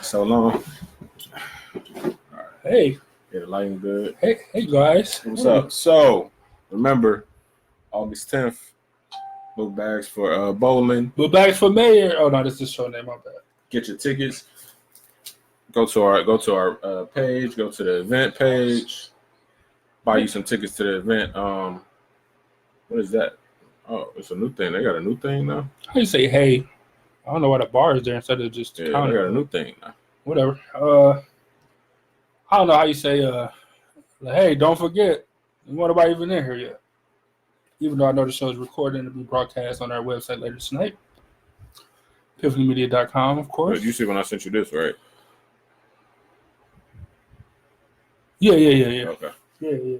So long. Hey. Yeah, the lighting good. Hey guys. What's up? So, remember, August 10th, Bookbags for bowling. Bookbags for mayor. Oh no, this is the show name. My bad. Get your tickets. Go to our page. Go to the event page. Buy you some tickets to the event. What is that? Oh, it's a new thing. They got a new thing now. How you say hey? I don't know why the bar is there instead of just Yeah, counting. they got a new thing now. Whatever. I don't know how you say hey, don't forget. What about even in here yet? Even though I know the show is recorded and to be broadcast on our website later tonight. ePIFFanymedia.com, of course. But you see when I sent you this, right? Yeah. Okay. Yeah.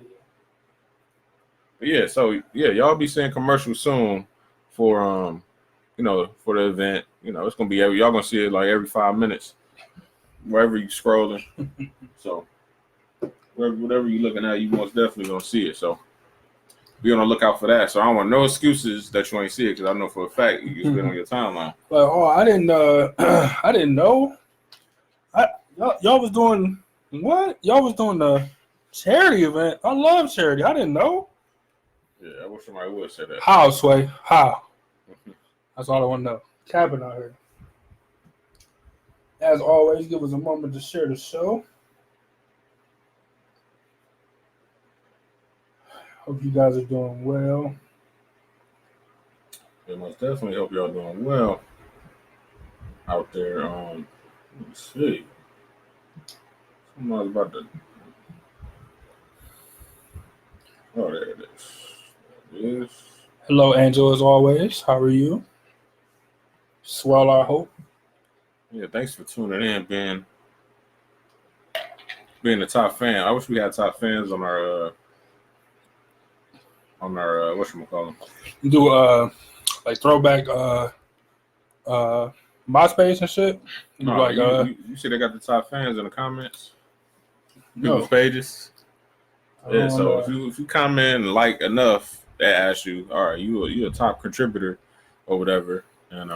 Yeah, so y'all be seeing commercials soon for for the event. It's gonna be y'all gonna see it like every 5 minutes, wherever you scrolling. So whatever you looking at, you most definitely gonna see it. So be on the lookout for that. So I don't want no excuses that you ain't see it because I know for a fact you just been on your timeline. But I didn't I didn't know. Y'all was doing what? Y'all was doing the charity event. I love charity. I didn't know. Yeah, I wish somebody would say that. How, Sway? How? That's all I want to know. Cabin out here. As always, give us a moment to share the show. Hope you guys are doing well. Yeah, most definitely hope y'all doing well out there. Let me see. Somebody's about to. Oh, there it is. There it is. Hello, Angel, as always. How are you? Swell, I hope. Yeah, thanks for tuning in, being a top fan. I wish we had top fans on our whatchamacallit. Do like throwback MySpace and shit. No, you see they got the top fans in the comments. People's pages. Yeah, so if you comment and like enough, they ask you, all right, you a top contributor or whatever, and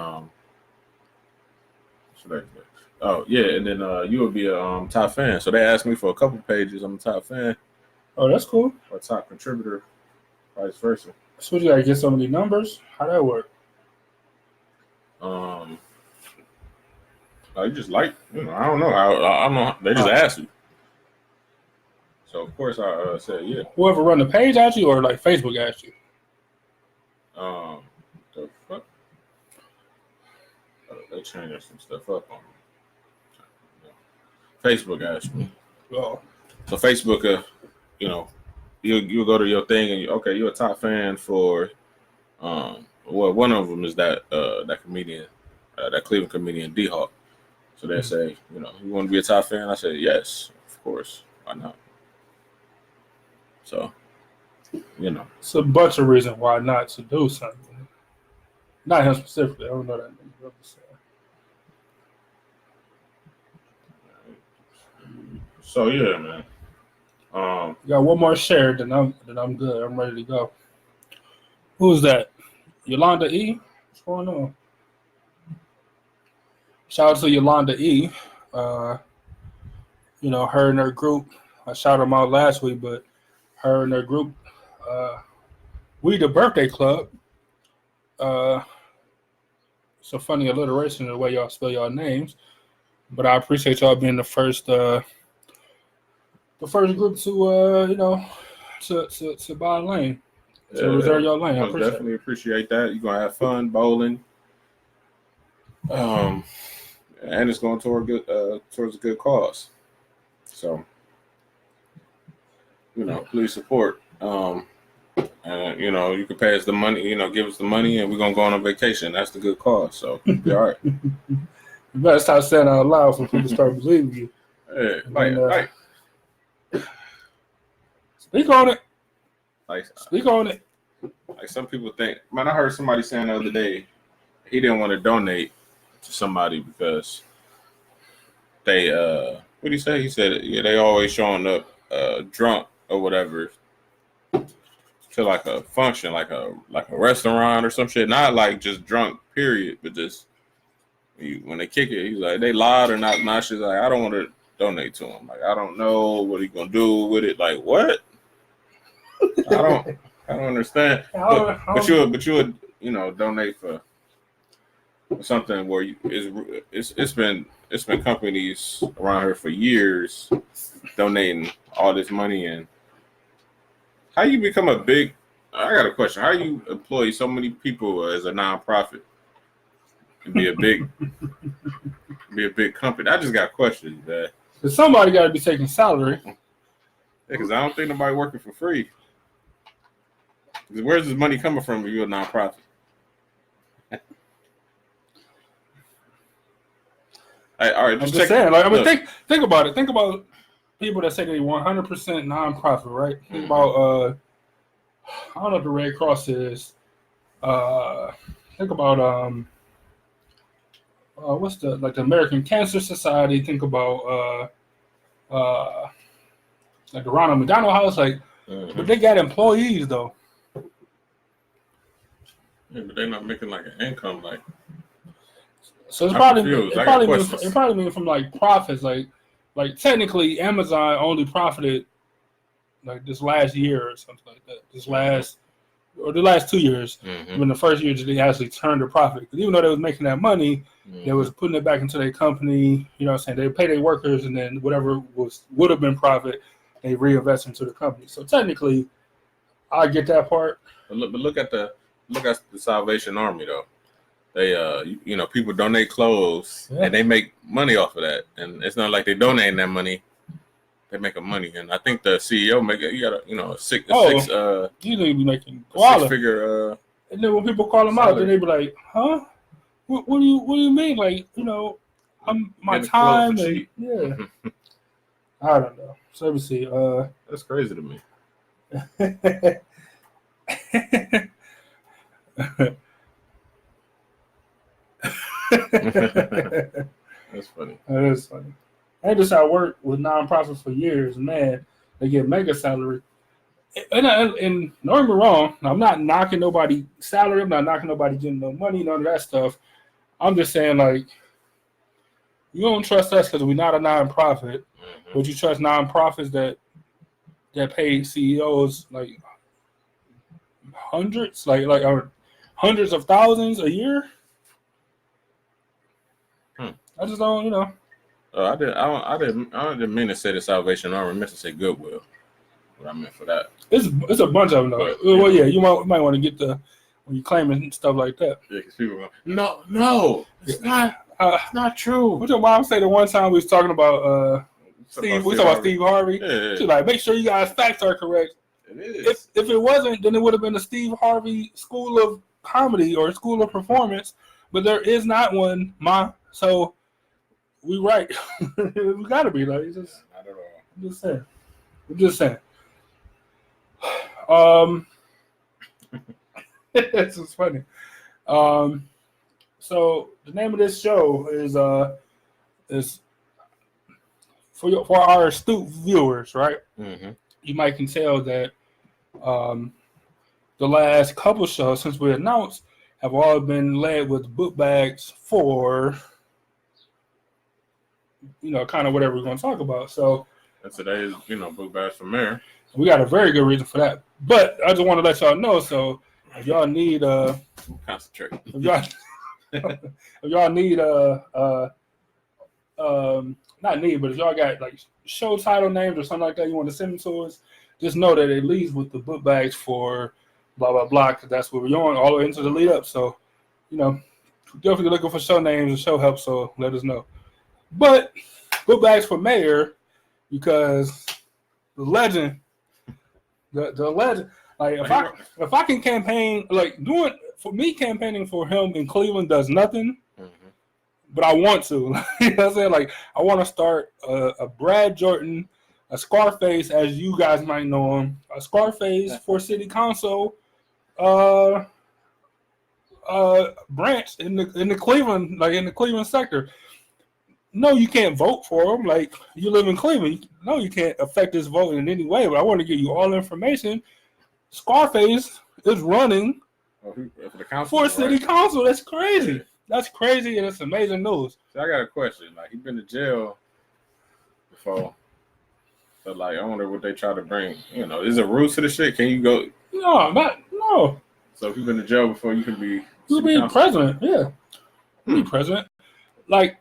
oh yeah, and then you would be a top fan. So they asked me for a couple pages. I'm a top fan. Oh, that's cool. Or a top contributor, vice versa. So you gotta get some of these numbers. How that work? You just I don't know. I don't know. They just asked you. So of course I said yeah. Whoever run the page at you, or like Facebook asked you. The fuck? They changed some stuff up on me. Facebook asked me. Oh. So Facebook, you'll go to your thing and you're a top fan for, one of them is that comedian, that Cleveland comedian D-Hawk. So they say, you want to be a top fan? I said yes, of course. Why not? So, It's a bunch of reasons why not to do something. Not him specifically. I don't know that name. So yeah, man. Got one more share, then I'm good. I'm ready to go. Who's that? Yolanda E? What's going on? Shout out to Yolanda E. Her and her group. I shouted them out last week, but her and her group, We the Birthday Club. It's a funny alliteration of the way y'all spell y'all names, but I appreciate y'all being the first group to to buy a lane, to reserve your lane. I definitely appreciate that. You're gonna have fun bowling, and it's going towards a good cause. So, please support. You can pay us the money. Give us the money, and we're gonna go on a vacation. That's the good cause. So, be all right. You better start saying out loud for people to start believing you. Hey, speak on it. Speak on it. Like some people think, man, I heard somebody saying the other day he didn't want to donate to somebody because they what did he say? He said, yeah, they always showing up drunk or whatever to like a function, like a restaurant or some shit. Not like just drunk, period, but just when they kick it, he's like, they lied or not. Nah, she's like, I don't want to donate to him. Like, I don't know what he's gonna do with it. Like, what? I don't understand. But you would, donate for something where it's been companies around here for years donating all this money. And how you become a big? I got a question. How you employ so many people as a nonprofit and be a big company? I just got questions, man. But somebody got to be taking salary. Because I don't think nobody working for free. Where's this money coming from if you're a nonprofit? All right, I'm just saying. Like, I mean, think about it. Think about people that say they 100% nonprofit, right? Think about I don't know what the Red Cross is. Think about what's the American Cancer Society? Think about like the Ronald McDonald House, but they got employees though. Yeah, but they're not making like an income, like. So it probably means from like profits, like technically Amazon only profited like this last year or something like that. The last 2 years, when the first year they actually turned a profit. Because even though they was making that money, they was putting it back into their company. You know what I'm saying? They pay their workers, and then whatever would have been profit, they reinvest into the company. So technically, I get that part. But look at the Salvation Army though. They people donate clothes and they make money off of that, and it's not like they donating that money. They making money, and I think the CEO you need to be making six-figure. And then when people call them out, then they be like, "Huh? What do you mean? Like, I'm my time and yeah." I don't know. So let me see. That's crazy to me. That's funny. That is funny. I just I worked with nonprofits for years, man. They get mega salary. And don't get me wrong, I'm not knocking nobody's salary. I'm not knocking nobody getting no money, none of that stuff. I'm just saying, like, you don't trust us because we're not a nonprofit, but you trust nonprofits that pay CEOs like hundreds, or hundreds of thousands a year. I just don't, I didn't mean to say the Salvation Army. I meant to say Goodwill. What I meant for that. It's a bunch of them though. Well, yeah, you might want to get when you claiming stuff like that. Yeah, because people go, no, it's not true. What your mom say the one time we was talking about Steve? We talking about Steve Harvey. Yeah. She's like, make sure you guys facts are correct. It is. If it wasn't, then it would have been the Steve Harvey School of Comedy or School of Performance. But there is not one, Ma. So we right. We gotta be like. Not at all. I'm just saying. It's just funny. So the name of this show is for our astute viewers, right? Mm-hmm. You might can tell that the last couple shows since we announced have all been led with Bookbags for kind of whatever we're going to talk about. So and today's Bookbags for Mayor. We got a very good reason for that. But I just want to let y'all know. So if y'all need concentrate. If y'all need not need, but if y'all got like show title names or something like that, you want to send them to us, just know that it leads with the Bookbags for blah blah blah, because that's what we're on all the way into the lead up. So definitely looking for show names and show help. So let us know. But Bookbags for Mayor, because the legend. The legend, like if I can campaign, like campaigning for him in Cleveland does nothing, but I want to. You know what I'm saying? Like I want to start a Brad Jordan, a Scarface, as you guys might know him, a Scarface for city council, branch in the Cleveland, like in the Cleveland sector. No, you can't vote for him. Like, you live in Cleveland. No, you can't affect this vote in any way. But I want to give you all the information. Scarface is running for the council, for city council. That's crazy. That's crazy, and it's amazing news. So I got a question. Like, he been to jail before. So, like, I wonder what they try to bring. You know, is it rules to the shit? Can you go? No. So if you've been to jail before, you can be. You be president, yeah. You be president. Like,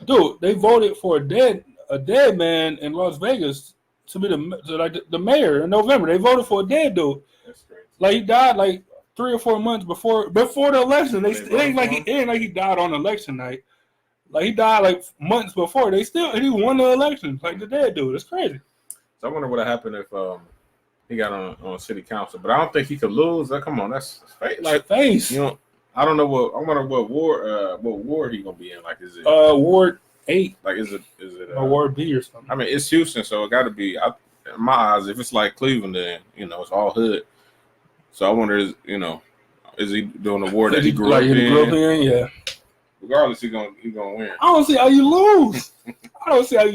dude, they voted for a dead man in Las Vegas to be the mayor in November. They voted for a dead dude. That's crazy. Like, he died like 3 or 4 months before the election. It ain't like he died on election night. Like, he died like months before. He won the election. Like, the dead dude. It's crazy. So I wonder what would happen if he got on city council. But I don't think he could lose. Like, come on, that's fake. Like, face. You know, I don't know what. I wonder what ward he gonna be in. Like, is it Ward 8? Like, is it or Ward B or something? I mean, it's Houston, so it got to be. In my eyes, if it's like Cleveland, then it's all hood. So I wonder, is he doing a ward that he grew up in? Yeah. Regardless, he gonna win. I don't see how you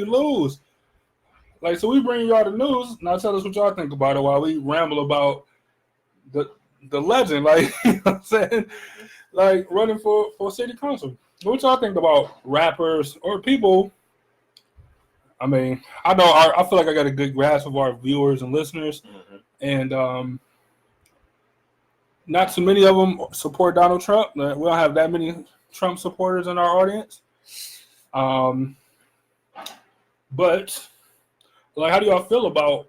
lose. Like, so we bring y'all the news. Now tell us what y'all think about it while we ramble about the legend. Like, you know what I'm saying? Like, running for city council. What y'all think about rappers or people? I mean, I feel like I got a good grasp of our viewers and listeners, and not too many of them support Donald Trump. We don't have that many Trump supporters in our audience. But like, how do y'all feel about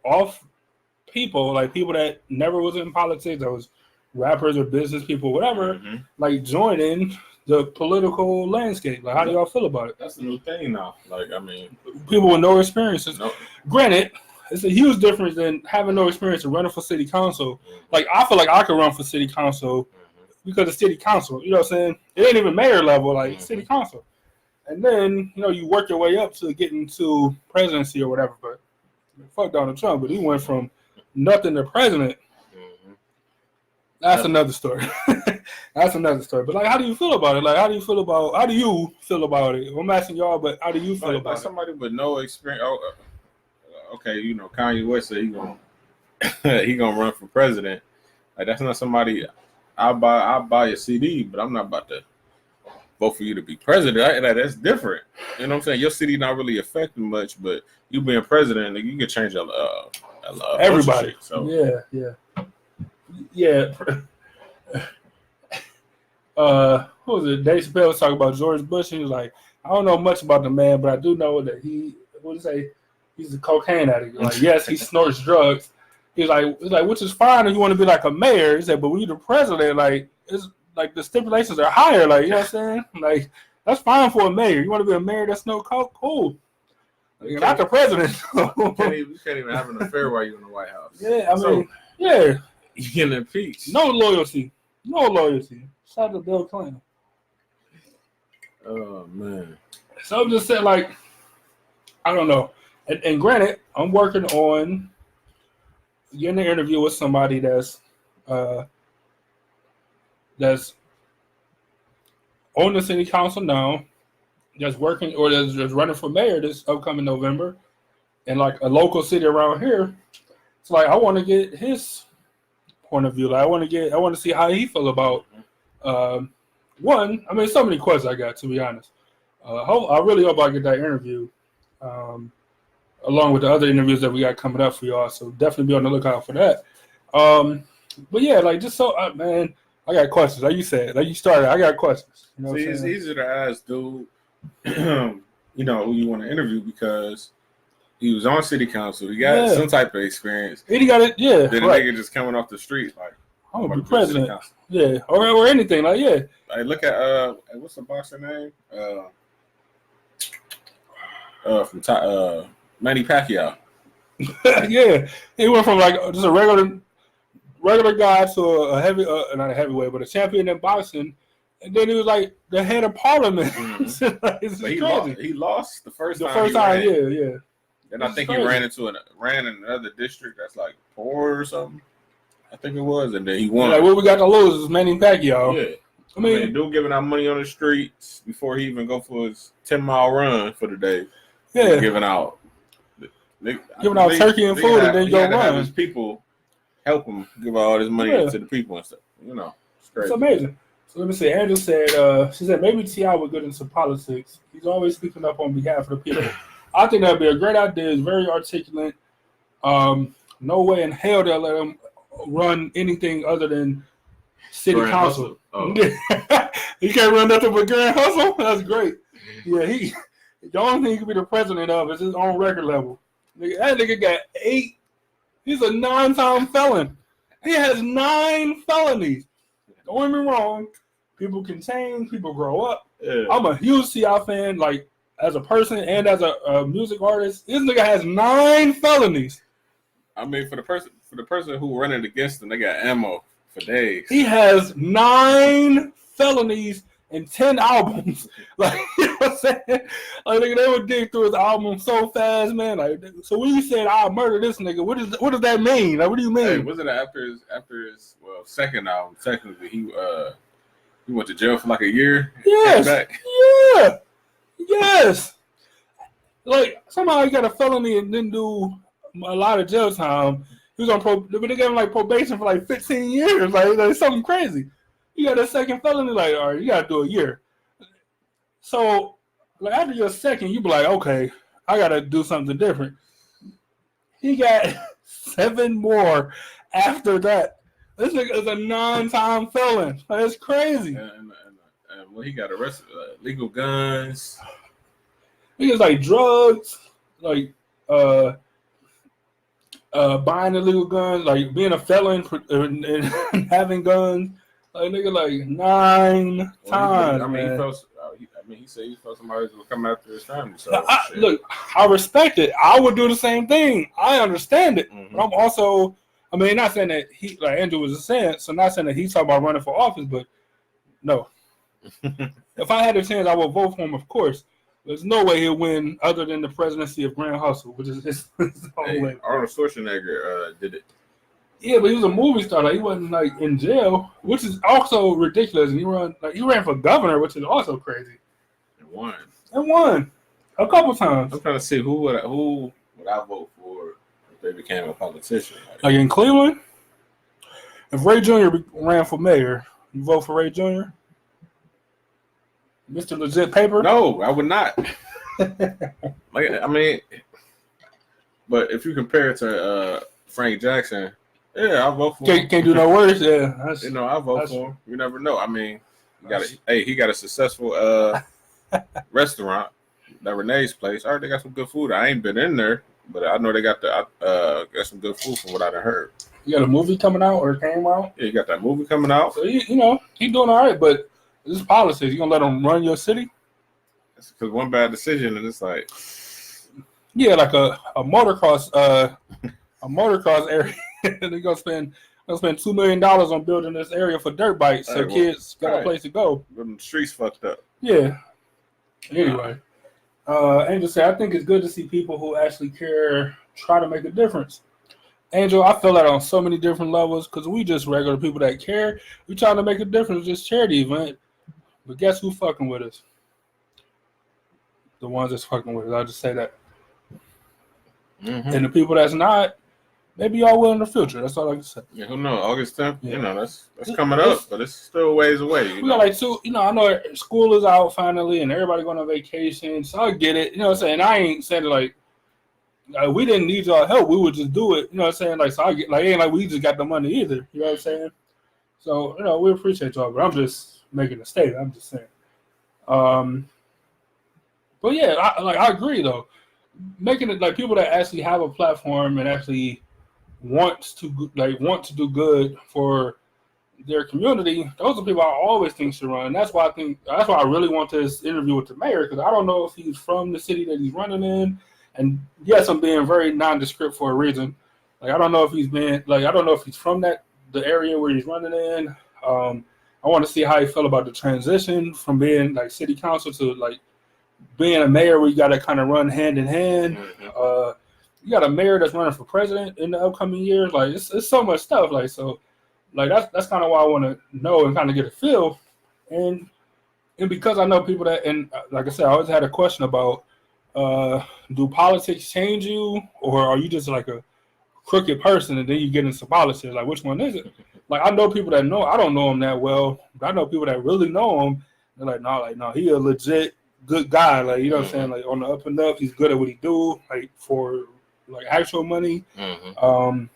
people, like people that never was in politics, that was rappers or business people, whatever, like joining the political landscape? Like, how do y'all feel about it? That's a new thing now. Like, I mean, people with no experiences. No. Granted, it's a huge difference than having no experience and running for city council. Like, I feel like I could run for city council because of city council. You know what I'm saying? It ain't even mayor level, like city council. And then, you work your way up to getting to presidency or whatever. But fuck Donald Trump, but he went from nothing to president. That's another story. That's another story. But like, how do you feel about it? Like, how do you feel about it? I'm asking y'all, but how do you feel about it? Somebody with no experience. Okay, Kanye West said he gonna run for president. Like, that's not somebody. I'll buy a CD, but I'm not about to vote for you to be president. That's different. You know what I'm saying? Your city not really affecting much, but you being president, like, you can change everybody. Shit, so yeah. What was it? Dave Chappelle was talking about George Bush, and he was like, I don't know much about the man, but I do know that he's a cocaine addict. Like, yes, he snorts drugs. He's like, which is fine if you want to be like a mayor. He said, but when you're the president, like, it's like the stipulations are higher. Like, you know what I'm saying? Like, that's fine for a mayor. You want to be a mayor that's no coke? Cool. You're not the president. You can't even have an affair while you're in the White House. Yeah, I mean, yeah. You getting impeached. No loyalty. Shout out to Bill Clinton. Oh, man. So I'm just saying, like, I don't know. And granted, I'm working on getting an interview with somebody that's on the city council now, that's working or that's just running for mayor this upcoming November, in like a local city around here. It's like, I want to get his point of view. Like, I want to see how he feel about one. I mean, so many questions I got, to be honest. I really hope I get that interview, along with the other interviews that we got coming up for y'all. So definitely be on the lookout for that. But yeah, like, just so, man, I got questions. Like you said, like you started, I got questions. You know, see, it's easier to ask, dude, who you want to interview, because he was on city council. He got some type of experience. And he got it, yeah. Then a nigga just coming off the street, like, I'm gonna be president. Yeah, or anything, like, yeah. Like, look at what's the boxer name? From Manny Pacquiao. Yeah, he went from like just a regular guy to a heavy, not a heavyweight, but a champion in boxing, and then he was like the head of parliament. But he lost the first time. The first time, yeah. And I think he ran in another district that's like poor or something. I think it was, and then he won. Like, what we got to lose is Manny Pacquiao. Yeah, I mean, dude giving out money on the streets before he even go for his 10-mile run for the day. Yeah, giving out turkey and food, and then go run. Have his people help him give all this money to the people and stuff. It's crazy. It's amazing. Let me see. Angel said, she said, maybe T.I. would get into politics. He's always speaking up on behalf of the people. I think that'd be a great idea. He's very articulate. No way in hell they'll let him run anything other than city Grand council. Oh. He can't run nothing but Grand Hustle? That's great. Yeah, the only thing he can be the president of is his own record level. That nigga got 8. He's a 9-time felon. He has 9 felonies. Don't get me wrong. People can change. People grow up. Yeah. I'm a huge T.I. fan, like, as a person and as a music artist. This nigga has 9 felonies. I mean, for the person who running against him, they got ammo for days. He has 9 felonies and 10 albums. Like, you know what I'm saying? Like, nigga, they would dig through his album so fast, man. Like, so when you said I'll murder this nigga, what does that mean? Like, what do you mean? Hey, wasn't it after his second album? Technically, he went to jail for like a year. Yes. Yeah. Yes. Like, somehow he got a felony and didn't do a lot of jail time. He was on they gave him like probation for like 15 years. Like something crazy. You got a second felony, like, all right, you got to do a year. So, like, after your second, you be like, okay, I got to do something different. He got 7 more after that. This nigga is a 9-time felon. Like, that's crazy. And when he got arrested, legal guns. He was like drugs, like buying illegal guns, like being a felon and having guns. Like, nigga, like 9 times. He said he felt somebody was gonna come after his family. So look, I respect it. I would do the same thing. I understand it. Mm-hmm. But I'm also, not saying that he, like Andrew was saying, so not saying that he's talking about running for office, but no. If I had a chance, I would vote for him, of course. There's no way he'll win other than the presidency of Grand Hustle, which is his own way. Arnold Schwarzenegger did it. Yeah, but he was a movie star. Like, he wasn't like in jail, which is also ridiculous. And he ran for governor, which is also crazy. And won a couple times. I'm trying to see who would I vote for if they became a politician. Like in Cleveland, if Ray Jr. ran for mayor, you vote for Ray Jr. Mr. Legit Paper? No, I would not. But if you compare it to Frank Jackson, yeah, I'll vote for him. Can't do no worse. Yeah, I'll vote for him. You never know. He got a successful restaurant, that Renee's place. I heard they got some good food. I ain't been in there, but I know they got some good food from what I done heard. You got a movie coming out or it came out? Yeah, you got that movie coming out. So he doing all right, but this is politics. You gonna let him run your city? It's because one bad decision and it's like, yeah, like a motocross area. They're gonna spend $2 million on building this area for dirt bikes, so kids got a place to go. The streets fucked up. Yeah. Anyway, Angel said, I think it's good to see people who actually care try to make a difference. Angel, I feel that on so many different levels because we just regular people that care. We trying to make a difference. Just charity event. But guess who fucking with us? The ones that's fucking with us. I'll just say that. Mm-hmm. And the people that's not, maybe y'all will in the future. That's all I can say. Yeah, who knows? August 10th, yeah. That's coming up, but it's still a ways away. We got like 2, I know school is out finally and everybody going on vacation, so I get it. You know what I'm saying? I ain't saying it like we didn't need y'all help. We would just do it. You know what I'm saying? Like, so I get, like, it ain't like we just got the money either. You know what I'm saying? So, we appreciate y'all, but I'm just making a statement. I'm just saying. But yeah, I agree though. Making it like people that actually have a platform and actually want to do good for their community, those are people I always think should run. That's why I really want this interview with the mayor, because I don't know if he's from the city that he's running in. And yes, I'm being very nondescript for a reason. Like, I don't know if he's from the area where he's running in. I want to see how he felt about the transition from being like city council to like being a mayor where you got to kind of run hand in hand. Mm-hmm. You got a mayor that's running for president in the upcoming years. Like, it's so much stuff. Like, so, like, that's kind of why I want to know and kind of get a feel. And because I know people that, and like I said, I always had a question about, do politics change you, or are you just like a crooked person and then you get into politics? Like, which one is it? like I know people that know. I don't know him that well, but I know people that really know him. They're like, no, he a legit good guy. Like, you know what I'm saying? Like on the up and up, he's good at what he do. Like for like actual money. And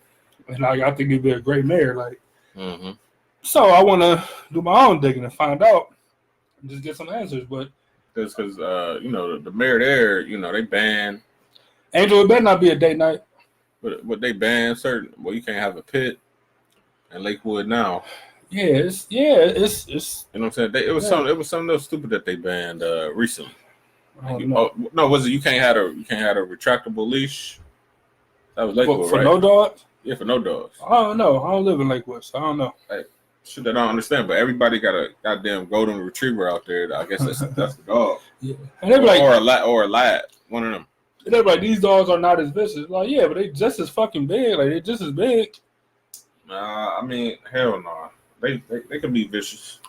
like I think he'd be a great mayor. Like, so I want to do my own digging and find out, and just get some answers. But because you know the mayor there, you know they ban. Angel, it better not be a date night. But they ban certain. Well, you can't have a pit in Lakewood now. Yeah, it's you know what I'm saying. It was something else stupid that they banned recently. No, was it you can't have a retractable leash? That was Lakewood, for right? no dogs. Yeah, for no dogs. I don't know. I don't live in Lakewood, so I don't know. Hey, shit, I don't understand. But everybody got a goddamn golden retriever out there. I guess that's the dog. Yeah, and they're like, or a lab, one of them. And they're like, these dogs are not as vicious. Like, yeah, but they just as fucking big. Like, they're just as big. Nah, I mean, hell no. They can be vicious.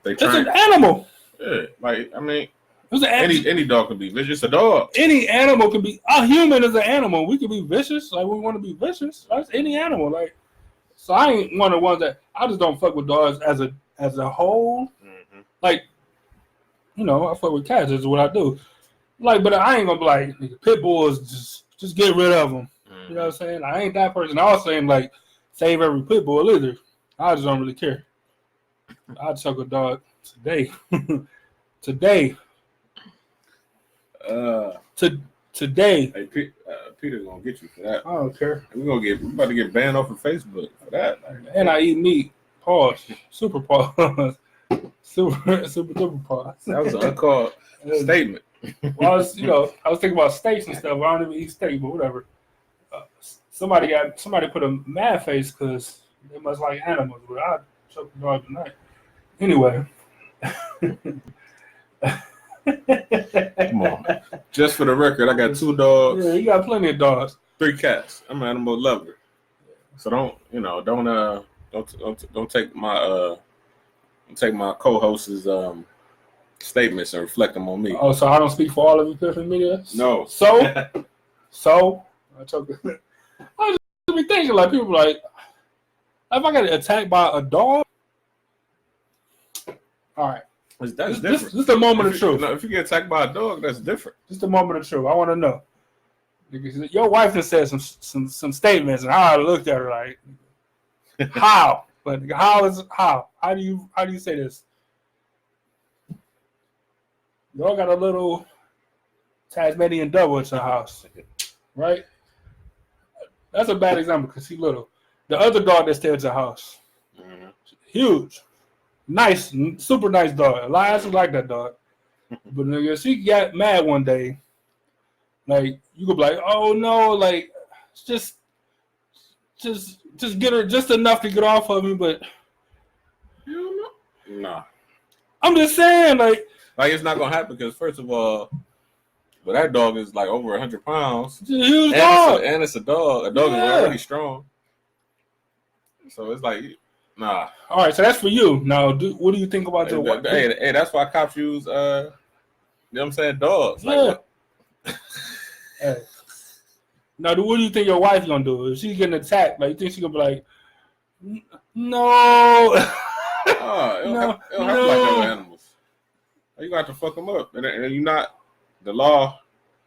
It's an animal. Yeah, like I mean, any dog can be vicious. It's a dog. Any animal can be. A human is an animal. We can be vicious. Like we want to be vicious. That's any animal. Like, so I ain't one of the ones that I just don't fuck with dogs as a whole. Like, you know, I fuck with cats. That's what I do. Like, but I ain't gonna be like pit bulls. Just get rid of them. You know what I'm saying? I ain't that person. I was saying like save every pit bull either. I just don't really care. I'd chuck a dog today. Today. Today. Hey, Peter's gonna get you for that. I don't care. We're about to get banned off of Facebook for that. And I eat meat. Pause. Super pause. Super pause. That was an uncalled statement. Well, I was thinking about steaks and stuff. I don't even eat steak, but whatever. Somebody put a mad face because they must like animals. But I choke the dog tonight. Anyway. Come on. Just for the record, I got 2 dogs. Yeah, you got plenty of dogs. 3 cats. I'm an animal lover. So don't take my co-host's statements and reflect them on me. Oh, so I don't speak for all of ePIFFany Media? No. So I was just be thinking like people like if I get attacked by a dog, all right. That's different. This is the moment of truth. If you get attacked by a dog, that's different. This is the moment of truth. I want to know. Your wife has said some statements, and I looked at her like, how? But how? How do you say this? Y'all got a little Tasmanian devil at your house, right? That's a bad example because he's little. The other dog that stayed at your house, huge. Nice, super nice dog. I actually like that dog. But nigga, she got mad one day. Like, you could be like, oh no, like, just get her just enough to get off of me, but nah. I'm just saying, like it's not gonna happen because first of all, but that dog is like over 100 pounds. It's a huge dog. And it's a dog. A dog is already strong. So it's like, nah. All right, so that's for you. Now, what do you think about your wife? Hey, that's why cops use, you know what I'm saying, dogs. Yeah. Hey. Now, what do you think your wife's gonna do if she's getting attacked? Like, you think she's gonna be like, no? It'll happen like that with animals. You got to fuck them up, and you not. The law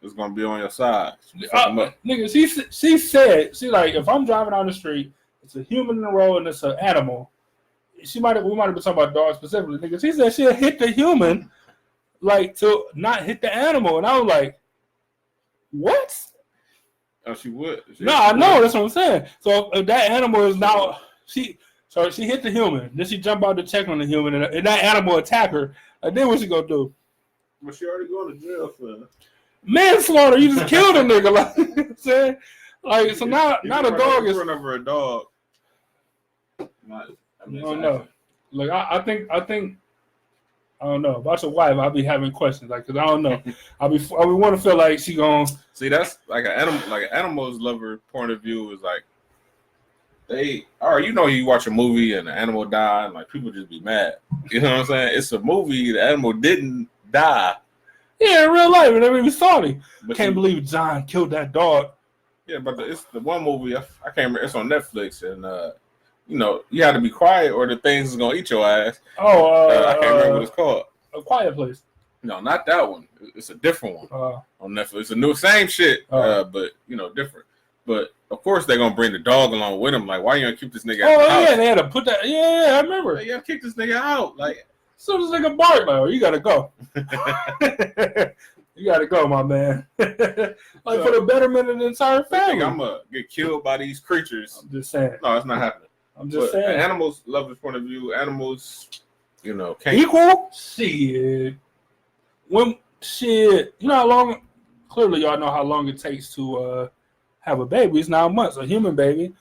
is gonna be on your side. Fuck them up. Nigga, she said like if I'm driving down the street, it's a human in the road and it's an animal. We might have been talking about dogs specifically. Nigga, she said she'll hit the human, like to not hit the animal, and I was like, what? Oh, she would. I know. That's what I'm saying. So if that animal is now she hit the human, then she jump out to check on the human, and that animal attack her. And then what she gonna do? But she already going to jail for manslaughter. You just killed a nigga. Like, you know what I'm saying? Like, so now the dog is. Run over a dog. I don't know. Like, I think I don't know about your wife. I'll be having questions, like, cause I don't know. I want to feel like she gonna see. That's like an animal's lover point of view is like you watch a movie and the animal die and like people just be mad. You know what I'm saying? It's a movie. The animal didn't die. Yeah, in real life, and everybody was salty. Can't believe John killed that dog. Yeah, but it's the one movie I can't remember. It's on Netflix, and you have to be quiet or the things is gonna eat your ass. Oh, I can't remember what it's called. A Quiet Place. No, not that one. It's a different one on Netflix. It's a new same shit, but different. But of course they're gonna bring the dog along with them. Like, why you gonna keep this nigga at the house? Yeah, they had to put that. Yeah, I remember. You gotta kick this nigga out. Like, as soon as nigga bark, like, you gotta go. You gotta go, my man. Like, for the betterment of the entire family. I'm gonna get killed by these creatures. I'm just saying. No, it's not happening. I'm just saying. Animals love this point of view. Animals, can't equal. Shit. You know how long? Clearly, y'all know how long it takes to have a baby. It's 9 months, a human baby.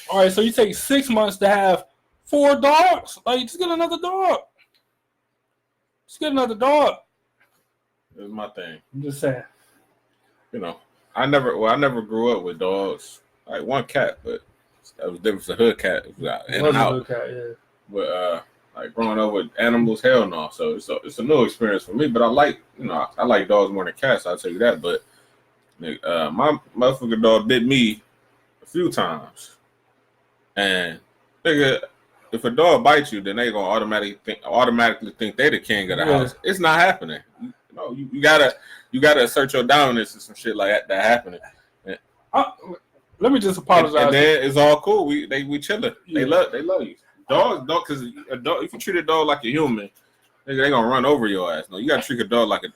All right, so you take 6 months to have 4 dogs. Like, just get another dog. Just get another dog. It's my thing. I'm just saying. I never grew up with dogs. Like one cat, but that was different. A hood cat. It was out in and out. Hood cat, yeah. But like growing up with animals, hell no. So it's a new experience for me. But I like dogs more than cats. I'll tell you that. But my motherfucking dog bit me a few times, and nigga, if a dog bites you, then they gonna automatically think they the king of the house. It's not happening. You gotta assert your dominance and some shit like that happening. Let me just apologize. And then it's all cool. We chilling. Yeah. They love you. Dogs, because if you treat a dog like a human, they gonna run over your ass. No, you gotta treat a dog like a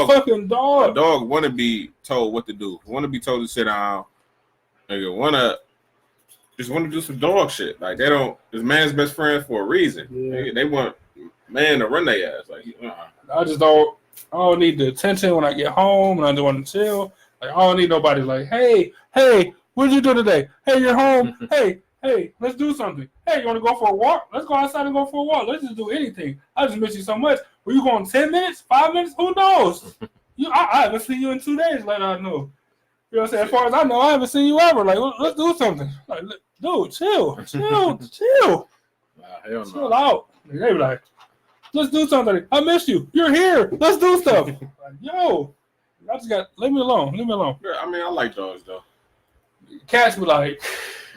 fucking dog. A dog want to be told what to do. Want to be told to sit down. They want to do some dog shit. Like they don't. This man's best friend for a reason. Yeah. They want man to run their ass. Like I don't need the attention when I get home and I just want to chill. Like I don't need nobody like, hey, what did you do today? Hey, you're home. Hey, let's do something. Hey, you want to go for a walk? Let's go outside and go for a walk. Let's just do anything. I just miss you so much. Were you going 10 minutes, 5 minutes? Who knows? I haven't seen you in 2 days. Like I know. You know what I'm saying? As far as I know, I haven't seen you ever. Like let's do something. Like dude, chill. Hell no. Chill out. They be like, let's do something. I miss you. You're here. Let's do stuff. Like, yo, I just leave me alone. Yeah, I mean, I like dogs though. Cats be like,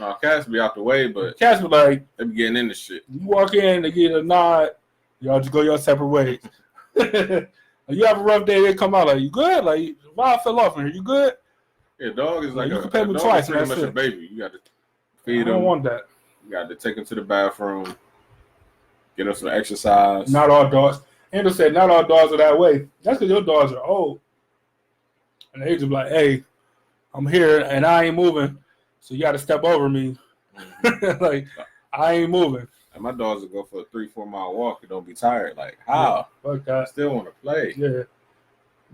no, cats be out the way, but cats be like, they be getting into shit. You walk in, they get a nod. Y'all just go your separate ways. You have a rough day, they come out like, you good? Like, why I fell off in here? You good? Yeah, dog is like you can pay me twice. Pretty much a baby. You got to feed them. I don't want that. You got to take them to the bathroom. Get them some exercise. Not all dogs. Andrew said, not all dogs are that way. That's because your dogs are old. And they just be like, hey, I'm here and I ain't moving. So you got to step over me. Like, I ain't moving. And my dogs will go for a 3-4 mile walk and don't be tired. Like, how? Yeah, fuck that. Still want to play. Yeah.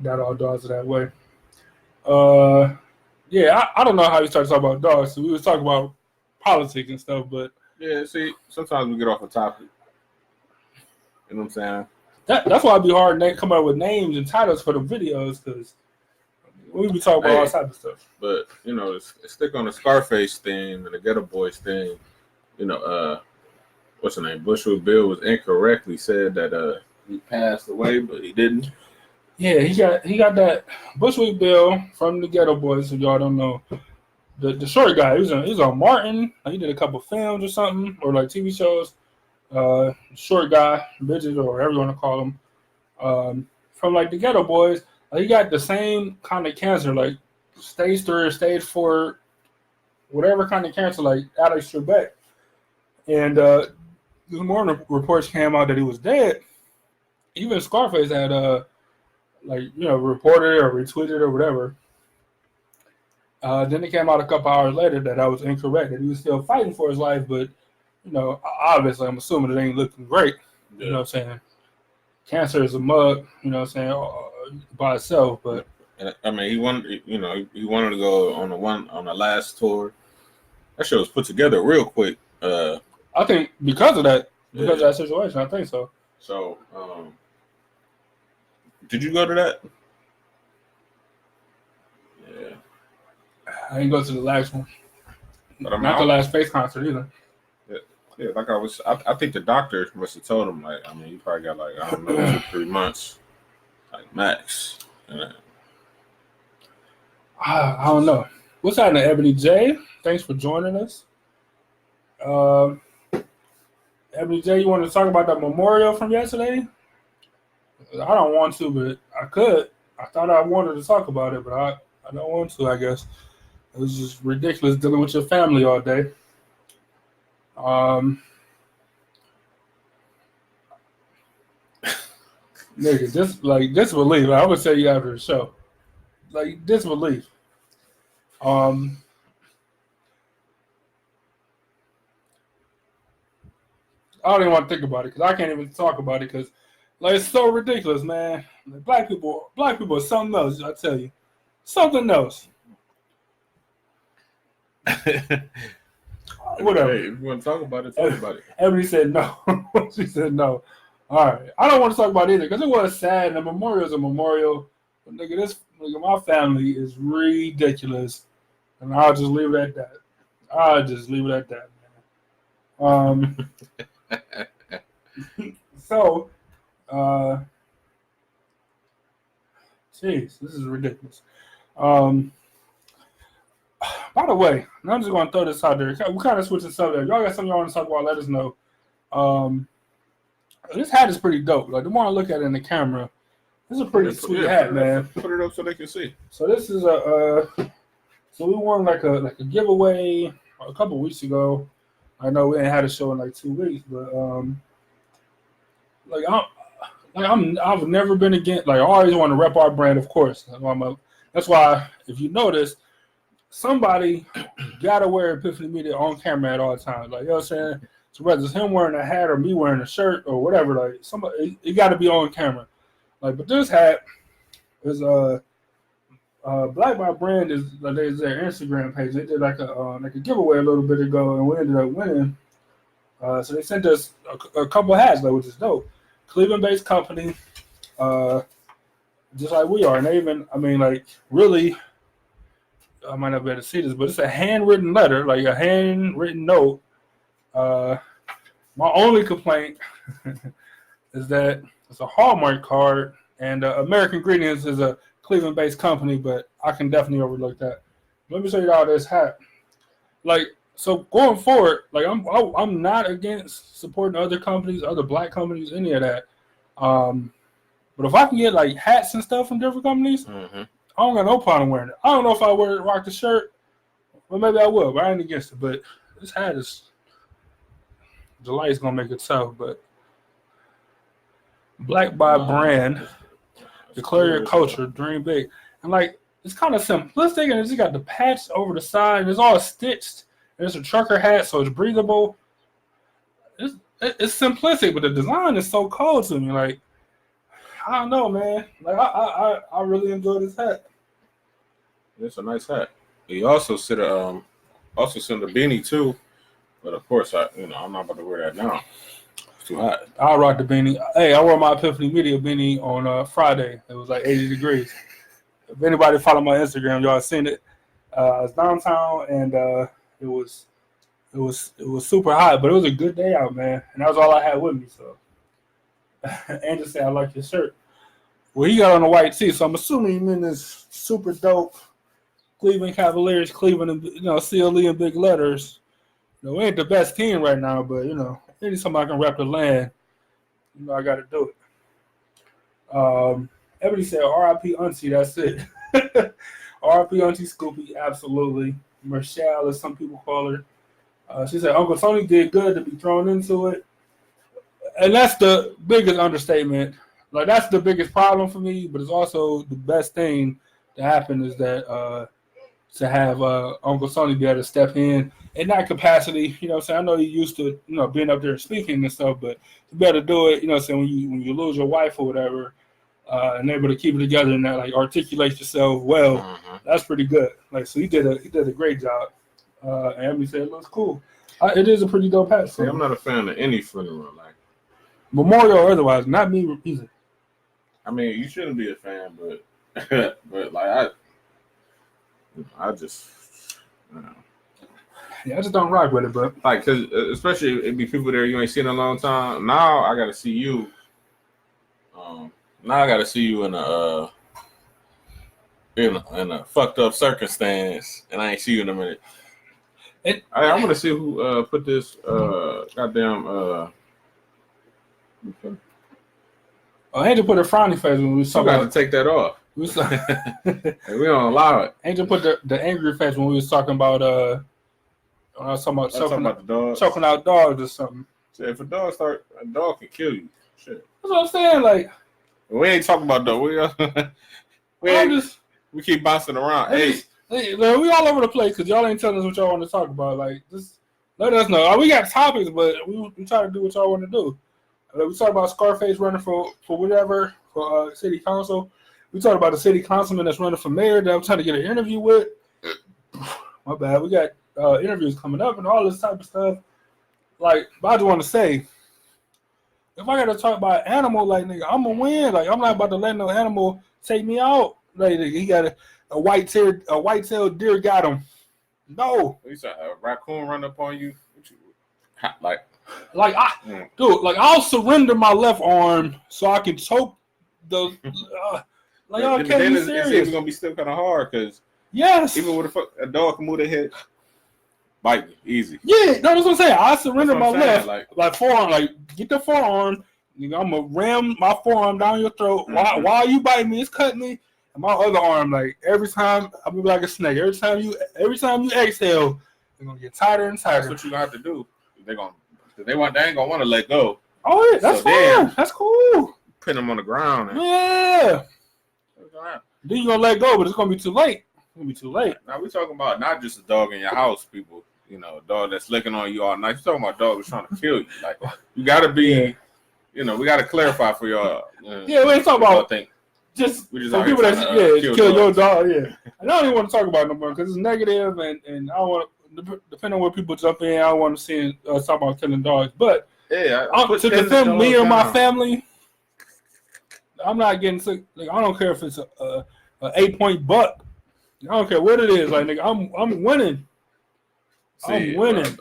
Not all dogs are that way. Yeah, I don't know how you started talking about dogs. So we was talking about politics and stuff, but. Yeah, see, sometimes we get off a topic. You know what I'm saying? That's why it'd be hard to come up with names and titles for the videos, because we be talking about all type of stuff. But stick on the Scarface theme and the Ghetto Boys thing. What's his name? Bushwick Bill was incorrectly said that he passed away, but he didn't. Yeah, he got that Bushwick Bill from the Ghetto Boys. If y'all don't know, the short guy, he was on Martin. He did a couple films or something, or like TV shows. Short guy, Bridget, or whatever you want to call him, from like the Ghetto Boys. He got the same kind of cancer, like stage 3 or stage 4, whatever kind of cancer, like Alex Trebek. And this morning reports came out that he was dead. Even Scarface had reported or retweeted or whatever. Then it came out a couple hours later that I was incorrect, that he was still fighting for his life, but obviously I'm assuming it ain't looking great. Yeah. You know what I'm saying? Cancer is a mug, you know what I'm saying, by itself, but I mean he wanted to go on the last tour. That shit was put together real quick. I think because of that situation, I think so. So did you go to that? Yeah. I didn't go to the last one. Not the last Face concert either. Yeah, like I think the doctor must have told him, like, I mean, you probably got, like, I don't know, 2-3 months, like, max. I don't know. What's happening, Ebony J? Thanks for joining us. Ebony J, you want to talk about the memorial from yesterday? I don't want to, but I could. I thought I wanted to talk about it, but I don't want to, I guess. It was just ridiculous dealing with your family all day. Nigga, disbelief. I would tell you after the show. Like, disbelief. I don't even want to think about it because I can't even talk about it because, like, it's so ridiculous, man. Like, black people are something else. I tell you, something else. Whatever. Hey, if you want to talk about it, talk about it. Ebony said no. She said no. All right. I don't want to talk about it either because it was sad. And a memorial is a memorial. But nigga, my family is ridiculous. And I'll just leave it at that. Man. So, jeez, this is ridiculous. By the way, I'm just going to throw this out there. We kind of switched the subject. Y'all got something y'all want to talk about, let us know. This hat is pretty dope. Like, the more I look at it in the camera, this is a pretty sweet hat, man. Put it up so they can see. So this is so we won like a giveaway a couple weeks ago. I know we ain't had a show in like 2 weeks, but I've never been against. Like, I always want to rep our brand, of course. That's why if you notice, somebody gotta wear ePIFFany Media on camera at all times. Like, you know what I'm saying? So whether it's him wearing a hat or me wearing a shirt or whatever, like somebody, it got to be on camera. Like, but this hat is Black by Brand is like their Instagram page. They did like a giveaway a little bit ago, and we ended up winning. So they sent us a couple hats, like, which is dope. Cleveland-based company, just like we are, and they even, I mean, like, really. I might not be able to see this, but it's a handwritten letter, like a handwritten note. My only complaint is that it's a Hallmark card, and American Ingredients is a Cleveland-based company, but I can definitely overlook that. Let me show you all this hat. Like, so going forward, like I'm not against supporting other companies, other black companies, any of that. But if I can get like hats and stuff from different companies. Mm-hmm. I don't got no problem wearing it. I don't know if I rock the shirt, well, maybe I will, but I ain't against it. But this hat is, the light's gonna make it tough. But Black by Brand, declare your culture, dream big, and like it's kind of simplistic, and it's just got the patch over the side, and it's all stitched. And it's a trucker hat, so it's breathable. It's simplistic, but the design is so cool to me. Like, I don't know, man. Like, I really enjoy this hat. It's a nice hat. He also sent a beanie too, but of course I'm not about to wear that now. It's too hot. I'll rock the beanie. Hey, I wore my ePIFFany Media beanie on Friday. It was like 80 degrees. If anybody follow my Instagram, y'all seen it. It's downtown, and it was super hot, but it was a good day out, man. And that was all I had with me, so. And just say I like your shirt. Well, he got on a white tee, so I'm assuming you mean this super dope Cleveland Cavaliers, Cleveland, CLE in big letters. We ain't the best team right now, but anytime I can rep the land, I got to do it. Everybody said R.I.P. Auntie. That's it. R.I.P. Auntie Scoopy, absolutely. Michelle, as some people call her. She said Uncle Tony did good to be thrown into it. And that's the biggest understatement. Like, that's the biggest problem for me, but it's also the best thing to happen is that to have Uncle Sonny be able to step in that capacity. You know what I'm saying? I know you're used to, being up there and speaking and stuff, but to be able to do it, saying when you lose your wife or whatever, and able to keep it together and that, like, articulate yourself well, that's pretty good. Like, so he did a great job. And Emily said it looks cool. It is a pretty dope hat. See, I'm not a fan of any funeral, like memorial or otherwise, not me either. I mean, you shouldn't be a fan, but but like I just, yeah, I just don't rock with it, but like, cause especially it'd be people there you ain't seen in a long time. Now I gotta see you. Now I gotta see you in a fucked up circumstance, and I ain't see you in a minute. I want to see who put this goddamn. Angel put a frowny face when we was talking You got about. to take that off. We don't allow it. Angel put the angry face when we was talking about. When I was talking about the dogs. choking out dogs or something. So if a dog can kill you. Shit. That's what I'm saying. Like, we ain't talking about dogs. We keep bouncing around. Hey, we all over the place because y'all ain't telling us what y'all want to talk about. Like, just let us know. We got topics, but we try to do what y'all want to do. We talk about Scarface running for whatever, for city council. We talked about the city councilman that's running for mayor that I'm trying to get an interview with. My bad. We got interviews coming up and all this type of stuff. Like, but I just want to say, if I got to talk about an animal, like, nigga, I'm going to win. Like, I'm not about to let no animal take me out. Like, he got a white-tailed deer got him. No. You saw a raccoon run up on you? I'll surrender my left arm so I can choke the. Y'all can't be serious. It's gonna be still kind of hard because even with a dog can move their head, bite me easy. Yeah, that's what I'm saying. I surrender my left, like forearm, like get the forearm. I'm gonna ram my forearm down your throat while you bite me. It's cutting me. And my other arm, like every time, I'm gonna be like a snake. Every time you exhale, it's gonna get tighter and tighter. That's what you gonna have to do. They ain't gonna want to let go. Oh yeah, that's fine. That's cool. Pin them on the ground. Then you're gonna let go, but it's gonna be too late. It's gonna be too late. Now we're talking about not just a dog in your house, people. You know, a dog that's licking on you all night. You're talking about a dog that's trying to kill you. Like, you gotta be, we gotta clarify for y'all. We ain't talking about just for people that kill your dog. Yeah, and I don't even want to talk about it no more because it's negative, and I don't want to. Depending on where people jump in, I want to see talk about killing dogs. But to defend me or my family, I'm not getting sick. Like, I don't care if it's a 8-point buck. I don't care what it is. Like, nigga, I'm winning. I'm winning.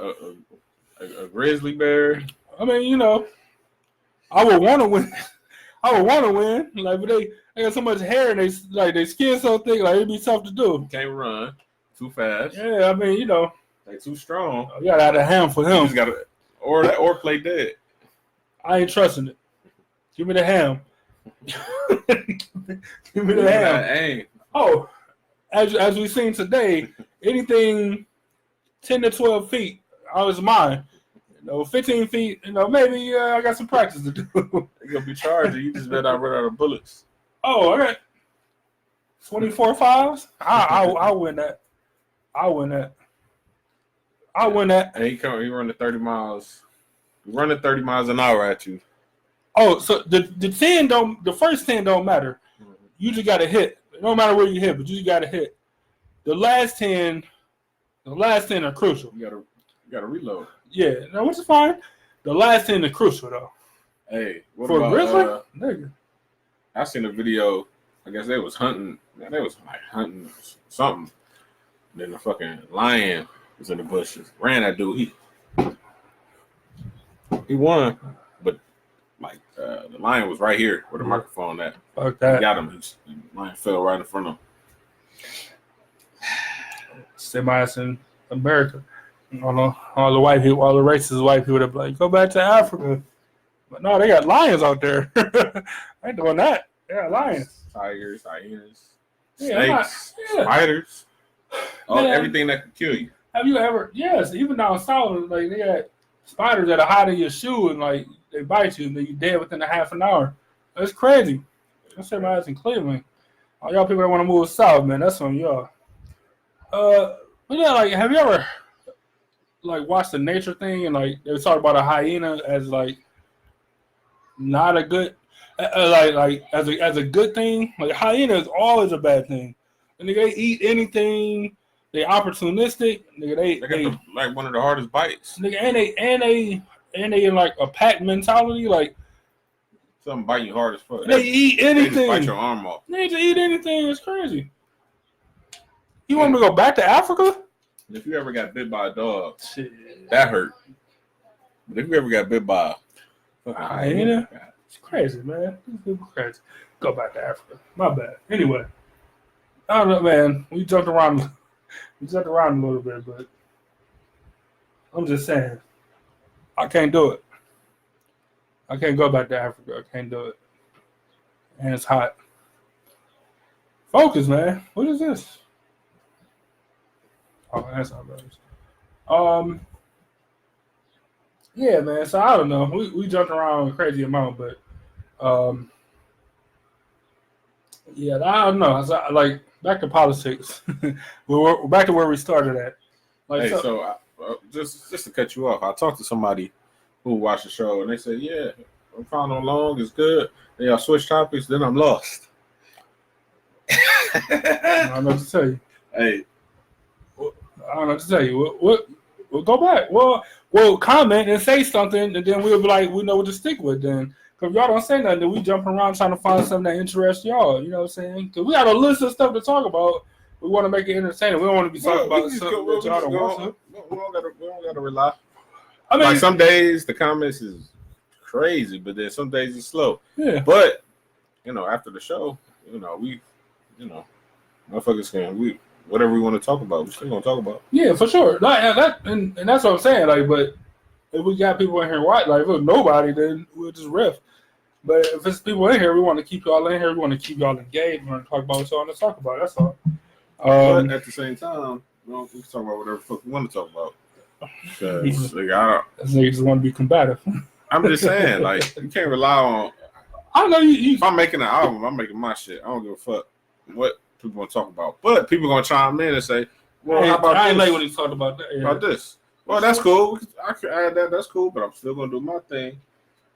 A grizzly bear. I mean, I would want to win. Like, but they got so much hair and they skin so thick, like it'd be tough to do. Can't run too fast. Yeah, I mean, they too strong. You gotta have a hand for him. You just gotta or play dead. I ain't trusting it. Give me the ham. Give me the ham. Oh, as we've seen today, anything 10 to 12 feet, I was mine. 15 feet, maybe I got some practice to do. You're gonna be charged. You just better not run out of bullets. Oh, all right. 24 fives? I'll win that. I'll win that. And he running 30 miles. He's running 30 miles an hour at you. Oh, so the first 10 don't matter. You just got to hit. It don't matter where you hit, but you just got to hit. The last 10 are crucial. You gotta reload. Yeah, which is fine. The last 10 are crucial though. Hey, what for about grizzly? Nigga. I seen a video. I guess they was hunting. They was like hunting something. Then the fucking lion was in the bushes. Ran that dude. He won, but like the lion was right here where the microphone at. Fuck that. He got him. The lion fell right in front of him. Semi in America. All the white people, all the racist white people that be like, go back to Africa. But no, they got lions out there. I ain't doing that. They got lions. Tigers, hyenas, snakes, spiders. Everything that could kill you. Have you ever? Yes, even down south, like they got spiders that are hide in your shoe and like they bite you and then you're dead within a half an hour. That's crazy. I said my ass in Cleveland. All y'all people that want to move south, man, that's on y'all. But yeah, like, have you ever like watched the nature thing and like they were talking about a hyena as like not a good, like as a good thing? Like hyena is always a bad thing, and they eat anything. They opportunistic. Nigga, they like one of the hardest bites. Nigga, and they in like a pack mentality. Like something biting you hard as fuck. They eat anything. They just bite your arm off. They just eat anything. It's crazy. You want me to go back to Africa? If you ever got bit by a dog, that hurt. But if you ever got bit by a hyena, it's crazy, man. These people crazy. Go back to Africa. My bad. Anyway, I don't know, man. We jumped around a little bit, but I'm just saying, I can't do it. I can't go back to Africa. I can't do it. And it's hot. Focus, man. What is this? Oh, that's not bad. Yeah, man. So I don't know. We jumped around a crazy amount, but yeah, I don't know. So, like back to politics. we're back to where we started at. Like, hey, so just to cut you off, I talked to somebody who watched the show, and they said, "Yeah, I'm fine on long. It's good." And y'all switch topics, then I'm lost. I don't know what to tell you. Hey, I don't know what to tell you. We'll go back. Well, comment and say something, and then we'll be like, we know what to stick with then. Because y'all don't say nothing, then we jump around trying to find something that interests y'all. You know what I'm saying? Because we got a list of stuff to talk about. We want to make it entertaining. We don't want to be talking about something that y'all don't want to. We don't gotta rely. I mean, like some days the comments is crazy, but then some days it's slow. Yeah. But after the show, we, motherfuckers can whatever we want to talk about, we're still gonna talk about. Yeah, for sure. Like, and that's what I'm saying. Like, but if we got people in here, like if it was nobody, then we'll just riff. But if it's people in here, we want to keep y'all in here. We want to keep y'all engaged. We want to talk about what y'all want to talk about. That's all. But at the same time, we can talk about whatever the fuck we want to talk about. Because they just want to be combative. I'm just saying, like, you can't rely on. I know you. If I'm making an album, I'm making my shit. I don't give a fuck what people want to talk about. But people gonna chime in and say, "Well, how about I ain't this? like when he talked about that. Yeah. About this? Well, that's cool. I can add that. That's cool. But I'm still gonna do my thing."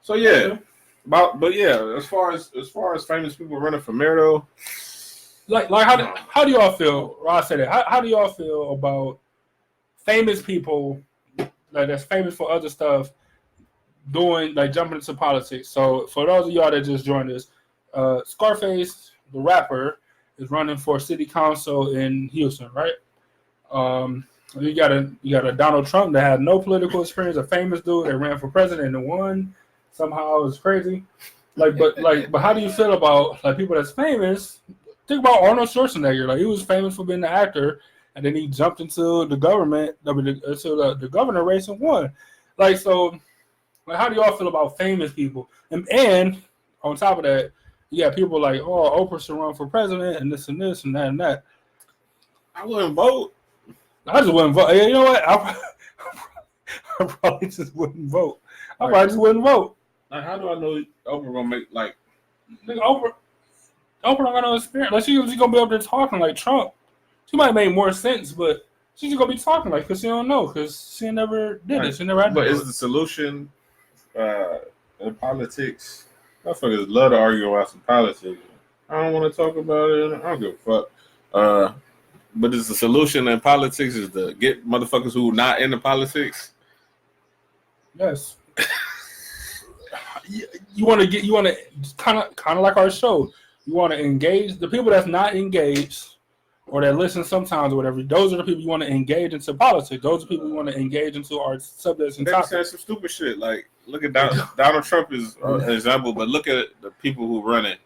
So yeah, but yeah, as far as famous people running for mayor though, like how do y'all feel? Well, I said it. How do y'all feel about famous people like that's famous for other stuff jumping into politics? So for those of y'all that just joined us, Scarface, the rapper, is running for city council in Houston, right? You got a Donald Trump that had no political experience, a famous dude that ran for president and won. Somehow it's crazy. But how do you feel about like people that's famous? Think about Arnold Schwarzenegger. Like he was famous for being an actor, and then he jumped into the government, the governor race and won. Like so, like how do y'all feel about famous people? And on top of that, you got people like, oh, Oprah should run for president and this and this and that and that. I wouldn't vote. I just wouldn't vote. You know what? I probably just wouldn't vote. I probably just wouldn't vote. Like, how do I know Oprah gonna make like? Oprah don't got no experience. Like she's gonna be up there talking like Trump. She might make more sense, but she's just gonna be talking like because she don't know because she never did it. She never had to. But is the solution in politics? Motherfuckers love to argue about some politics. I don't want to talk about it. I don't give a fuck. But is the solution in politics is to get motherfuckers who not into politics? Yes. You want to kind of like our show. You want to engage the people that's not engaged or that listen sometimes or whatever. Those are the people you want to engage into politics. Those are the people you want to engage into our subjects and topics. They say some stupid shit. Like, look at Donald Trump is an example, but look at the people who run it.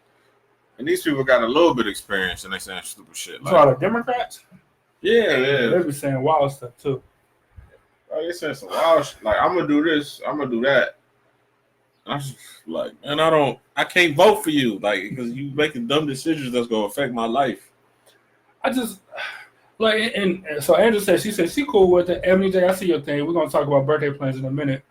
And these people got a little bit of experience and they saying stupid shit. Like, so the Democrats? Yeah. They be saying wild stuff too. Oh, they saying some wild shit. Like, I'm going to do this, I'm going to do that. I was like, man, I can't vote for you, like, because you making dumb decisions that's gonna affect my life. I just like, and so Angela said she cool with it. Ebony J, I see your thing. We're gonna talk about birthday plans in a minute.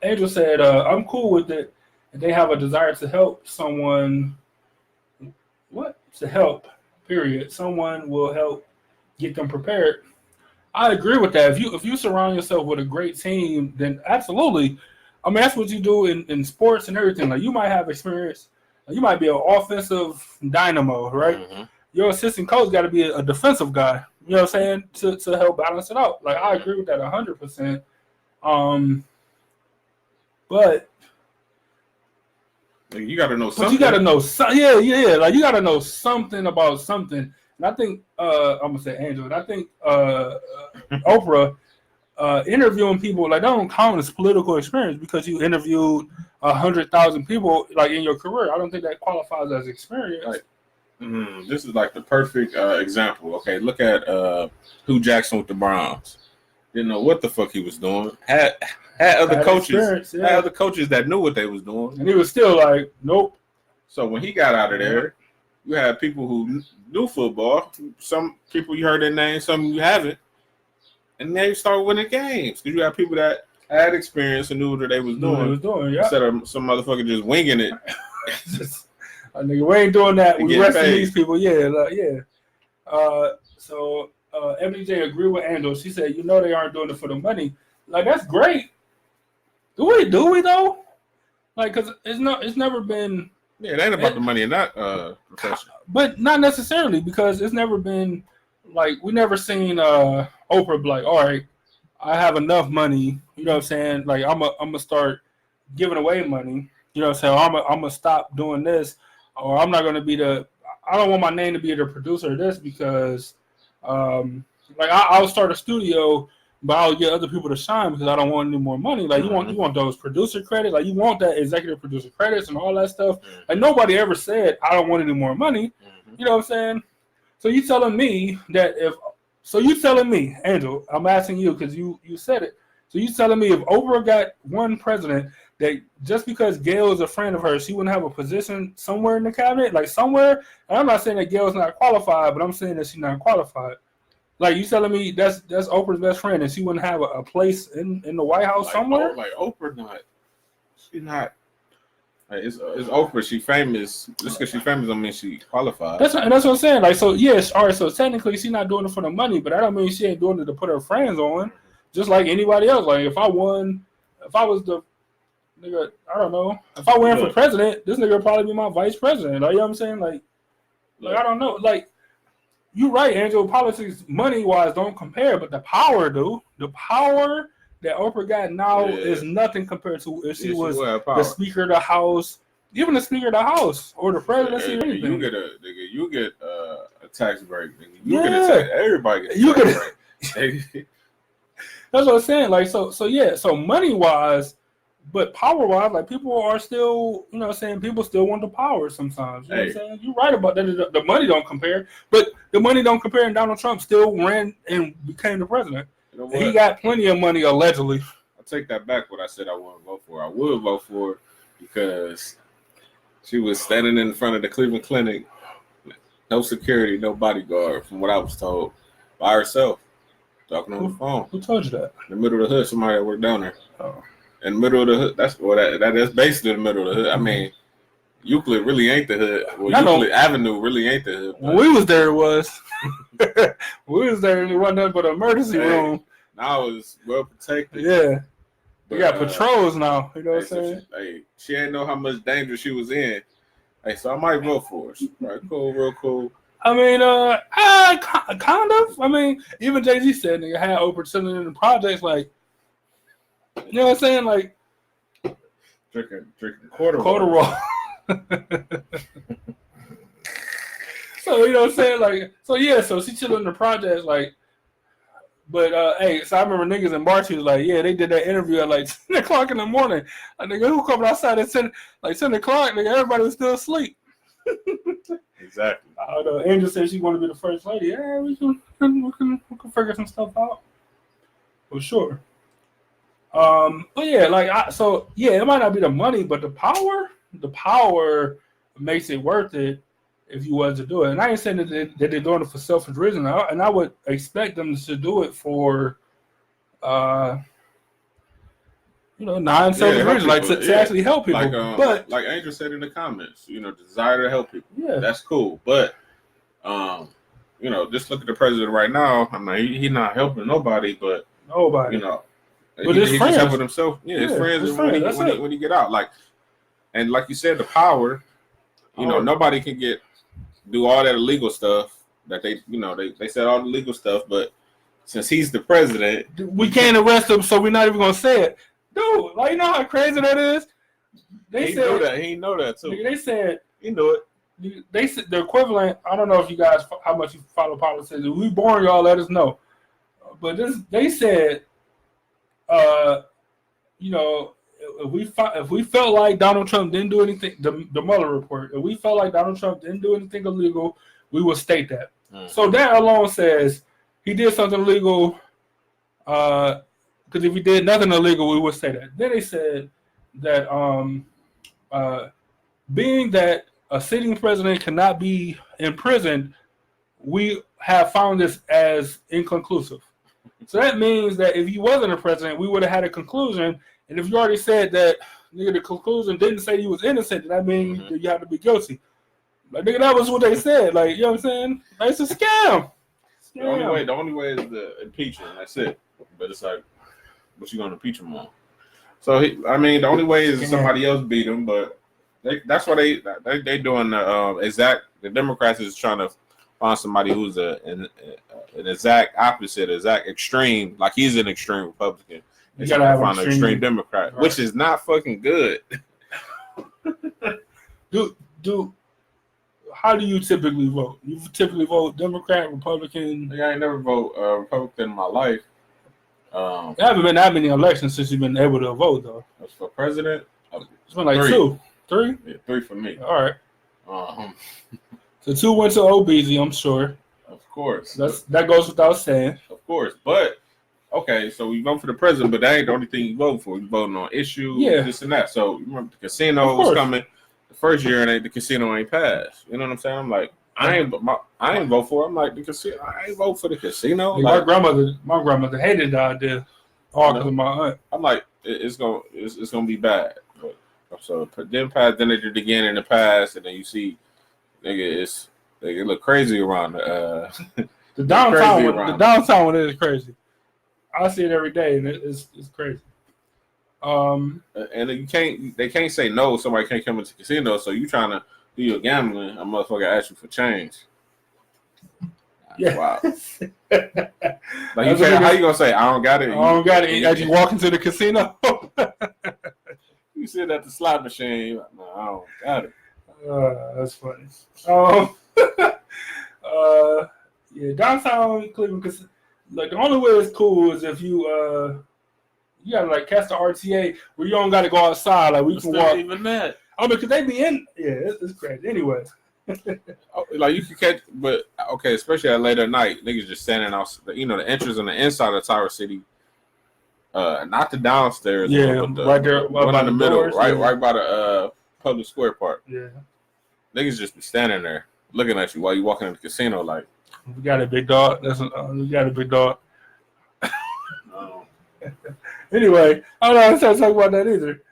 Angela said, I'm cool with it. And they have a desire to help someone. What? To help. Period. Someone will help get them prepared. I agree with that. If you surround yourself with a great team, then absolutely. I mean, that's what you do in sports and everything. Like you might have experience. You might be an offensive dynamo, right? Mm-hmm. Your assistant coach got to be a defensive guy. You know what I'm saying? To help balance it out. Like I agree with that 100%. But you got to know something. You got to know yeah. Like you got to know something about something. And I think I'm gonna say Angela. And I think Oprah interviewing people like that don't count as political experience because you interviewed 100,000 people like in your career. I don't think that qualifies as experience. This is like the perfect example. Okay, look at Hugh Jackson with the Browns. Didn't know what the fuck he was doing. Had other coaches. Had other coaches that knew what they was doing, and he was still like, nope. So when he got out of there, you had people who knew football. Some people you heard their name, some you haven't, and they started winning games because you had people that had experience and knew what they was doing. Instead of some motherfucker just winging it. Nigga, we ain't doing that. We resting these people. So MJ agreed with Angel. She said, "You know they aren't doing it for the money." Like that's great. Do we though? Like, cause it's never been. Yeah, it ain't about the money in that profession. But not necessarily because it's never been like we never seen Oprah be like, all right, I have enough money. You know what I'm saying? Like I'm gonna start giving away money. You know what I'm saying? I'm gonna stop doing this, or I'm not gonna be I don't want my name to be the producer of this because, like I'll start a studio, but I'll get other people to shine because I don't want any more money. Like you want those producer credits, like you want that executive producer credits and all that stuff. Like nobody ever said I don't want any more money. You know what I'm saying? So you telling me that Angel, I'm asking you because you said it. So you telling me if Oprah got one president that just because Gail is a friend of hers, she wouldn't have a position somewhere in the cabinet, like somewhere? And I'm not saying that Gail's not qualified, but I'm saying that she's not qualified. Like you telling me that's Oprah's best friend and she wouldn't have a place in the White House somewhere? Like Oprah she's not. Like it's Oprah. She famous. Just because she's famous don't mean she qualified. That's what I'm saying. Like so, yes, all right. So technically, she's not doing it for the money, but that don't mean she ain't doing it to put her friends on, just like anybody else. Like if I was the nigga, I don't know. If I went for president, this nigga would probably be my vice president. Like, you know what I'm saying? Like I don't know. Like you're right, Angel. Politics, money wise, don't compare, but the power do. The power that Oprah got now is nothing compared to if she was the Speaker of the House, even the Speaker of the House or the presidency. Or anything. You get a tax break. Nigga. You get a tax. Everybody gets a tax break. That's what I'm saying. Like so money wise, but power wise, like people are still, you know what I'm saying, people still want the power sometimes. You know what I'm saying? You're right about that. The money don't compare, but the money don't compare, and Donald Trump still ran and became the president. You know he got plenty of money, allegedly. I take that back what I said I wouldn't vote for. I would vote for her because she was standing in front of the Cleveland Clinic, no security, no bodyguard, from what I was told, by herself, talking on the phone. Who told you that? In the middle of the hood, somebody that worked down there. Oh. In the middle of the hood, that's basically the middle of the hood. I mean, Euclid really ain't the hood. Well, Euclid Avenue really ain't the hood. When we was there, it was. We was there, and it wasn't nothing but an emergency room. Now it's well protected. Yeah. We got patrols now. You know what I'm saying? She didn't know how much danger she was in. So I might vote for her. Right, cool, real cool. I mean, kind of. I mean, even Jay-Z said, nigga, had Oprah chilling in the projects, like, you know what I'm saying? Like, drinking quarter roll. So, you know what I'm saying? Like, so she chilling in the projects, like, but, so I remember niggas in March, he was like, yeah, they did that interview at, like, 10 o'clock in the morning. Like, nigga, who coming outside at 10 o'clock? Nigga, everybody was still asleep. Exactly. I don't know. Angel said she wanted to be the first lady. Yeah, we can figure some stuff out. For sure. But yeah, it might not be the money, but the power makes it worth it if you was to do it. And I ain't saying that they're doing it for selfish reasons, and I would expect them to do it for, non-selfish reasons, like to actually help people. But like Angel said in the comments, desire to help people. Yeah, that's cool. But just look at the president right now. I mean, he's not helping nobody, but nobody. But he's just helping himself. Yeah, his friends when he get out. Like you said, the power. Nobody can do all that illegal stuff that they said all the legal stuff, but since he's the president, we can't arrest him, so we're not even gonna say it. Dude, like, you know how crazy that is? He know that too. They said he knew it. They said the equivalent. I don't know if you guys how much you follow politics. If we boring y'all, let us know. But they said, if if we felt like Donald Trump didn't do anything, the Mueller report, if we felt like Donald Trump didn't do anything illegal, we would state that. So that alone says he did something illegal. Because if he did nothing illegal, we would say that. Then they said that being that a sitting president cannot be imprisoned, we have found this as inconclusive. So that means that if he wasn't a president, we would have had a conclusion. And if you already said that, nigga, the conclusion didn't say he was innocent, then that means that you have to be guilty. Like, nigga, that was what they said. Like, you know what I'm saying? Like, it's a scam. The only way is the impeachment. That's it. But it's like, what you gonna impeach him on? So the only way is somebody else beat him. But that's why they doing the exact. The Democrats is trying to find somebody who's an exact opposite, exact extreme. Like he's an extreme Republican. You gotta have find an extreme Democrat, right. Which is not fucking good. How do you typically vote? You typically vote Democrat, Republican? I ain't never vote Republican in my life. There haven't been that many elections since you've been able to vote, though. As for president, it's been like 2, 3? Yeah, 3 for me. All right. So 2 went to OBZ, I'm sure. Of course. That goes without saying. Of course. But, okay, so you vote for the president, but that ain't the only thing you vote for. You voting on issues, this and that. So, you remember the casino was coming the first year and the casino ain't passed. You know what I'm saying? I'm like, I ain't vote for it. I'm like, the casino. I ain't vote for the casino. Like, my grandmother hated the idea. All because of my aunt. I'm like, it's gonna be bad. But, so then pass, then they did it again in the past, and then you see, nigga, they look crazy around the downtown. The downtown one is crazy. I see it every day, and it's crazy. And they can't say no. Somebody can't come into the casino, so you trying to do your gambling. A motherfucker ask you for change. Yeah. Wow. Like how you gonna say I don't got it? I don't got it. As you walk into the casino, you sit at the slot machine. Like, no, I don't got it. That's funny. Yeah, downtown Cleveland. Cause like the only way it's cool is if you gotta like catch the RTA where you don't gotta go outside. Like we can walk. Even that. I mean, cause they be in. Yeah, it's crazy. Anyway. Like you can catch, but okay, especially at later night, niggas just standing out. You know, the entrance on the inside of Tower City, not the downstairs. Yeah, right there, one in the middle, doors, right by the public square part. Yeah, niggas just be standing there looking at you while you walking in the casino. Like, we got a big dog. We got a big dog. Anyway, I don't know how to talk about that either.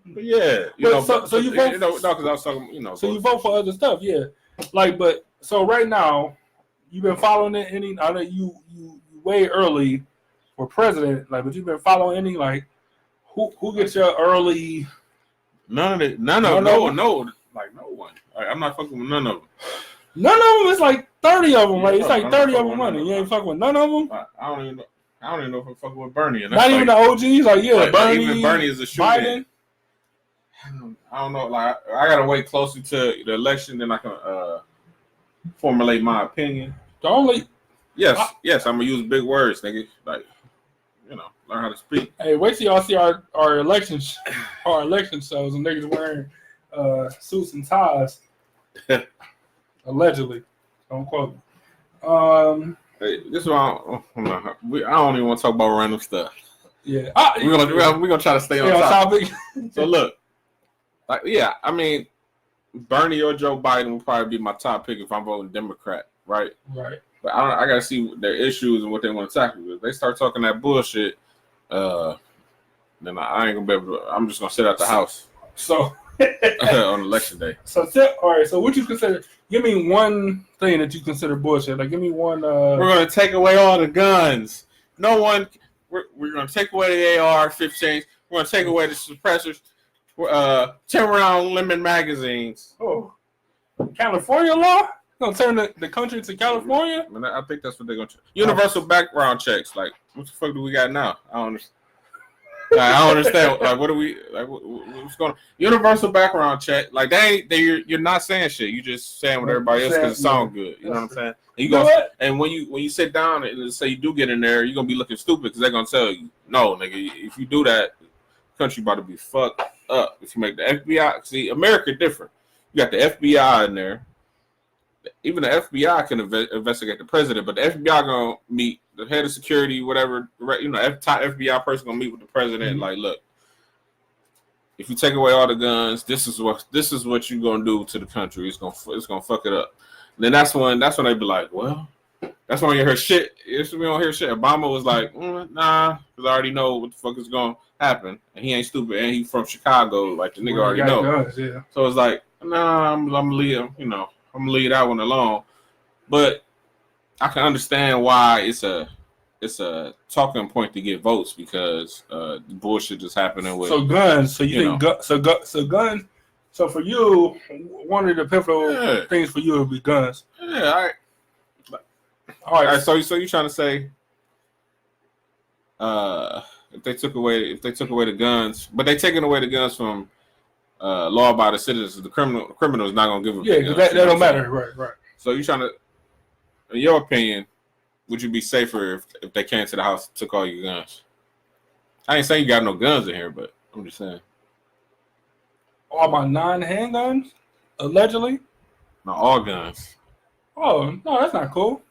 But yeah, so you vote. Because I was talking, So you vote for other stuff, yeah. Like, but so right now, you've been following it. I know you way early for president. Like, but you've been following any like who gets your early? None of it. No one. Like, I'm not fucking with none of them. None of them. It's like 30 of them. Like it's like 30 of them money. You ain't fucking with none of them. I don't even know if I'm fucking with Bernie. Not even the OGs. Like Bernie. Even Bernie is a shooting. I don't know. Like I gotta wait closer to the election, then I can formulate my opinion. Yes, I'm gonna use big words, nigga. Like, learn how to speak. Hey, wait till y'all see our election shows and niggas wearing suits and ties. Allegedly, don't quote me. Hey, this is why I don't even want to talk about random stuff. Yeah, we're gonna try to stay on topic. So look. Like, yeah, I mean, Bernie or Joe Biden will probably be my top pick if I'm voting Democrat, right? Right. But I gotta see their issues and what they want to tackle. If they start talking that bullshit, then I ain't gonna be able to. I'm just gonna sit at the house. So on election day. So all right. So what you consider? Give me one thing that you consider bullshit. Like, give me one. We're gonna take away all the guns. No one. We're gonna take away the AR-15s. We're gonna take away the suppressors. 10-round lemon magazines. Oh, California law? Gonna turn the country to California? I think that's what they're gonna do. Universal background checks. Like, what the fuck do we got now? I don't I don't understand. Like, what are we? Like, what's going on? Universal background check. Like, you're not saying shit. You just saying what everybody else because it sounds good. You know what I'm saying? And, and when you sit down and say you do get in there, you're gonna be looking stupid because they're gonna tell you, no, nigga, if you do that, the country about to be fucked up. If you make the FBI, see, America different. You got the FBI in there. Even the FBI can investigate the president, but the FBI gonna meet the head of security, whatever. Top FBI person gonna meet with the president. Like, look, if you take away all the guns, this is what you're gonna do to the country. It's gonna fuck it up. And then that's when they be like, well, that's when you hear shit. We don't hear shit. Obama was like, nah, because I already know what the fuck is gonna happen, and he ain't stupid, and he from Chicago, like the nigga already know. Guns, yeah. So it's like, nah, I'm gonna leave him, I'm gonna leave that one alone, but I can understand why it's a talking point to get votes because the bullshit is happening with. So guns. So you think guns. So for you, one of the pivotal things for you would be guns. Yeah. All right. So you trying to say if they took away the guns, but they taking away the guns from law-abiding citizens, the criminal is not gonna give them. Yeah, because that don't matter, right. So you trying to, in your opinion, would you be safer if they came to the house and took all your guns? I ain't saying you got no guns in here, but I'm just saying. All my 9 handguns, allegedly. Not all guns. Oh no, that's not cool.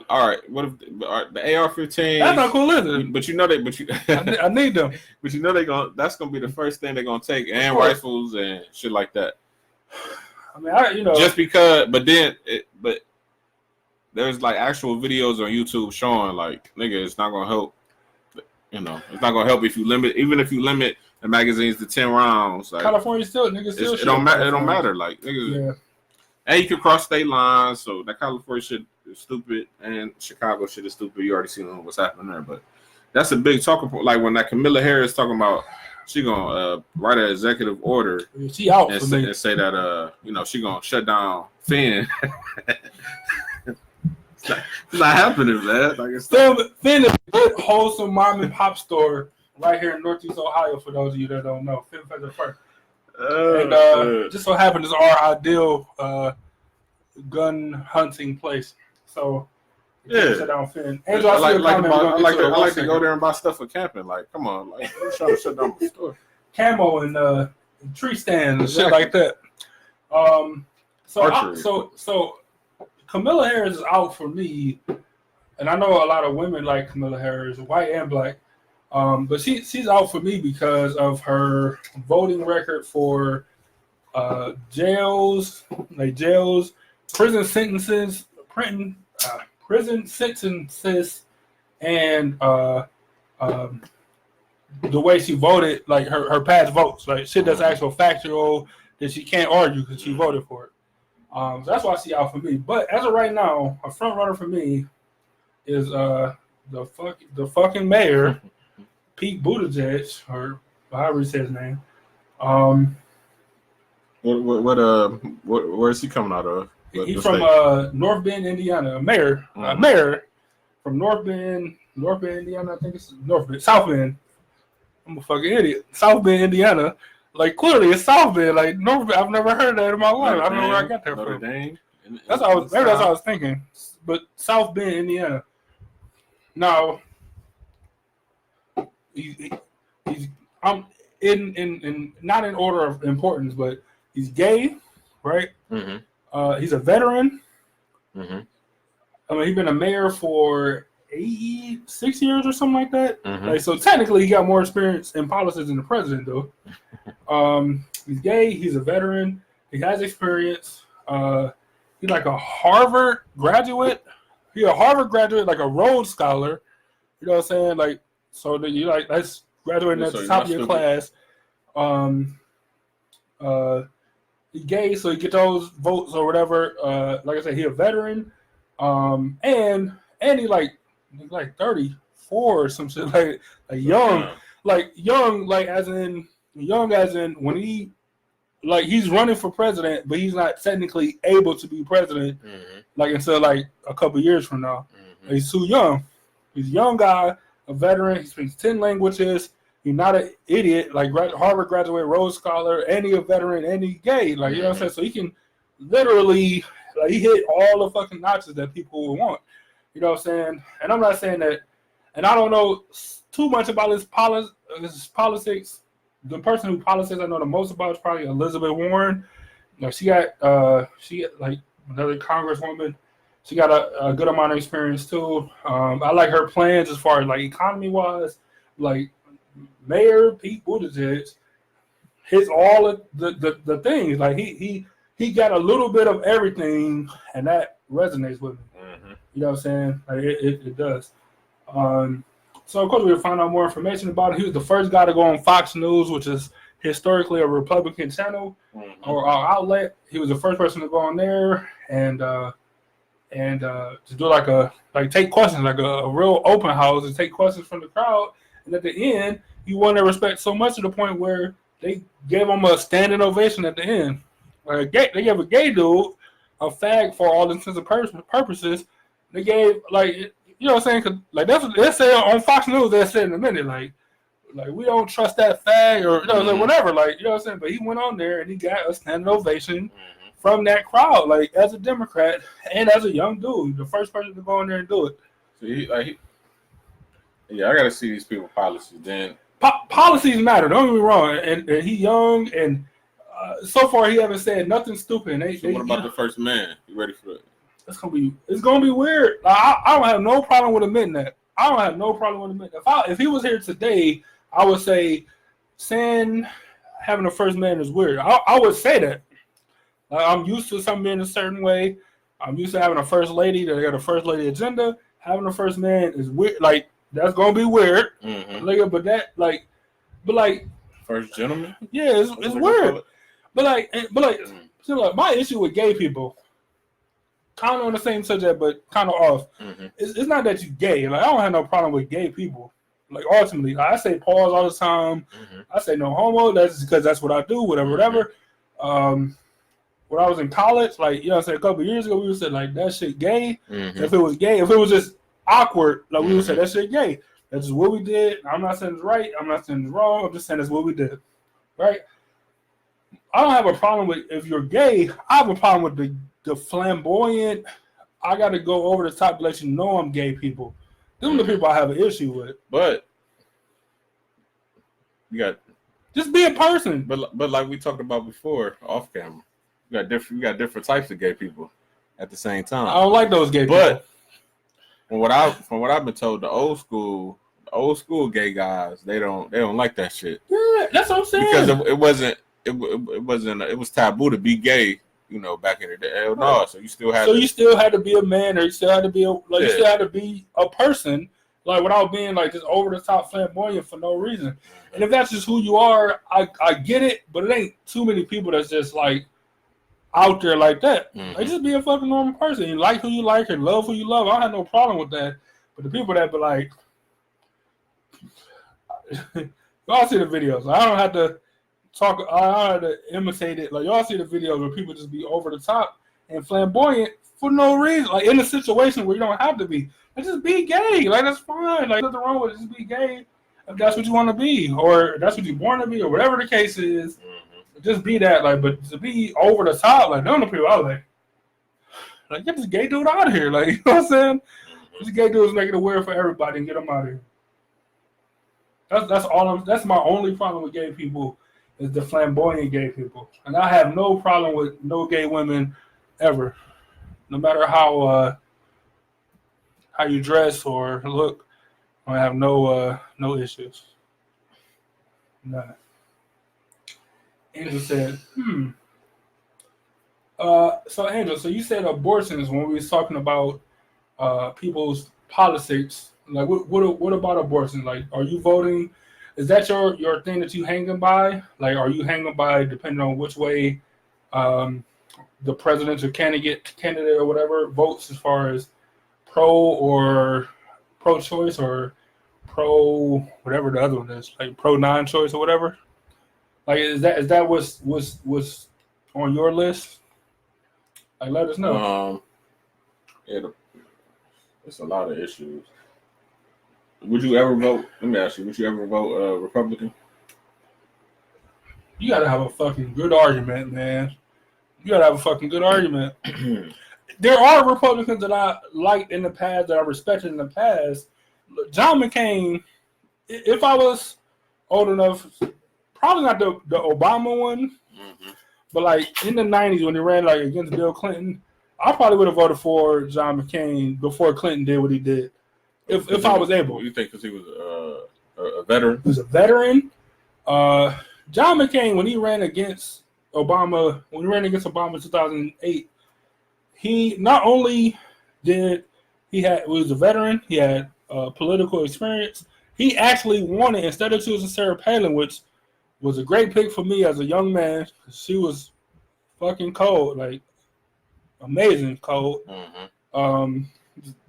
All right. What if the AR-15? That's not cool, is it? But you know I need them. But you know that's gonna be the first thing they're gonna take, and rifles and shit like that. I mean, just because. But there's like actual videos on YouTube showing like, nigga, it's not gonna help. It's not gonna help if you limit, even if you limit the magazines to 10 rounds. Like, California niggas still. It don't matter. It don't matter. Like, niggas. Yeah. And you can cross state lines, so that California shit is stupid, and Chicago shit is stupid. You already seen what's happening there, but that's a big talking point. Like when that Camilla Harris talking about she gonna write an executive order, she out and say that she gonna shut down Finn. It's not happening, man. Like Finn is a good, wholesome mom and pop store right here in Northeast Ohio. For those of you that don't know, Finn Feather First. And just so happens it's our ideal gun hunting place. So sit down, Finn. Angel, I like to go there and buy stuff for camping. Like, come on, like I'm trying to shut down my store. Camo and tree stands and shit like that. So Camilla Harris is out for me, and I know a lot of women like Camilla Harris, white and black. But she's out for me because of her voting record for jails, prison sentences, and the way she voted, like her past votes, like shit that's actual factual that she can't argue because she voted for it. So that's why she's out for me. But as of right now, a front runner for me is the fucking mayor. Pete Buttigieg, or however he says his name. Where is he coming out of? He's from North Bend, Indiana. A mayor from North Bend, Indiana. I think it's South Bend. I'm a fucking idiot. South Bend, Indiana. Like clearly it's South Bend. Like North Bend. I've never heard that in my life. I don't know where I got that from. That's what I was thinking. But South Bend, Indiana. Now. He's in not in order of importance, but he's gay, right? Mm-hmm. He's a veteran. Mm-hmm. I mean, he's been a mayor for 6 years or something like that. Mm-hmm. Like, so technically, he got more experience in politics than the president, though. He's gay. He's a veteran. He has experience. He's like a Harvard graduate. He's a Harvard graduate, like a Rhodes Scholar. You know what I'm saying? Like. So that you like that's graduating at the top of your class. He's gay, so he get those votes or whatever. Like I said, he a veteran. And he like 34 or some shit, like young, as in when he like he's running for president, but he's not technically able to be president like until like a couple years from now. Mm-hmm. He's too young. He's a young guy. a veteran. He speaks 10 languages. He's not an idiot, like Harvard graduate, Rhodes Scholar, and he a veteran, and he gay. Like, you know what I'm saying? So he can literally, like, he hit all the fucking notches that people would want. You know what I'm saying? And I'm not saying that, and I don't know too much about his politics. The person who politics I know the most about is probably Elizabeth Warren. You know, she got like another congresswoman. She got a good amount of experience too. I like her plans as far as like economy wise. Like Mayor Pete Buttigieg hits all of the things. Like he got a little bit of everything, and that resonates with me. Mm-hmm. You know what I'm saying? Like it does. So of course we'll find out more information about it. He was the first guy to go on Fox News, which is historically a Republican channel or outlet. He was the first person to go on there and to do like take questions, like a real open house, and take questions from the crowd. And at the end, he won their respect so much to the point where they gave him a standing ovation at the end. Like they gave a gay dude, a fag for all intents and purposes. They gave, like, you know what I'm saying? Cause like that's what they say on Fox News. They said in a minute, like we don't trust that fag or, you know, like whatever. Like, you know what I'm saying? But he went on there and he got a standing ovation from that crowd. Like, as a Democrat and as a young dude, the first person to go in there and do it. So I got to see these people's policies. Then policies matter. Don't get me wrong. And he young, and so far he haven't said nothing stupid. What about the first man? You ready for it? It's gonna be weird. I don't have no problem with admitting that. I don't have no problem with admitting that. If he was here today, I would say saying having a first man is weird. I would say that. I'm used to something being a certain way. I'm used to having a first lady. They got a first lady agenda. Having a first man is weird. Like, that's gonna be weird. Mm-hmm. But first gentleman. Yeah, it's weird. So my issue with gay people, kind of on the same subject, but kind of off. Mm-hmm. It's not that you gay. Like, I don't have no problem with gay people. Like, ultimately, I say pause all the time. Mm-hmm. I say no homo. That's because that's what I do. Whatever. When I was in college, like, you know what I'm saying, a couple of years ago, we would say, like, that shit gay. Mm-hmm. If it was gay, if it was just awkward, like, we would say that shit gay. That's just what we did. I'm not saying it's right. I'm not saying it's wrong. I'm just saying that's what we did. Right? I don't have a problem with if you're gay. I have a problem with the flamboyant, I got to go over the top to let you know I'm gay people. Those are the people I have an issue with. But you got just be a person. But like we talked about before, off camera, you got different types of gay people at the same time. I don't like those gay people. But from what I've been told, the old school gay guys, they don't like that shit. Yeah, that's what I'm saying. Because it was taboo to be gay. You know, back in the day, hell no. So you still had to be a man, or you still had to be you still had to be a person, like, without being like just over the top flamboyant for no reason. Mm-hmm. And if that's just who you are, I get it, but it ain't too many people that's just like out there like that. Mm-hmm. Like, just be a fucking normal person. You like who you like and love who you love. I don't have no problem with that. But the people that be like, y'all see the videos. I don't have to talk. I don't have to imitate it. Like, y'all see the videos where people just be over the top and flamboyant for no reason. Like, in a situation where you don't have to be. Like, just be gay. Like, that's fine. Like, nothing wrong with it. Just be gay if that's what you want to be, or that's what you're born to be, or whatever the case is. Mm-hmm. Just be that. Like, but to be over the top, like, none of the people out there. Like, get this gay dude out of here. Like, you know what I'm saying? This gay dude is making it weird for everybody, and get him out of here. That's my only problem with gay people. Is the flamboyant gay people. And I have no problem with no gay women ever. No matter how you dress or look, I have no issues. None. Angel said, so Angel, so you said abortions when we was talking about people's politics. Like, what about abortion? Like, are you voting? Is that your thing that you hanging by? Like, are you hanging by depending on which way the presidential candidate or whatever votes, as far as pro or pro-choice or pro whatever the other one is, like pro non-choice or whatever? Like, is that what's on your list? Like, let us know. It's a lot of issues. Would you ever vote? Let me ask you. Would you ever vote Republican? You gotta have a fucking good argument, man. You gotta have a fucking good argument. There are Republicans that I liked in the past, that I respected in the past. John McCain, if I was old enough, probably not the Obama one, but like in the 90s when he ran like against Bill Clinton, I probably would have voted for John McCain before Clinton did what he did. If I was able. You think because he was a veteran? He was a veteran. John McCain, when he ran against Obama, in 2008, he not only was a veteran, he had political experience. He actually wanted, instead of choosing Sarah Palin, which was a great pick for me as a young man. She was fucking cold, like amazing cold.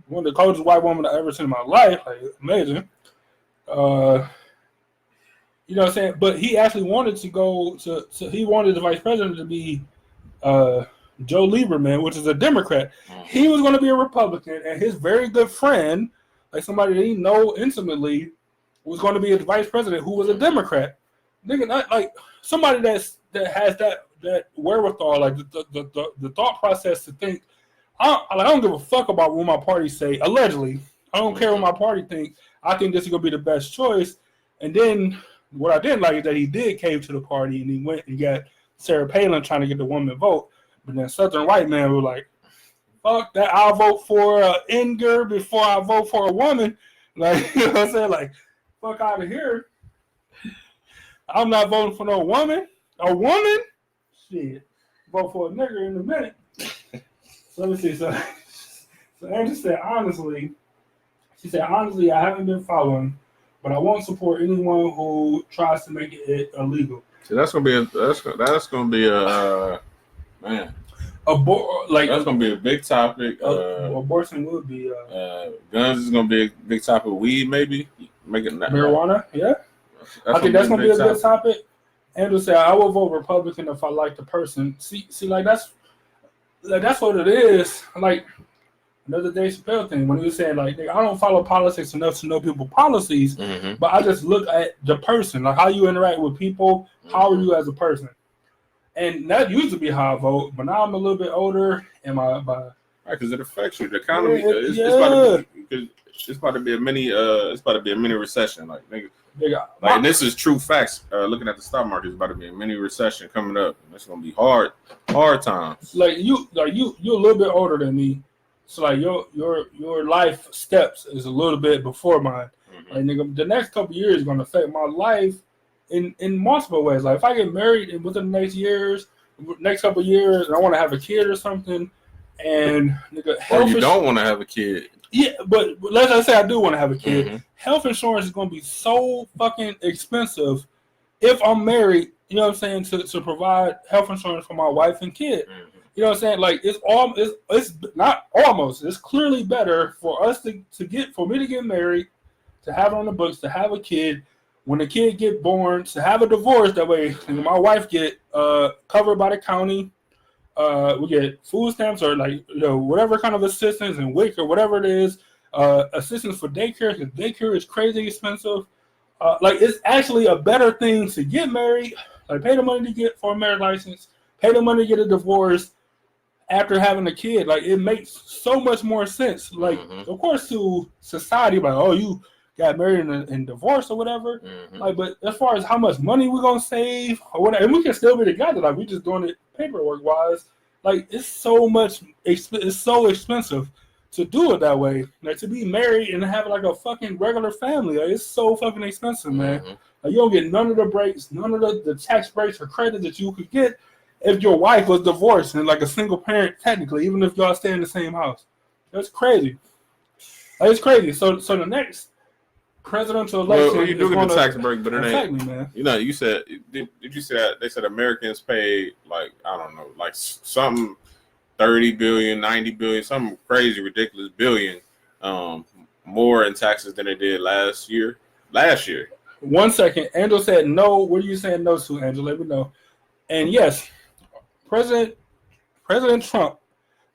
One of the coldest white women I ever seen in my life, like amazing. You know what I'm saying? But he actually wanted to go to he wanted the vice president to be Joe Lieberman, which is a Democrat. He was going to be a Republican, and his very good friend, like somebody that he know intimately, was going to be a vice president who was a Democrat. Nigga, not like somebody that has that wherewithal, like the thought process to think. I don't give a fuck about what my party say. Allegedly, I don't care what my party thinks. I think this is gonna be the best choice. And then what I didn't like is that he did cave to the party and he went and got Sarah Palin trying to get the woman vote. But then Southern white man was like, "Fuck that! I'll vote for Inger before I vote for a woman." Like, you know what I'm saying? Like, fuck out of here. I'm not voting for no woman. A woman? Shit. Vote for a nigger in a minute. So let me see. So Andrew said, honestly, I haven't been following, but I won't support anyone who tries to make it illegal. So that's gonna be a man. That's gonna be a big topic. Abortion would be. Guns is gonna be a big topic. Weed, maybe making that marijuana. Yeah, I think that's gonna be a good topic. Andrew said, I will vote Republican if I like the person. See, like that's what it is. Like another Dave Chappelle thing when he was saying, like, I don't follow politics enough to know people's policies, but I just look at the person, like how you interact with people, how are you as a person. And that used to be how I vote, but now I'm a little bit older, and my because it affects you. The economy, it's about to be a mini recession, like nigga. And this is true facts. Looking at the stock market, it's about to be a mini recession coming up. And it's gonna be hard times. You're a little bit older than me, so like your life steps is a little bit before mine. Like nigga, the next couple of years is gonna affect my life in multiple ways. Like if I get married and within the next couple of years, and I want to have a kid or something, and nigga, or you don't want to have a kid. Yeah, but let's say I do want to have a kid. Health insurance is going to be so fucking expensive if I'm married, you know what I'm saying, to provide health insurance for my wife and kid. You know what I'm saying? Like it's not almost. It's clearly better for us for me to get married, to have it on the books, to have a kid. When the kid get born, to have a divorce. That way, my wife get covered by the county. We get food stamps or whatever kind of assistance and WIC or whatever it is. Assistance for daycare, because daycare is crazy expensive. It's actually a better thing to get married, like pay the money to get for a marriage license, pay the money to get a divorce after having a kid. Like it makes so much more sense. Like of course to society, like, oh, you got married and divorced or whatever. Like, but as far as how much money we're gonna save or whatever, and we can still be together, like we just doing it paperwork wise. Like it's so expensive to do it that way. Like to be married and have like a fucking regular family, like, it's so fucking expensive, man. Like you don't get none of the breaks, none of the tax breaks or credit that you could get if your wife was divorced and like a single parent technically, even if y'all stay in the same house. That's crazy. Like, it's crazy. So the next presidential election, well, you do get the tax break, but it ain't. Man. You know, you said did you say they said Americans pay like I don't know, like something 30 billion, 90 billion, something crazy, ridiculous billion more in taxes than they did last year. 1 second, Angel said no. What are you saying no to, Angel? Let me know. And yes, President Trump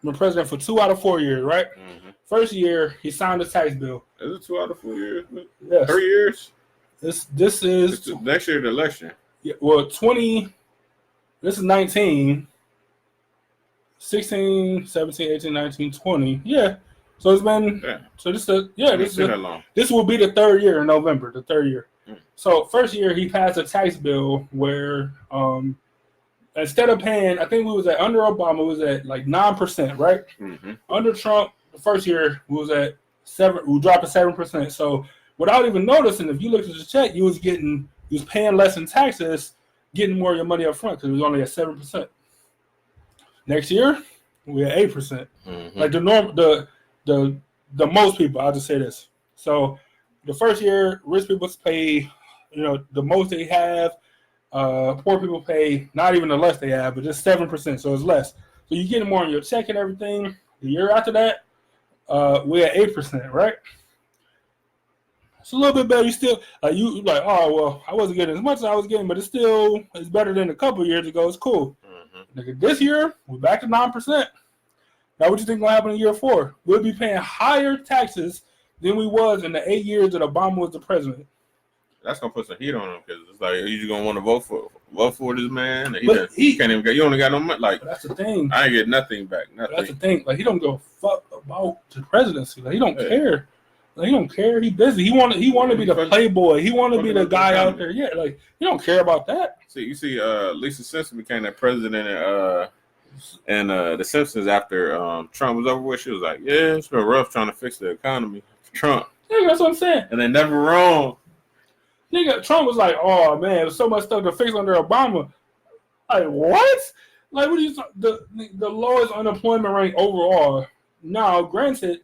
been president for 2 out of 4 years, right? Mm-hmm. First year, he signed a tax bill. Is it 2 out of 4 years? Yes. 3 years? This is next year the election. Yeah, well, 20. This is 19. 16, 17, 18, 19, 20. Yeah. So it's been. Yeah. So this is that long. This will be the 3rd year in November. The 3rd year. So first year he passed a tax bill where instead of paying, I think we was at under Obama was at like 9%, right? Mm-hmm. Under Trump, the first year we was at 7. We dropped to 7%. So without even noticing, if you looked at the check, you was paying less in taxes, getting more of your money up front because it was only at 7%. Next year, we're at 8%. Mm-hmm. Like the most people, I'll just say this. So the first year, rich people pay, the most they have. Poor people pay not even the less they have, but just 7%. So it's less. So you're getting more on your check and everything. The year after that, we're at 8%, right? It's a little bit better. You still oh well, I wasn't getting as much as I was getting, but it's better than a couple years ago. It's cool. Mm-hmm. This year we're back to 9%. Now what you think gonna happen in year 4? We'll be paying higher taxes than we was in the 8 years that Obama was the president. That's gonna put some heat on him because it's like you just gonna want to vote for this man. He can't even get. You only got no money. Like that's the thing. I ain't get nothing back. Nothing. That's the thing. Like he don't give a fuck about the presidency. Like he don't care. Like he don't care. He busy. He want to be the playboy. He want to be the guy out there. Yeah. Like he don't care about that. You see, Lisa Simpson became that president and the Simpsons after Trump was over with. She was like, yeah, it's been rough trying to fix the economy for Trump. Yeah, that's what I'm saying. And they never wrong. Nigga, Trump was like, oh man, there's so much stuff to fix under Obama. Like what? Like what are you the lowest unemployment rate overall. Now, granted,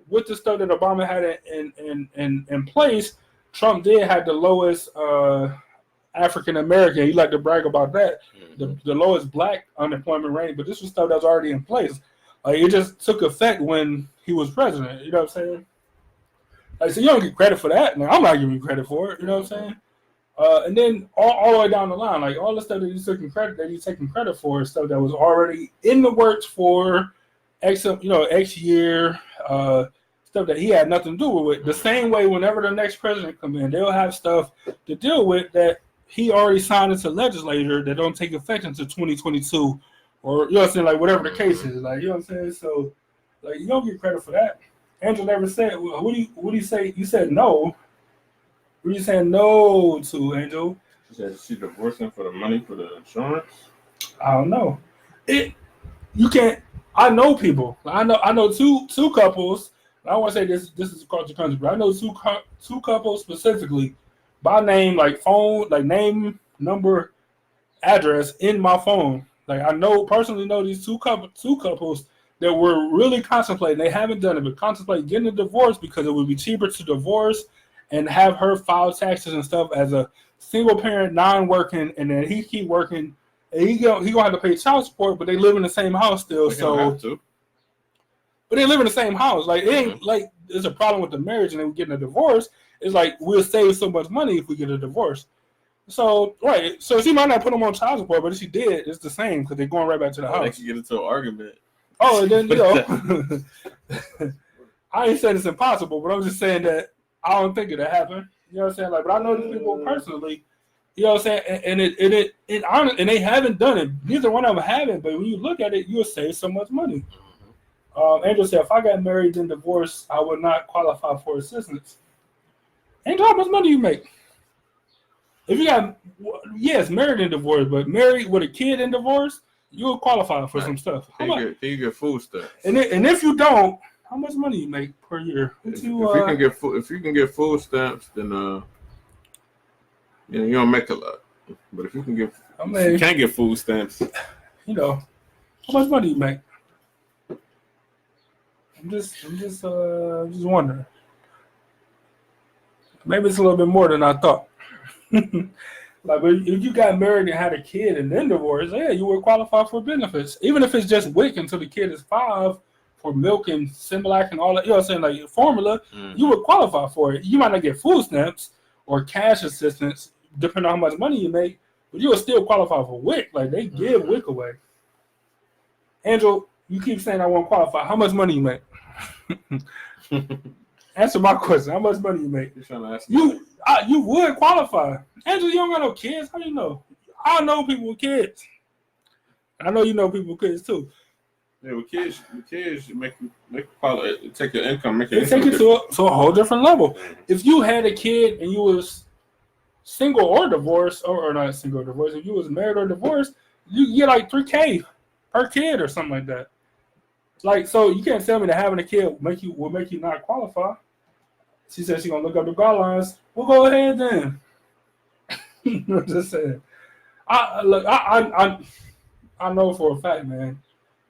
with the stuff that Obama had in place, Trump did have the lowest African American. He like to brag about that. Mm-hmm. The lowest black unemployment rate, but this was stuff that was already in place. It just took effect when he was president. You know what I'm saying? Like, so you don't get credit for that. Now, I'm not giving you credit for it. You know what I'm saying? And then all the way down the line, like all the stuff that he's taking credit for is stuff that was already in the works for X year, stuff that he had nothing to do with. The same way, whenever the next president comes in, they'll have stuff to deal with that he already signed into legislature that don't take effect until 2022, or you know what I'm saying, like whatever the case is, like you know what I'm saying. So, like you don't get credit for that. Angel never said. What do you say? You said no. What are you saying no to, Angel? She said she divorced him for the money for the insurance. I don't know. You can't. I know people. I know two couples. I don't want to say this is across the country, but I know two couples specifically by name, like phone, like name, number, address in my phone. Like I personally know these two couples that were really contemplating. They haven't done it, but contemplate getting a divorce because it would be cheaper to divorce and have her file taxes and stuff as a single parent, non-working, and then he keep working. And he gonna have to pay child support, but they live in the same house still. But they live in the same house. Like it ain't like there's a problem with the marriage and then we're getting a divorce. It's like we'll save so much money if we get a divorce. So right, so she might not put them on child support, but if she did, it's the same because they're going right back to the house. They can get into an argument. Oh, and then I ain't saying it's impossible, but I'm just saying that I don't think it'll happen. You know what I'm saying? Like, but I know these people personally. You know what I'm saying? And they haven't done it. Neither one of them haven't. But when you look at it, you'll save so much money. Angel said, if I got married and divorced, I would not qualify for assistance. Angel, how much money you make? If you got, yes, married and divorced, but married with a kid and divorced, you'll qualify for some stuff. Can you get food stamps? And if you don't, how much money you make per year? If you can get food stamps, then you don't make a lot. But if you can get, if you can't get food stamps, how much money you make? I'm just wondering. Maybe it's a little bit more than I thought. Like, but if you got married and had a kid and then divorced, yeah, you would qualify for benefits. Even if it's just WIC until the kid is 5 for milk and Similac and all that, you know what I'm saying, like formula, you would qualify for it. You might not get food stamps or cash assistance, depending on how much money you make, but you would still qualify for WIC. Like, they give WIC away. Angel, You keep saying I won't qualify. How much money you make? Answer my question. How much money you make? You're trying to ask you would qualify. Angela, you don't got no kids. How you know? I know people with kids. I know you know people with kids too. Yeah, with kids make qualify. Take your income, make They your take income it to a whole different level. If you had a kid and you was single or divorced, or not single or divorced, if you was married or divorced, you get like $3,000 per kid or something like that. Like, so you can't tell me that having a kid will make you not qualify. She said she's gonna look up the guidelines. We'll go ahead then. I'm just saying. I know for a fact, man,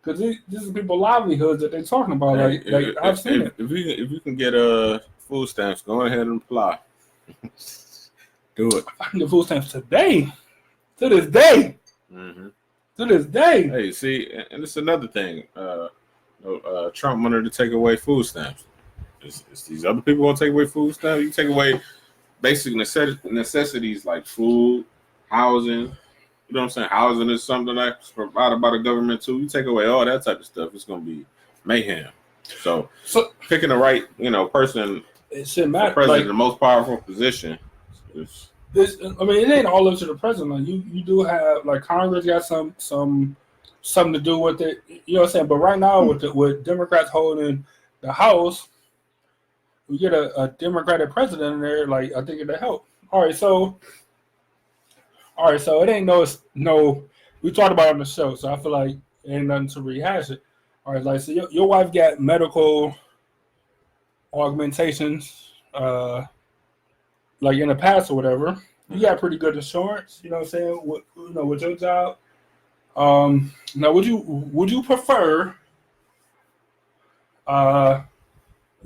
because this is people's livelihoods that they're talking about. Like I've seen it. If you can get food stamps, go ahead and apply. Do it. I can get food stamps today. To this day. Mm-hmm. To this day. Hey, see, and it's another thing. Trump wanted to take away food stamps. Is these other people gonna take away food stamps? You take away basic necessities like food, housing. You know what I'm saying? Housing is something that's provided by the government too. You take away all that type of stuff, it's gonna be mayhem. So picking the right, person, it shouldn't matter. President, the most powerful position. It ain't all up to the president. Like you do have like Congress got something to do with it. You know what I'm saying? But right now with Democrats holding the House, we get a Democratic president in there. Like I think it'll help. All right, so it ain't no. We talked about it on the show, so I feel like it ain't nothing to rehash it. All right, like so your wife got medical augmentations, like in the past or whatever. You got pretty good insurance. You know what I'm saying? With your job. Now, would you prefer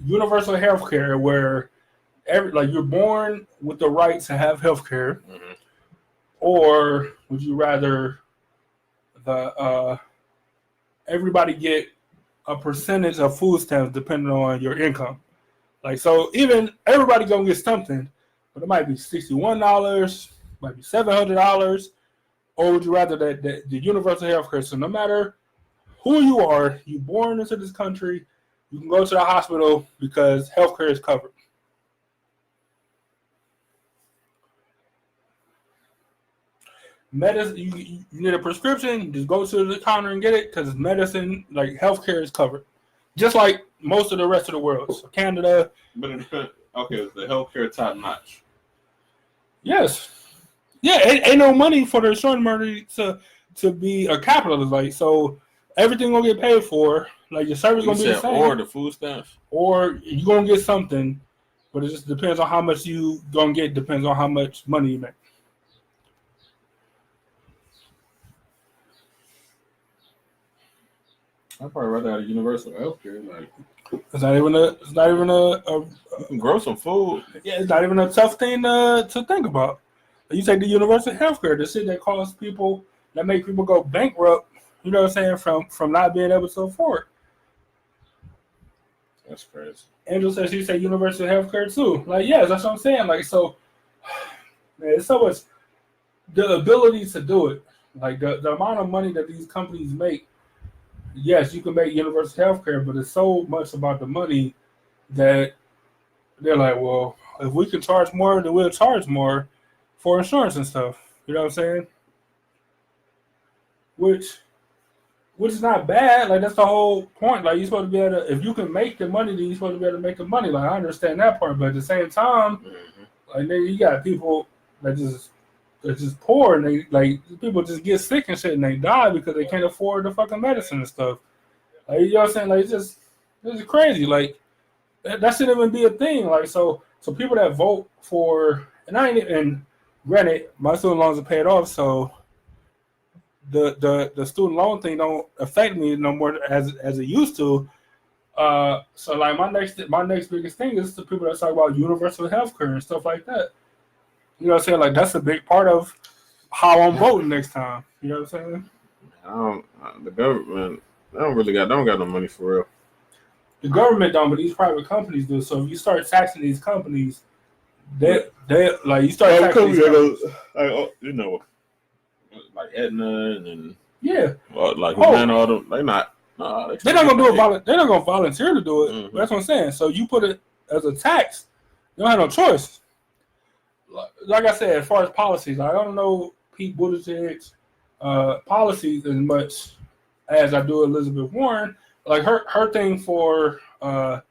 universal health care where you're born with the right to have health care, mm-hmm. or would you rather everybody get a percentage of food stamps depending on your income? Like, so even everybody gonna get something, but it might be $61, might be $700, or would you rather that the universal health care? So no matter who you are, you born into this country, you can go to the hospital because health care is covered. Medicine, you need a prescription, just go to the counter and get it because medicine, like health care, is covered. Just like most of the rest of the world. So Canada. But it depends. Okay, is the health care top notch? Yes. Yeah, ain't no money for the insurance money to be a capitalist. Like, so everything gonna get paid for. Like your service gonna be the same. Or the food stamps. Or you gonna get something, but it just depends on how much you gonna get. Depends on how much money you make. I'd probably rather have a universal health care. Like, it's not even a. You can grow some food. Yeah, it's not even a tough thing to think about. You take the universal health care, the shit that costs people, that make people go bankrupt. You know what I'm saying? From not being able to afford. That's crazy. Angel said she said universal health care too. Like, yes, that's what I'm saying. Like, so, man, it's so much the ability to do it. Like the amount of money that these companies make. Yes, you can make universal health care, but it's so much about the money that they're like, well, if we can charge more, then we'll charge more for insurance and stuff. You know what I'm saying? Which is not bad. Like, that's the whole point. Like, you're supposed to be able to, if you can make the money, then you're supposed to be able to make the money. Like, I understand that part, but at the same time, mm-hmm. like, then you got people that they're just poor, and they like people just get sick and shit, and they die because they can't afford the fucking medicine and stuff. Like, you know what I'm saying? Like, it's just crazy. Like, that shouldn't even be a thing. Like, so people that vote for, and granted, my student loans are paid off, so the student loan thing don't affect me no more as it used to. So like my next biggest thing is the people that talk about universal health care and stuff like that. You know what I'm saying? Like, that's a big part of how I'm voting next time. You know what I'm saying? The government, they don't got no money for real. The government don't, but these private companies do. So if you start taxing these companies, they like you start taxing these companies, like Aetna and yeah, like Humana, they not No, they're not gonna do it. They're not gonna volunteer to do it. Mm-hmm. That's what I'm saying. So you put it as a tax. You don't have no choice. Like I said, as far as policies, I don't know Pete Buttigieg's policies as much as I do Elizabeth Warren. Like her thing for the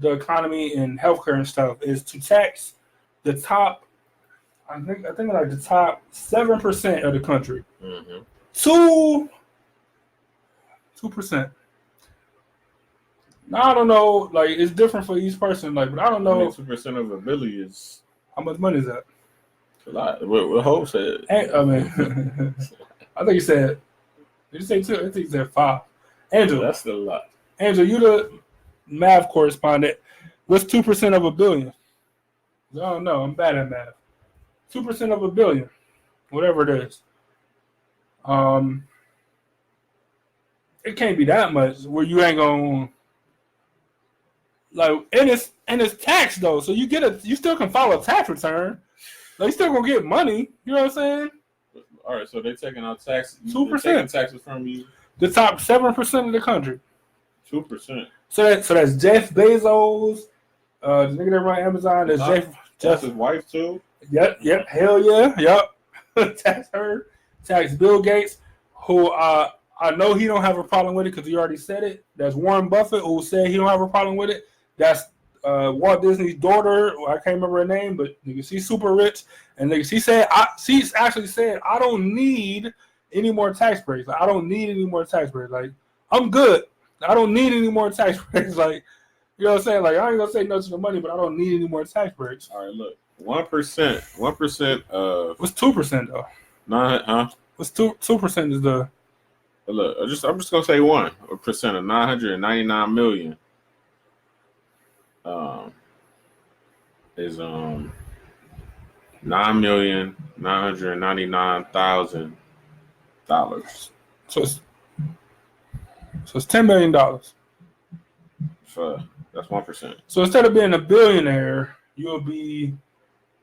economy and healthcare and stuff is to tax the top. I think like the top 7% of the country. Mm-hmm. 2%. Now I don't know. Like it's different for each person. Like, but I don't know. 2% of $1 billion is how much money is that? a lot. What Hope said. I mean, I think he said. Did you say 2? I think he said 5. Andrew, That's still a lot. Andrew, you the math correspondent. What's 2% of $1 billion? I don't know. I'm bad at math. 2% of $1 billion, whatever it is. It can't be that much where you ain't gonna like, and it's tax though, so you still can file a tax return. Like, you still gonna get money. You know what I'm saying? All right, so they're taking out taxes. 2% taxes from you. The top 7% of the country. 2%. So that's Jeff Bezos, the nigga that run Amazon. That's Jeff his wife too. Yep, hell yeah, yep. Tax her, tax Bill Gates, who I know he don't have a problem with it because he already said it. That's Warren Buffett, who said he don't have a problem with it. That's Walt Disney's daughter. I can't remember her name, but she's super rich, and she's actually said, I don't need any more tax breaks. Like, I don't need any more tax breaks. Like, I'm good. I don't need any more tax breaks. Like, you know what I'm saying? Like, I ain't gonna say no to the money, but I don't need any more tax breaks. All right, look, 1% of what's 2% though? What's 2% is the? Look, I'm just gonna say 1% of 999 million. Is $9,999,000. So it's $10 million. So that's 1%. So instead of being a billionaire, you'll be,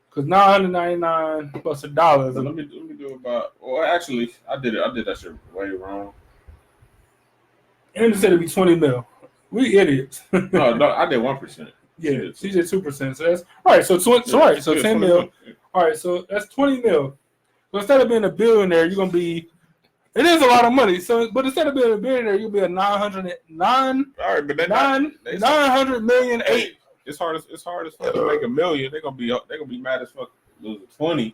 because 999 plus $1. So let me do about. Well, actually, I did that shit way wrong. And it said it'd be 20 mil. We idiots. No, I did 1%. Yeah, she did 2%. So that's all right. So 10 mil. All right, so that's 20 mil. So instead of being a billionaire, you're gonna be. It is a lot of money. So, but instead of being a billionaire, you'll be a 900 million. It's hard as fuck to make $1 million. They're gonna be mad as fuck losing 20.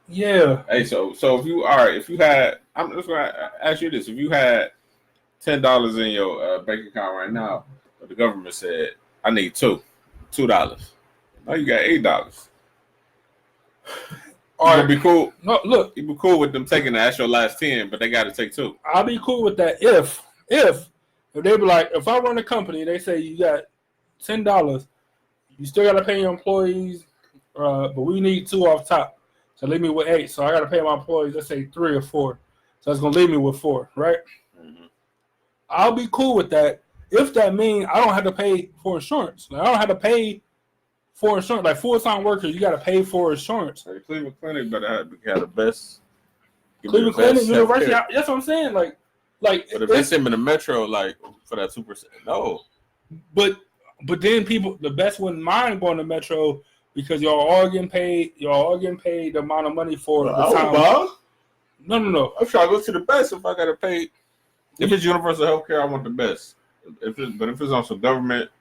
Yeah. Hey, so if you had, I'm just gonna ask you this: if you had $10 in your bank account right now, but the government said I need $2. Now you got $8. All right, be cool. No, look, you be cool with them taking the actual last 10, but they got to take 2. I'll be cool with that if they be like, if I run a company, they say you got $10, you still got to pay your employees, but we need 2 off top, so leave me with 8. So I got to pay my employees, let's say 3 or 4, so that's gonna leave me with 4, right? Mm-hmm. I'll be cool with that if that means I don't have to pay for insurance. Like, I don't have to pay for insurance. Like, full-time workers, you got to pay for insurance. Hey, Cleveland Clinic better have the best. Cleveland Clinic, University. That's what I'm saying. Like. But if they send me the metro, like for that 2%, no. But then people, the best wouldn't mind going to metro because y'all all getting paid. Y'all all getting paid the amount of money for the time. No. I'm trying to go to the best if I got to pay. If it's universal healthcare, I want the best. If it's on some government,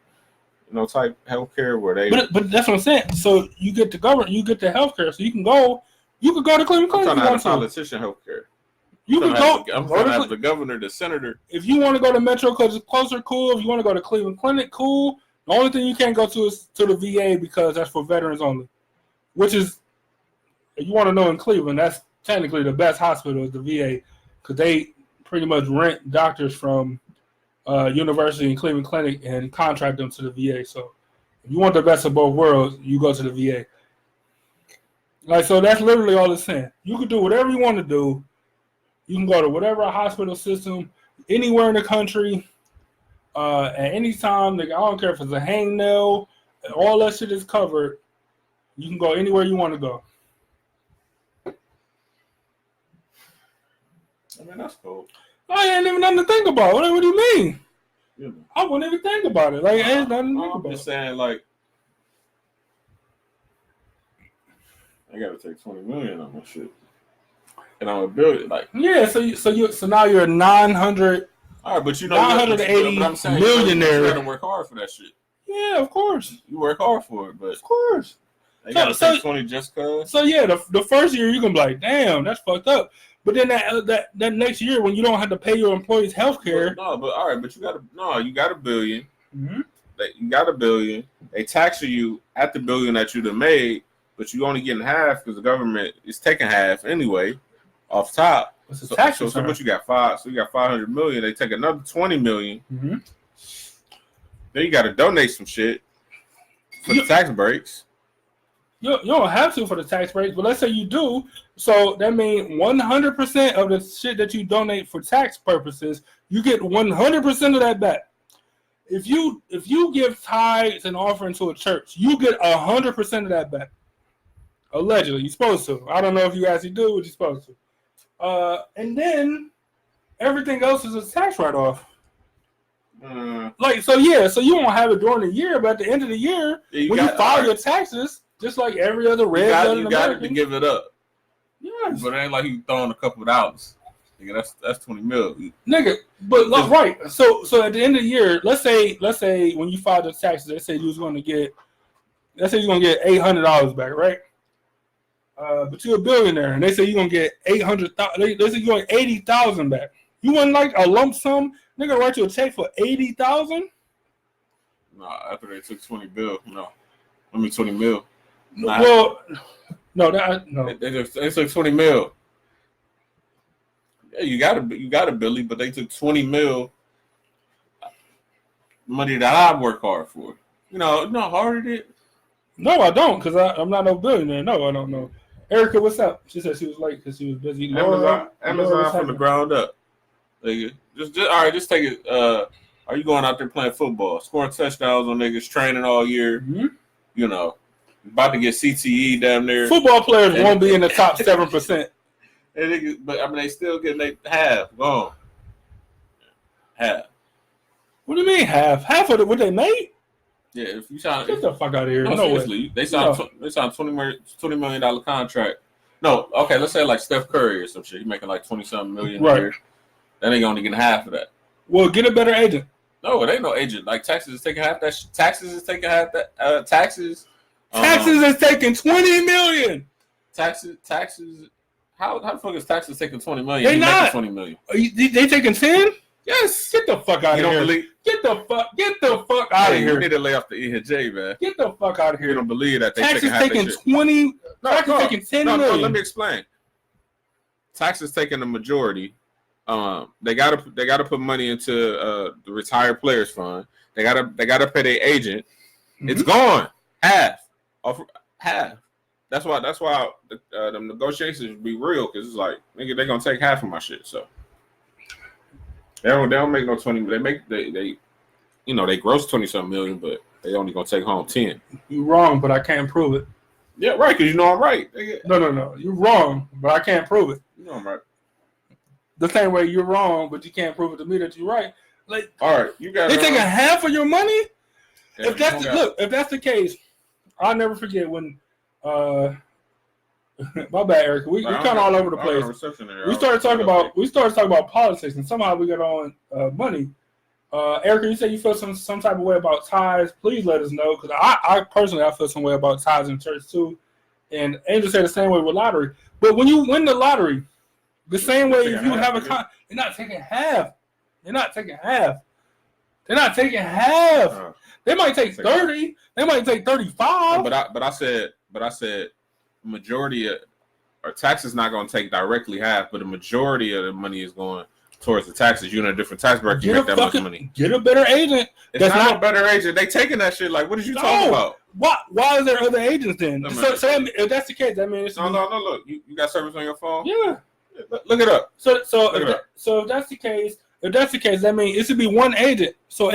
type healthcare where they. But that's what I'm saying. So you get the government, you get the healthcare, so you can go to Cleveland Clinic. I'm trying to have a politician healthcare. You can go. I'm trying to have the governor, the senator. If you want to go to Metro because it's closer, cool. If you want to go to Cleveland Clinic, cool. The only thing you can't go to is to the VA because that's for veterans only. Which is, if you want to know, in Cleveland, that's technically the best hospital is the VA because they pretty much rent doctors from University and Cleveland Clinic and contract them to the VA. So if you want the best of both worlds, you go to the VA. Like, so that's literally all it's saying. You can do whatever you want to do. You can go to whatever hospital system, anywhere in the country, at any time. I don't care if it's a hangnail. All that shit is covered. You can go anywhere you want to go. I mean, that's cool. I ain't even nothing to think about. What do you mean? You know. I wouldn't even think about it. Like, ain't nothing to think about. I'm just saying, like, I gotta take $20 million on my shit, and I'm gonna build it. Like, yeah. So now you're 900. All right, but you know, 980 but I'm saying, millionaire. You gotta work hard for that shit. Yeah, of course. You work hard for it, but of course. They gotta take 20 just cause. So yeah, the first year you're gonna be like, damn, that's fucked up. But then that next year when you don't have to pay your employees health care. All right, but you got $1 billion. Mm-hmm. You got $1 billion. They tax you at the $1 billion that you'd have made, but you only getting half because the government is taking half anyway off top. What's the tax? So what you got so you got $500 million. They take another $20 million. Mm-hmm. Then you got to donate some shit for the tax breaks. You don't have to for the tax breaks, but let's say you do. So that means 100% of the shit that you donate for tax purposes, you get 100% of that back. If you give tithes and offering to a church, you get 100% of that back. Allegedly, you're supposed to. I don't know if you actually do what you're supposed to. And then everything else is a tax write-off. So you won't have it during the year, but at the end of the year, when you file your taxes, just like every other red-blooded American, you got to give it up. Yes. But it ain't like you throwing a couple of dollars. Nigga, that's $20 million. Nigga, but right. So at the end of the year, let's say when you file the taxes, they say you was going to get, $800 back, right? But you're a billionaire, and they say you're gonna get $800,000. They say you're going 80,000 back. You want like a lump sum? Nigga, write you a check for 80,000? Nah, after they took 20 bill, no. I mean 20 mil. Nah. Well, no. They took 20 mil. Yeah, you got a Billy, but they took 20 mil money that I work hard for. You know how hard it is? No, I don't, because I'm not no billionaire. No, I don't know. Erica, what's up? She said she was late because she was busy. Amazon from the ground up. Like, just take it. Are you going out there playing football, scoring touchdowns on niggas, training all year? Mm-hmm. You know, about to get CTE down there. Football players won't be in the top 7%. But I mean, they still getting they half gone. Half. What do you mean half? Half of what they made? Yeah, if you sign, get the fuck out of here. No, seriously, they signed $20 million contract. No, okay, let's say like Steph Curry or some shit. He's making like 20-something million a year. Then they only getting half of that. Well, get a better agent. No, it ain't no agent. Like taxes is taking half that. Taxes is taking half that. Taxes is taking $20 million. Taxes. How the fuck is taxes taking $20 million? They not $20 million. They taking 10? Yes. Get the fuck out of here. Get the fuck out of here. You need to lay off the EHJ, man. Get the fuck out of here. You don't believe that they taxes taking 20. Taxes taking 10 million. No, let me explain. Taxes taking the majority. They gotta put money into the retired players fund. They gotta pay their agent. Mm-hmm. It's gone half. That's why the negotiations be real, because it's like, nigga, they gonna take half of my shit. So they don't make no 20. They gross 20-something million, but they only gonna take home 10. You wrong, but I can't prove it. Yeah, right, because you know I'm right. No. You're wrong, but I can't prove it. You know I'm right. The same way you're wrong, but you can't prove it to me that you're right. Like, all right, you got. They taking half of your money. Yeah, if that's the case, I'll never forget when. My bad, Eric. We kind of all over the place. We started talking about politics, and somehow we got on money. Erica, you said you feel some type of way about ties. Please let us know, because I personally feel some way about ties in church too. And Angel said the same way with lottery. But when you win the lottery, the same way if you have a you're not taking half. They're not taking half. They might take 30. They might take 35. But I said majority of our taxes not going to take directly half, but the majority of the money is going towards the taxes. You're in a different tax bracket, you make that much money. Get a better agent. It's not a better agent. They taking that shit. Like, what are you talking about? Why is there other agents then? So if that's the case, that means no. Look, you got service on your phone? Yeah. Look it up. So if that's the case, that means it should be one agent. So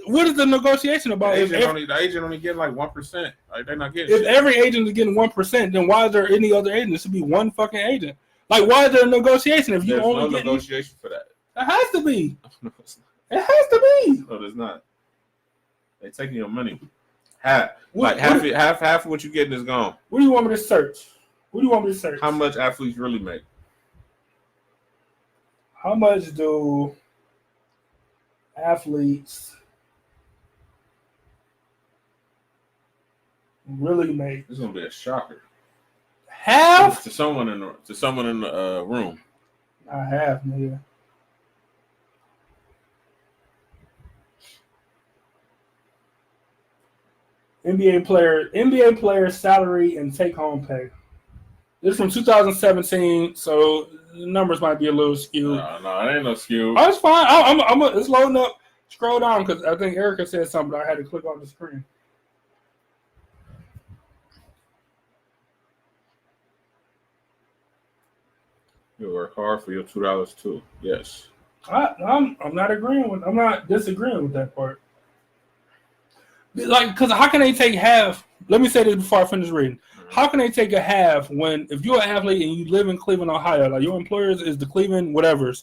what is the negotiation about? The agent only getting like 1%. Like, they're not getting. If every agent is getting 1%, then why is there any other agent? It should be one fucking agent. Like, why is there a negotiation if you There's only no negotiation for that? It has to be. No, it's not. It has to be. No, it's not. They taking your money. Half What, half of what you getting is gone. what do you want me to search? What do you want me to search? How much athletes really make? How much do athletes really make? This is gonna be a shocker. Half? To someone in the room. Not half, nigga. NBA player salary and take home pay. This is from 2017, so the numbers might be a little skewed. No, it ain't no skew. Oh, it's fine. It's loading up. Scroll down because I think Erica said something. I had to click on the screen. You work hard for your $2 too. Yes. I'm not agreeing with. I'm not disagreeing with that part. Like, because how can they take half? Let me say this before I finish reading. How can they take a half when, if you're an athlete and you live in Cleveland, Ohio, like your employer is the Cleveland whatevers,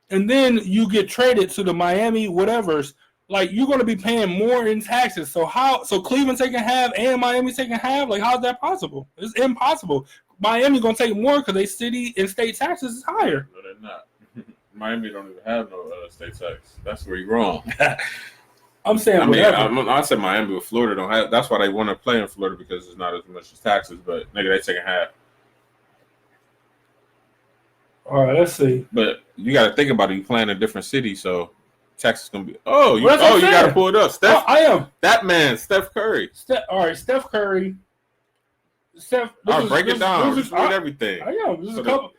and then you get traded to the Miami whatevers, like you're going to be paying more in taxes. So Cleveland taking half and Miami taking half? Like, how's that possible? It's impossible. Miami going to take more because they city and state taxes is higher. No, they're not. Miami don't even have no state tax. That's where you're wrong. I'm saying, I said Miami, but Florida don't have. That's why they want to play in Florida because it's not as much as taxes. But nigga, they taking half. All right, let's see. But you got to think about it. You playing in a different city, so Texas gonna be. You got to pull it up. Steph, I am that man, Steph Curry. All right, Steph Curry. Break it down. Just read everything. I am.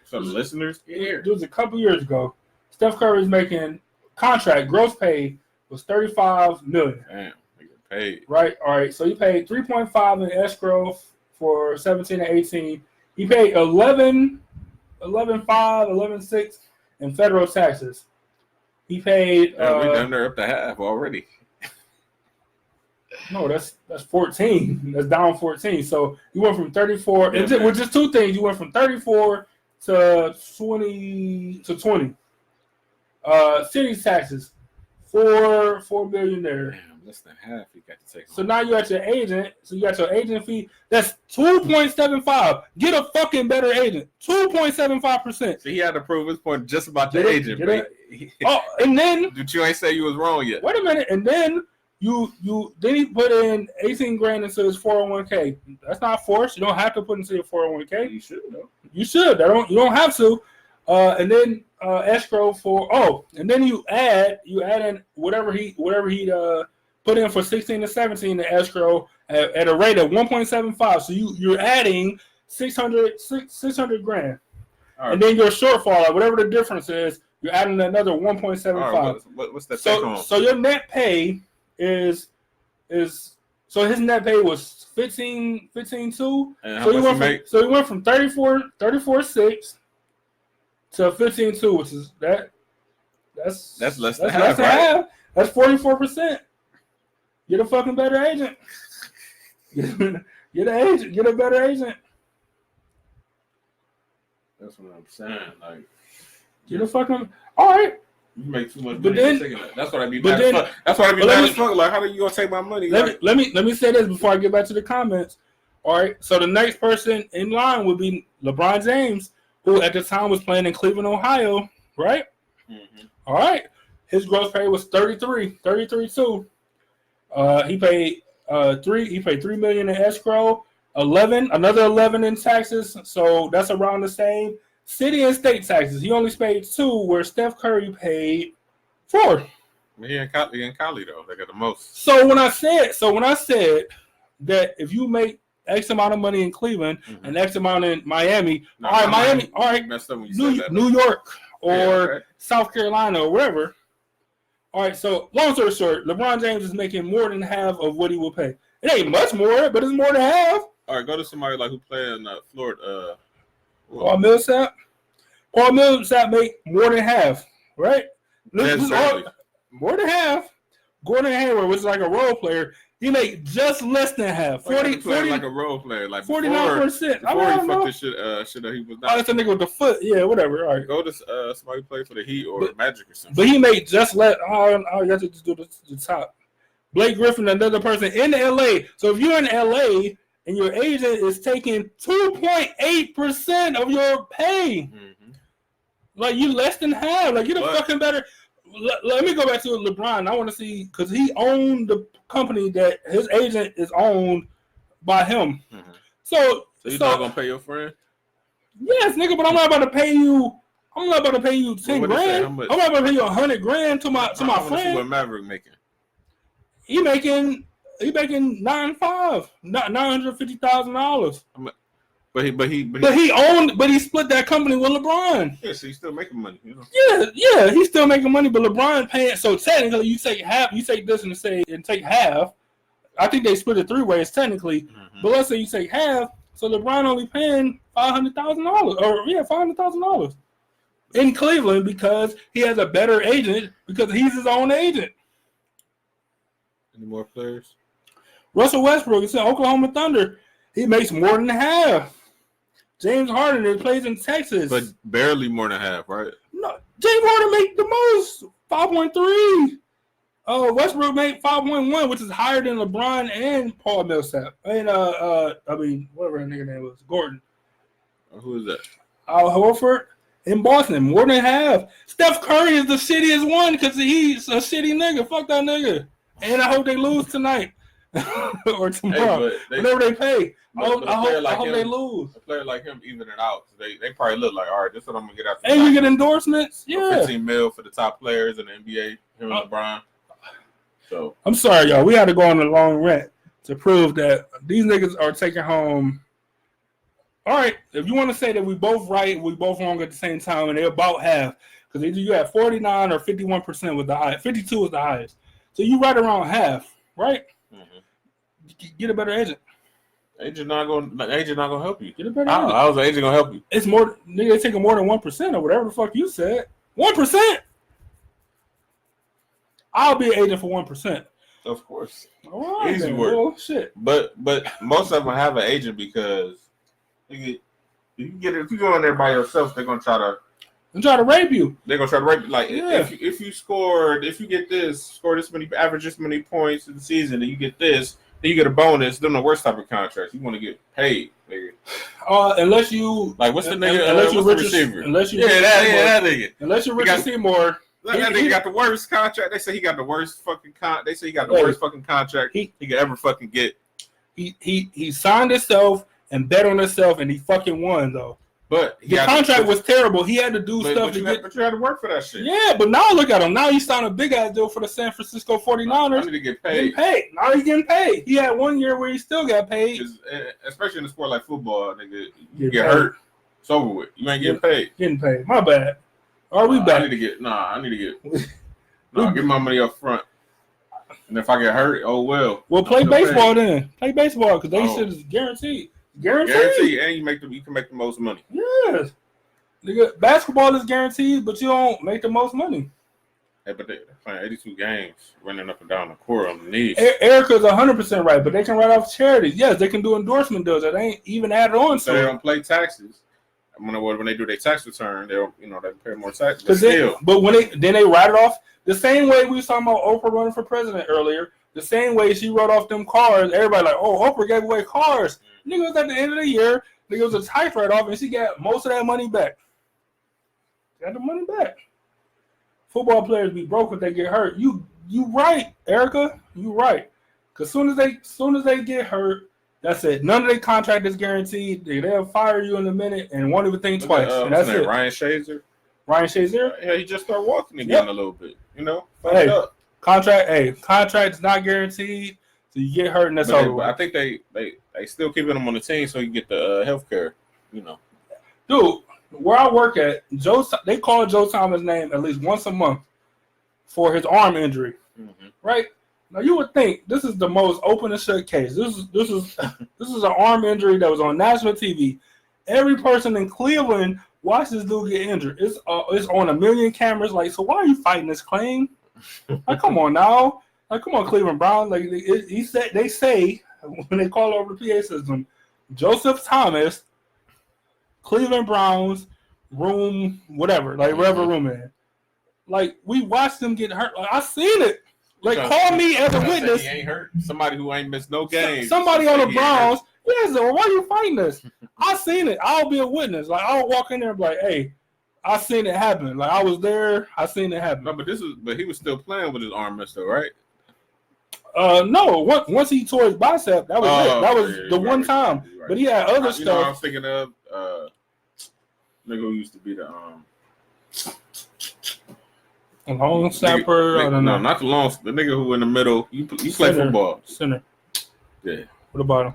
Some listeners here. It was a couple years ago. Steph Curry's making contract gross pay was $35 million. Damn, they get paid. Right. All right. So he paid 3.5 in escrow for 17 and 18. He paid 11.5, 11.6 in federal taxes. He paid. We done there up to half already. No, that's 14. That's down 14. So you went from 34, with just two things. You went from 34 to 20 to 20. City taxes, $4 billion there. Damn, less than half you got to take. So now you got your agent. So you got your agent fee. That's 2.75. Get a fucking better agent. 2.75%. So he had to prove his point just about the agent. And then but you ain't say you was wrong yet. Wait a minute, and then. Then he put in $18,000 into his 401k. That's not forced. You don't have to put into your 401k. You should though. You should. You don't have to. And then escrow for and then you add in whatever he put in for 16 to 17 to escrow at a rate of 1.75. So you're adding $600,000. Right. And then your shortfall, whatever the difference is, you're adding another 1.75. Right, what's that take home? So your net pay is so his net pay was 15.2. So he went from 34.6 to 15.2, which is that's less than half. That's 44%. Get a fucking better agent. Get a better agent. That's what I'm saying. Like, get a fucking all right. You make too much money. That's what I be mad as fuck. That's what I be mad as fuck. Like, how are you gonna take my money? Let me say this before I get back to the comments. All right. So the next person in line would be LeBron James, who at the time was playing in Cleveland, Ohio. Right. Mm-hmm. All right. His gross pay was 33.2. He paid $3 million in escrow, another 11 in taxes. So that's around the same. City and state taxes. He only paid 2, where Steph Curry paid 4. He and Kylie though, they got the most. So when I said that if you make X amount of money in Cleveland and X amount in Miami, Miami, all right, New York or South Carolina or wherever. All right. So long story short, LeBron James is making more than half of what he will pay. It ain't much more, but it's more than half. All right, go to somebody like who play in Florida. Paul Millsap. Paul Millsap make more than half, right? More than half. Gordon Hayward was like a role player. He make just less than half. 40 like a role player, like 49%. Before he fucked this shit, he was not. Oh, that's a nigga with the foot. Yeah, whatever. All right. Go to somebody play for the Heat or Magic or something. But he made just less. Oh, you have to just do the top. Blake Griffin, another person in LA. So if you're in LA and your agent is taking 2.8% of your pay, like you less than half. Like you're the fucking better. Let me go back to LeBron. I want to see because he owned the company that his agent is owned by him. So you're not gonna pay your friend? Yes, nigga. But I'm not about to pay you. I'm not about to pay you 10 grand. I'm not about to pay you 100 grand to my friend. See what Maverick making? He making $950,000. But he split that company with LeBron. Yeah, so he's still making money, you know. Yeah, he's still making money, but LeBron paying. So technically, you take half. You take this and take half. I think they split it 3 ways technically. But let's say you take half. So LeBron only paying $500,000 or $500,000 in Cleveland because he has a better agent because he's his own agent. Any more players? Russell Westbrook is in Oklahoma Thunder. He makes more than half. James Harden, he plays in Texas. But barely more than half, right? No, James Harden make the most, 5.3. Westbrook made 5.1, which is higher than LeBron and Paul Millsap. And whatever that nigga name was, Gordon. Who is that? Al Horford in Boston, more than half. Steph Curry is the shittiest one because he's a shitty nigga. Fuck that nigga. And I hope they lose tonight or tomorrow. Whenever they pay. I hope they lose. A player like him even it out. They probably look like, all right, this is what I'm going to get out. And you get endorsements? Yeah. $15 million for the top players in the NBA, him and LeBron. So I'm sorry, y'all. We had to go on a long rant to prove that these niggas are taking home. All right, if you want to say that we both right, we both wrong at the same time, and they're about half, because either you have 49 or 51% with the highest. 52 was the highest. So you right around half, right? Get a better agent. Agent not gonna help you. Get a better agent. How's the agent gonna help you? It's more. Nigga, they taking more than 1% or whatever the fuck you said. 1%. I'll be an agent for 1%. Of course. All right, easy work. Well, shit. But most of them have an agent because if you go in there by yourself, they're gonna try to rape you. They're gonna try to rape you. Like if you score this many, average this many points in the season, and you get this, then you get a bonus. They're the worst type of contracts. You want to get paid, nigga. Unless you what's the nigga? Unless you're Richard receiver. Unless you that nigga. Unless you're Richard Seymour. That nigga got the worst contract. They say he got the worst fucking They say he got the worst fucking contract he could ever fucking get. He signed himself and bet on himself, and he fucking won though. But the contract was terrible. He had to do stuff but you had to work for that shit. Yeah, but now look at him. Now he signed a big ass deal for the San Francisco 49ers. I need to get paid. Now he's getting paid. He had 1 year where he still got paid. Especially in a sport like football, nigga, you get hurt. It's over with. You ain't getting paid. Getting paid. My bad. Are we back? I need to get my money up front. And if I get hurt, oh well. Well, play baseball then. Play baseball because they said it's guaranteed. Guaranteed, and you can make the most money. Yes. Nigga, basketball is guaranteed, but you don't make the most money. Hey, but they're playing 82 games, running up and down the court on the knees. Erica's 100% right, but they can write off charities. Yes, they can do endorsement deals that ain't even added on. So they don't play taxes. When they do their tax return, they pay more taxes. But when they write it off the same way we was talking about Oprah running for president earlier. The same way she wrote off them cars. Everybody like, oh, Oprah gave away cars. Niggas at the end of the year, nigga was a tax write-off, and she got most of that money back. Got the money back. Football players be broke if they get hurt. You right, Erica. You right. Because soon as they get hurt, that's it. None of their contract is guaranteed. They'll fire you in a minute and won't even think twice. And that's it. Ryan Shazier. Yeah, he just started walking again a little bit. Up. Contract is not guaranteed, so you get hurt and that's over. I think they still keeping him on the team so you get the health care. Dude, where I work at, they call Joe Thomas' name at least once a month for his arm injury. Right? Now you would think this is the most open and shut case. This is an arm injury that was on national TV. Every person in Cleveland watched this dude get injured. It's on a million cameras. Like, so why are you fighting this claim? Like, come on now. Like, come on, Cleveland Browns. Like, they say when they call over the PA system, Joseph Thomas, Cleveland Browns, room, whatever, like wherever room in. Like, we watched them get hurt. Like, I seen it. Like, call me as a witness. He ain't hurt. Somebody who ain't missed no games. Somebody on the Browns. Yes, so why are you fighting this? I seen it. I'll be a witness. Like, I'll walk in there and be like, hey, I seen it happen. Like, I was there. I seen it happen. No, but he was still playing with his arm messed up, right? No. Once he tore his bicep, that was it. That was the one time. Right. But he had other stuff. You know what I was thinking of? Nigga who used to be the a long snapper. I don't know. No, not the long. The nigga who in the middle. You play football. Center. Yeah. What about him?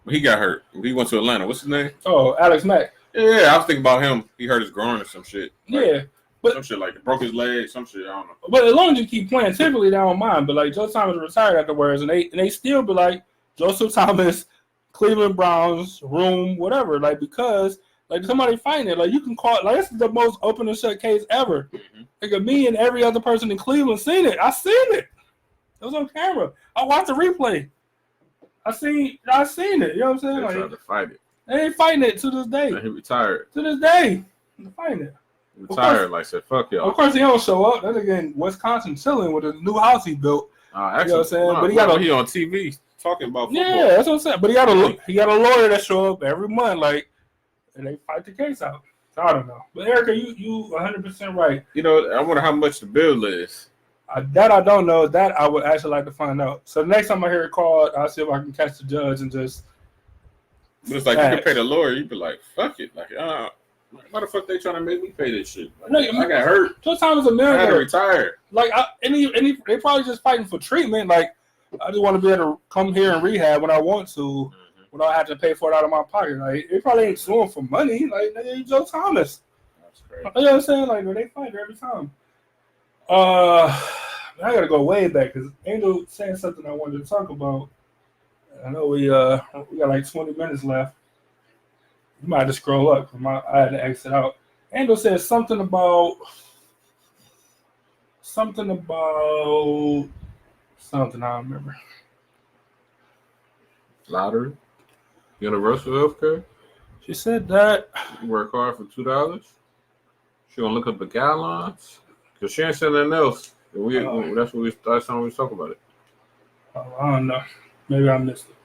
He got hurt. He went to Atlanta. What's his name? Oh, Alex Mack. Yeah, I was thinking about him. He hurt his groin or some shit. Like, yeah, but some shit like broke his leg. Some shit. I don't know. But as long as you keep playing, typically they don't mind. But like Joe Thomas retired afterwards, and they still be like Joseph Thomas, Cleveland Browns, room, whatever. Like because like somebody fighting it, like you can call it. Like this is the most open and shut case ever. Like me and every other person in Cleveland seen it. I seen it. It was on camera. I watched the replay. I seen it. You know what I'm saying? They like, tried to fight it. They ain't fighting it to this day. And he retired. To this day, they're fighting it. He retired. Like said, fuck y'all. Of course, he don't show up. That nigga in Wisconsin chilling with a new house he built. Actually, you know what I'm saying? But he on TV talking about football. Yeah, that's what I'm saying. But he got a lawyer that show up every month, like, and they fight the case out. So I don't know. But Erica, you 100% right. You know, I wonder how much the bill is. That I don't know. That I would actually like to find out. So the next time I hear it called, I'll see if I can catch the judge and just. But it's like you can pay the lawyer. You be like, fuck it. Like, why the fuck they trying to make me pay this shit? Like, I got hurt. Sometimes a million. I had to retire. Like, they probably just fighting for treatment. Like, I just want to be able to come here and rehab when I want to, without having to pay for it out of my pocket. Like, they probably ain't suing for money. Like, they Joe Thomas. That's crazy. You know what I'm saying? Like, they fight every time. I gotta go way back because Angel saying something I wanted to talk about. I know we got like 20 minutes left. You might have to scroll up. I had to exit out. Angel said something about something I don't remember. Lottery, universal healthcare. She said that you work hard for $2. She gonna look up the guidelines because she ain't said nothing else. That's what we talk about it. I don't know. Maybe I missed it.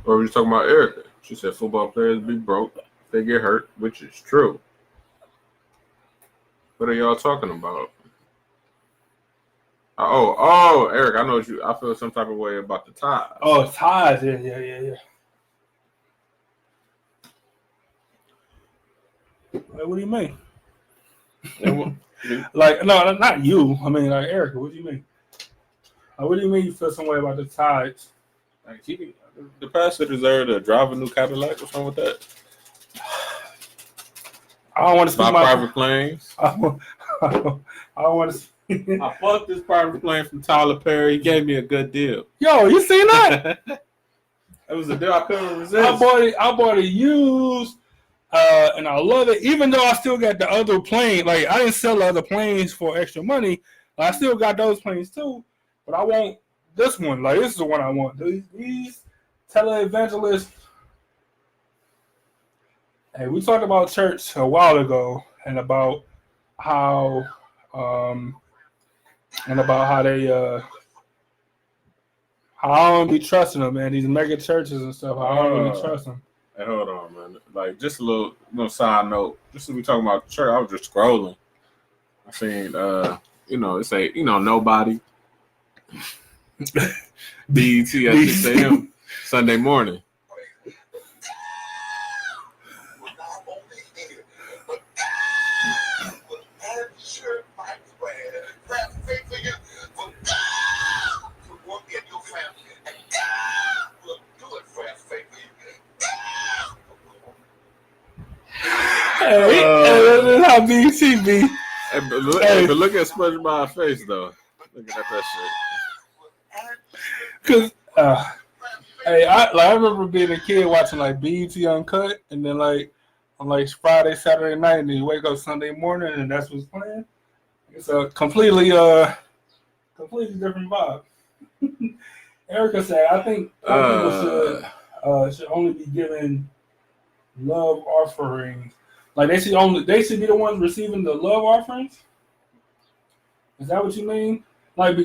Or we just talking about Erica. She said football players be broke if they get hurt, which is true. What are y'all talking about? Oh, Eric, I know what I feel some type of way about the ties. Oh, ties. Yeah. Like, what do you mean? Like, no, not you. I mean, like, Erica, what do you mean? Like, what do you mean you feel some way about the ties? Like, the pastor deserved to drive a new Cadillac. What's wrong with that? I don't want to speak my private planes. I don't want to. I bought this private plane from Tyler Perry. He gave me a good deal. Yo, you seen that? It was a deal I couldn't resist. I bought it used, and I love it. Even though I still got the other plane, like I didn't sell the other planes for extra money. I still got those planes too, but I want this one. Like this is the one I want. These televangelists. Hey, we talked about church a while ago, and about how they how I don't be trusting them, man. These mega churches and stuff. I don't really trust them. Hey, hold on, man. Like just a little side note. Just as we talking about church, I was just scrolling. I seen it say nobody. BET at 6 a.m. Sunday morning. This is how BT be. But look at SpongeBob's face though. Look at that shit. Cause I remember being a kid watching like BET Uncut, and then like on like Friday, Saturday night, and then you wake up Sunday morning, and that's what's playing. It's a completely completely different vibe. Erica said, I think people should only be given love offerings. Like they should be the ones receiving the love offerings. Is that what you mean? Like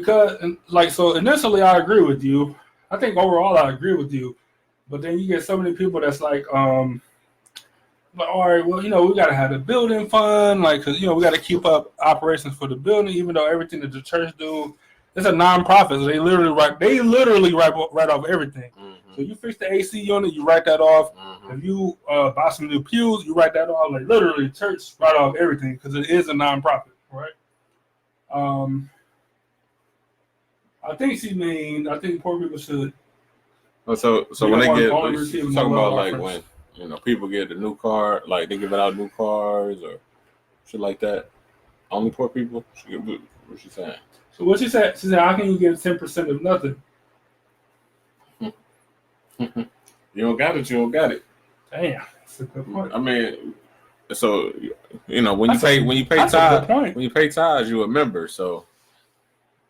so initially I agree with you. I think overall I agree with you. But then you get so many people that's like, all right, well, we got to have the building fund, like, cause we got to keep up operations for the building, even though everything that the church do, it's a nonprofit. So they literally write off everything. Mm-hmm. So you fix the AC unit, you write that off. Mm-hmm. If you buy some new pews, you write that off. Like literally, church write off everything because it is a nonprofit, right? I think poor people should. So when they get talking about like when people get a new car, like they giving out new cars or shit like that. Only poor people should get. What she saying? So what she said? She said, "How can you give 10% of nothing?" You don't got it. You don't got it. Damn, that's a good point. I mean, so when you pay tithes, you a member. So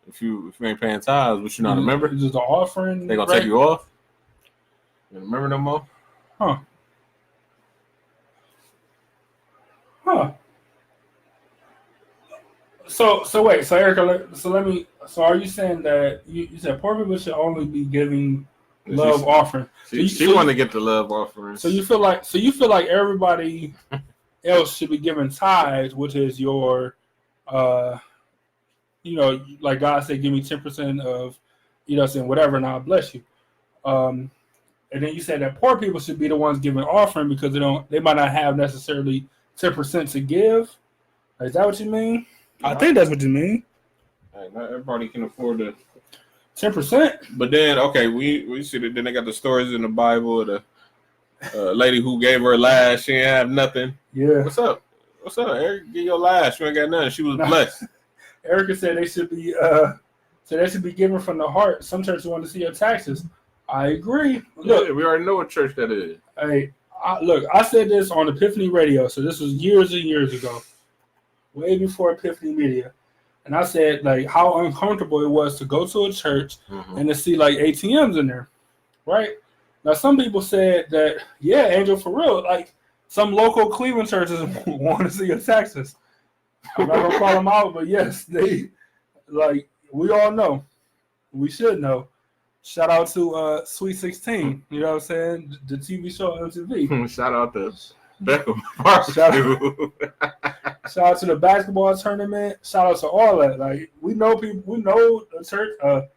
if you ain't paying tithes, but you're not a member, it's just an offering. They gonna take you off. You remember no more? Huh. So wait, so Erica, so are you saying that you said poor people should only be giving love offering? She want to get the love offering. So you feel like everybody else should be giving tithes, which is your, like God said, give me 10% of, saying whatever, and I'll bless you. And then you said that poor people should be the ones giving offering because they might not have necessarily 10% to give. Is that what you mean? I think that's what you mean. Not everybody can afford the 10%. But then, okay, we see that. Then they got the stories in the Bible. The lady who gave her last, she didn't have nothing. Yeah. What's up, Eric? Give your last. You ain't got nothing. She was blessed. Erica said they should be given from the heart. Some churches want to see your taxes. I agree. Look, we already know what church that is. Hey, I said this on ePIFFany Radio, so this was years and years ago, way before ePIFFany Media, and I said like how uncomfortable it was to go to a church and to see like ATMs in there, right? Now some people said that, yeah, Angel, for real, like some local Cleveland churches want to see your taxes. I'm not gonna call them out, but yes, they we all know, we should know. Shout out to Sweet 16, you know what I'm saying? The TV show on MTV. Shout out to Beckham. Shout out to the basketball tournament. Shout out to all that. Like we know people, we know a church, a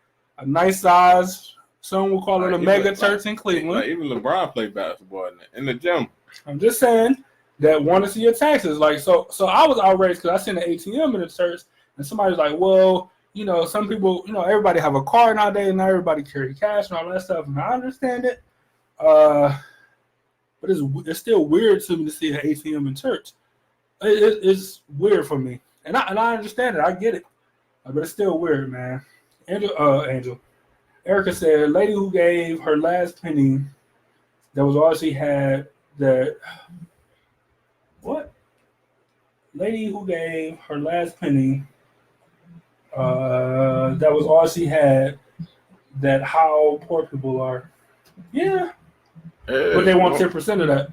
nice size. Some will call it a mega church in Cleveland. Like even LeBron played basketball in the gym. I'm just saying that want to see your taxes. Like so I was outraged because I seen an ATM in the church, and somebody was like, "Well, some people, everybody have a car nowadays, and not everybody carry cash and all that stuff." And I understand it, but it's still weird to me to see an ATM in church. It's weird for me, and I understand it. I get it, but it's still weird, man. Angel, Erica said, "Lady who gave her last penny, that was all she had." What? Lady who gave her last penny. That was all she had. That how poor people are. Yeah. But they want 10% of that.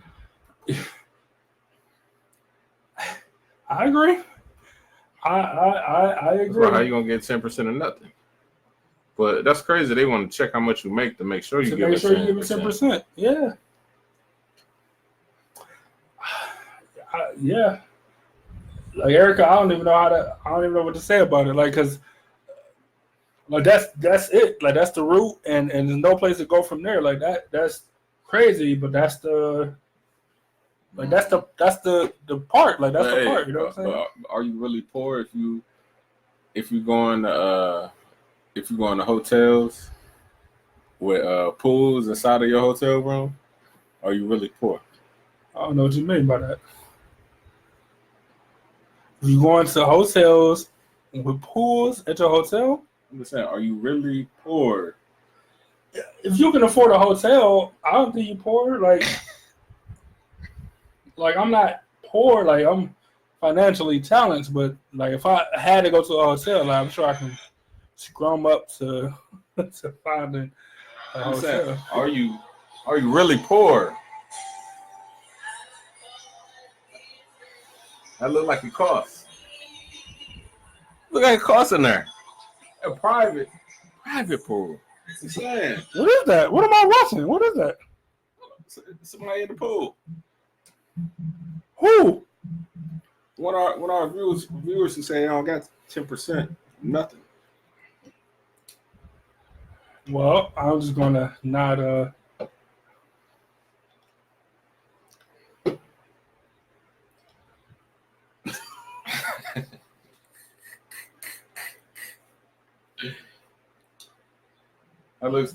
I agree. I agree. Well, how you gonna get 10% of nothing? But that's crazy. They want to check how much you make to make sure you give it 10%. Yeah. Yeah. Like Erica, I don't even know what to say about it. Like, cause like that's it. Like that's the root, and there's no place to go from there. Like that's crazy, but that's the part. Like that's the part. You know what I'm saying? Are you really poor if you go in hotels with pools inside of your hotel room? Are you really poor? I don't know what you mean by that. You going to hotels with pools at your hotel? I'm just saying, are you really poor? If you can afford a hotel, I don't think you're poor. Like I'm not poor. Like I'm financially challenged, but like if I had to go to a hotel, like, I'm sure I can scrum up to finding a I'm saying, hotel. are you really poor? That look like it costs. Look like it costs in there. A private pool. I'm saying. What is that? What am I watching? What is that? Somebody in the pool. Who? What our viewers who say they don't got 10%, nothing. Well, I'm just gonna not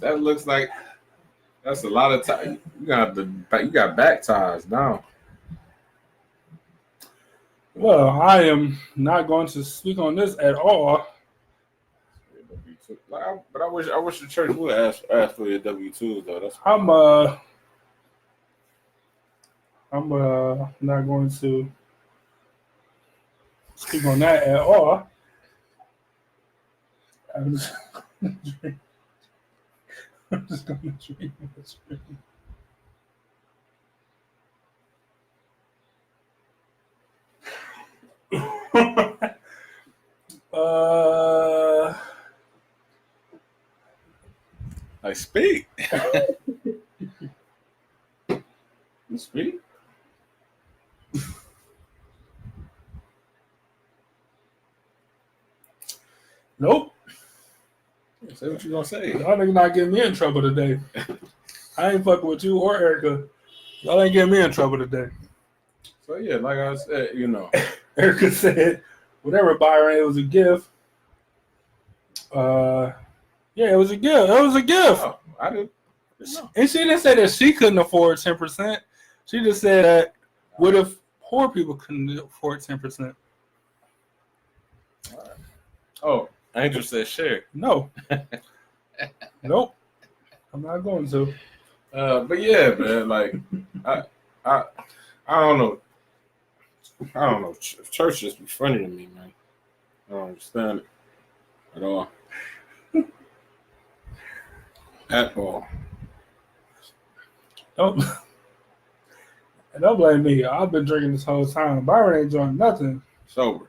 That looks like that's a lot of time. You got back ties now. Well, I am not going to speak on this at all. But I wish the church would ask for your W-2s though. I'm not going to speak on that at all. I'm just gonna drink this drink. I speak. You speak. Nope. Say what you gonna say. Y'all niggas not getting me in trouble today. I ain't fucking with you or Erica. Y'all ain't getting me in trouble today. So yeah, like I said, Erica said, whatever, Byron, it was a gift. Yeah, it was a gift. It was a gift. Oh, I didn't. And she didn't say that she couldn't afford 10%. She just said that what if poor people couldn't afford 10%? Right. Oh, Angel said share. No. Nope. I'm not going to. But yeah, man, like I don't know. I don't know. Church just be funny to me, man. I don't understand it at all. At all. Don't blame me. I've been drinking this whole time. Byron ain't doing nothing. Sober,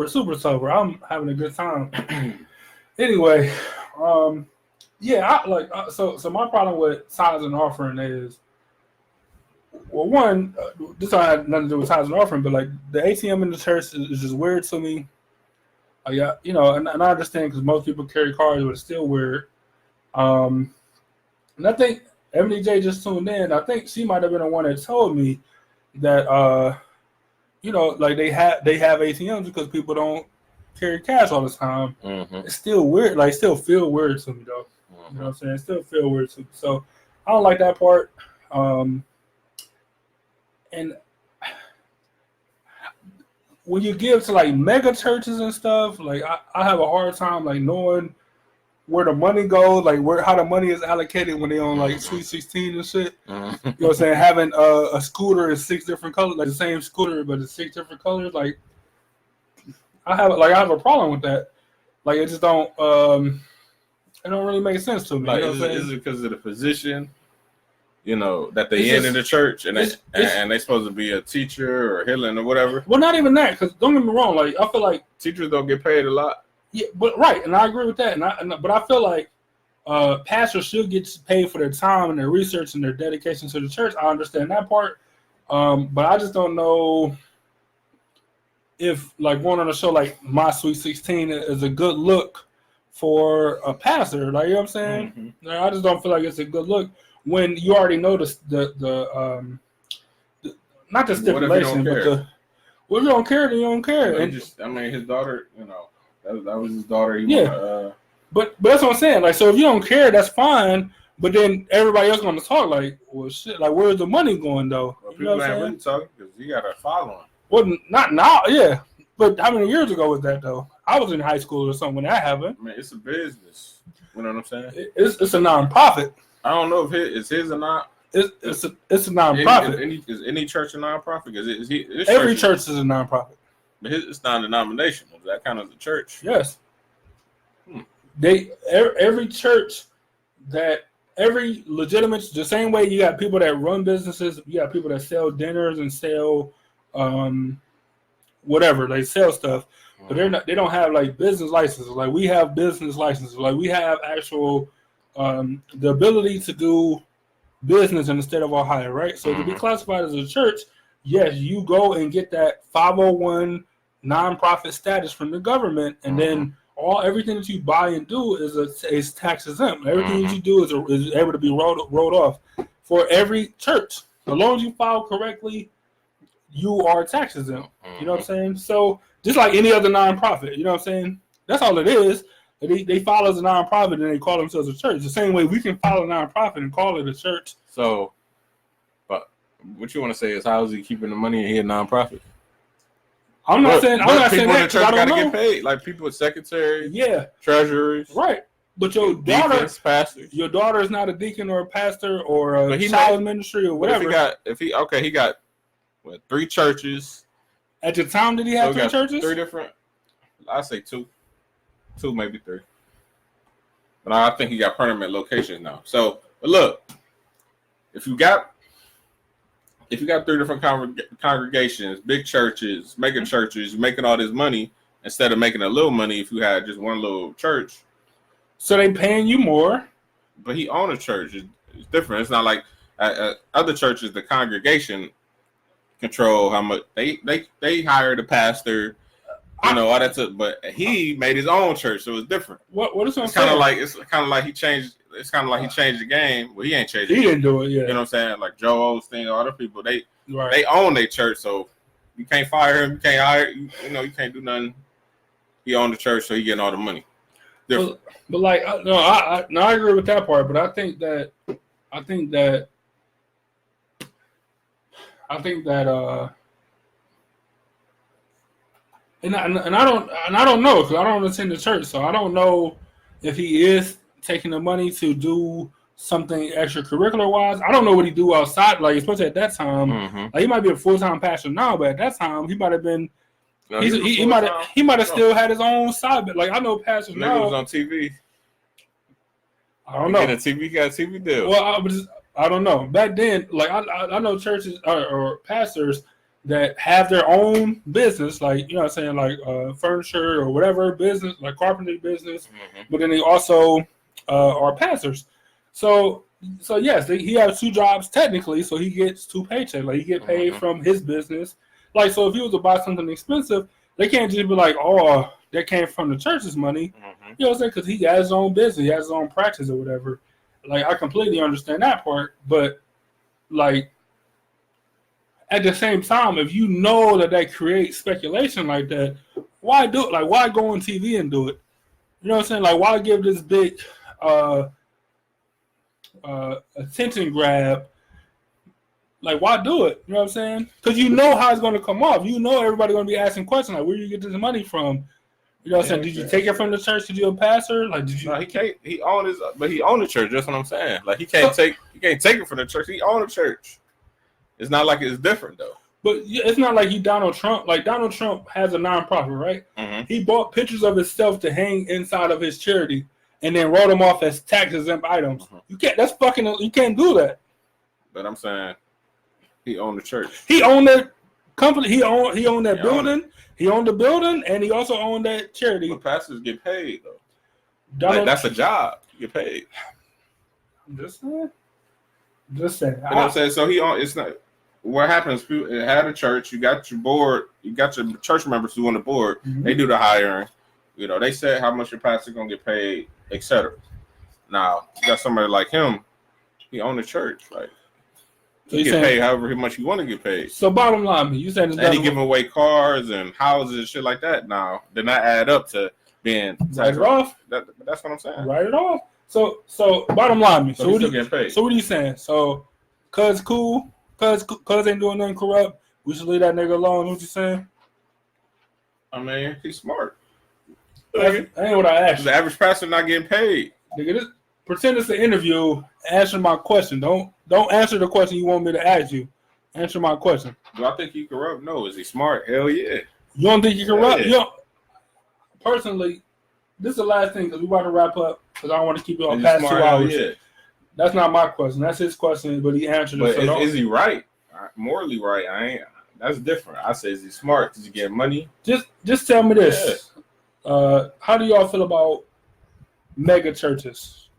super sober. I'm having a good time. Anyway, yeah, so my problem with tithes and offering is, well, one, this had nothing to do with tithes and offering, but like the ATM in the church is just weird to me. Yeah, and I understand because most people carry cards, but it's still weird. And I think Ebony J just tuned in. I think she might have been the one that told me that like they have ATMs because people don't carry cash all the time. Mm-hmm. It's still weird. Like, still feel weird to me though. Mm-hmm. You know what I'm saying? It still feel weird to me. So I don't like that part. And when you give to like mega churches and stuff, like I have a hard time like knowing where the money goes, like how the money is allocated when they on like Sweet 16 and shit. Mm-hmm. You know what I'm saying? Having a scooter in 6 different colors, like the same scooter but in 6 different colors, like I have a problem with that. Like it just don't it don't really make sense to me. Like, you know what I'm saying? is it because of the position, that they in the church and they supposed to be a teacher or healing or whatever? Well, not even that, because don't get me wrong. Like I feel like teachers don't get paid a lot. Yeah, but right, and I agree with that. But I feel like pastors should get paid for their time and their research and their dedication to the church. I understand that part, but I just don't know if like going on a show like My Sweet 16 is a good look for a pastor. Like, you know what I'm saying? Mm-hmm. I just don't feel like it's a good look when you already know the not the stipulation, but well, if you don't care, then you don't care. And his daughter, that was his daughter. But that's what I'm saying. Like, so if you don't care, that's fine. But then everybody else going to talk like, well, shit. Like, where's the money going though? Well, people ain't really talking because you got a following. Well, not now, yeah. But how many years ago was that though? I was in high school or something when that happened. Man, it's a business. You know what I'm saying? It's a non-profit. I don't know if it's his or not. It's a non-profit. Is any church a non-profit? Because every church is a non-profit. But it's not a denomination. Is that kind of the church? Yes. every church that every legitimate, the same way you got people that run businesses, you got people that sell dinners and sell whatever, they sell stuff, but they don't have like business licenses. Like we have business licenses. Like we have actual the ability to do business in the state of Ohio, right? So to be classified as a church, yes, you go and get that 501 nonprofit status from the government, and then everything that you buy and do is tax exempt. Everything that you do is able to be rolled off for every church. As long as you file correctly, you are tax exempt. You know what I'm saying? So just like any other nonprofit, you know what I'm saying? That's all it is. They file as a nonprofit and they call themselves a church. The same way we can file a nonprofit and call it a church. So, but what you want to say is, how is he keeping the money in here nonprofit? I'm not saying that. People in the church got to get paid, like people with secretaries, treasurers, right? But your deacons, pastors. Your daughter is not a deacon or a pastor or a child ministry or whatever. He got what, 3 churches. At the time, did he have 3 churches? 3 different. I say 2, maybe 3. But I think he got permanent locations now. So, but look, if you got 3 different congregations, big churches, mega churches, making all this money instead of making a little money if you had just one little church. So they paying you more. But he owned a church. It's different. It's not like other churches, the congregation control how much they hired a pastor, all that stuff. But he made his own church, so it's different. What is it's kind of like he changed. It's kind of like he changed the game. Well, he ain't changed. He didn't do it. Yeah, you know what I'm saying? Like Joe Osteen, other people, they own their church, so you can't fire him. You can't hire. You can't do nothing. He owned the church, so he getting all the money. Different. But like, I agree with that part. But I think that and I don't know because I don't attend the church, so I don't know if he is taking the money to do something extracurricular wise. I don't know what he do outside, like especially at that time. Like he might be a full-time pastor now, but at that time he might have been. No, he might have still had his own side, but like I know pastors now. Was on TV. I don't know. Got a TV deal. Well, I don't know. Back then, like I know churches or pastors that have their own business, like, you know what I'm saying, like furniture or whatever business, like carpentry business, but then they also are pastors. So yes, he has 2 jobs technically, so he gets 2 paychecks. Like he get paid from his business. Like, so if he was to buy something expensive, they can't just be like, oh, that came from the church's money. You know what I'm saying? Because he has his own business, he has his own practice or whatever. Like, I completely understand that part, but like at the same time, if you know that creates speculation like that, why do it? Like, why go on TV and do it? You know what I'm saying? Like, why give this big attention grab? Like, why do it? You know what I'm saying? Because you know how it's going to come off. You know everybody's going to be asking questions like, where do you get this money from? You know what I'm saying? Did you take it from the church? Did you a pastor? Like, did you? No, he can't. He owned the church. That's what I'm saying. Like, he can't take it from the church. He owned the church. It's not like it's different though. But it's not like he Donald Trump. Like Donald Trump has a nonprofit, right? He bought pictures of himself to hang inside of his charity, and then wrote them off as tax exempt items. You can't. That's fucking. You can't do that. But I'm saying, he owned the church. He owned that company. He owned that building. He owned the building, and he also owned that charity. But pastors get paid though. Like, that's a job. You get paid. Just saying. You know what I'm saying? So he owned. It's not. What happens? It had a church. You got your board. You got your church members who on the board. They do the hiring. You know, they said how much your pastor gonna get paid, etc. Now you got somebody like him. He owned the church, right? So you get paid however much you want to get paid. So bottom line, you saying and he giving away cars and houses and shit like that. Now did not add up to being write it off. That's what I'm saying. Write it off. So bottom line, so what are you saying? So, cuz cool. Cuz ain't doing nothing corrupt, we should leave that nigga alone. What you saying? I mean, he's smart. That ain't what I asked. The average pastor not getting paid. Nigga, pretend it's an interview. Answer my question. Don't answer the question you want me to ask you. Answer my question. Do I think he corrupt? No. Is he smart? Hell yeah. You don't think he corrupt? Yeah. Personally, this is the last thing because we about to wrap up because I don't want to keep it on Is he past 2 smart? hours. Yeah. That's not my question. That's his question, but he answered it. But is he right? Morally right? I ain't. That's different. I say, is he smart? Does he get money? Just tell me this. Yeah. How do y'all feel about mega churches?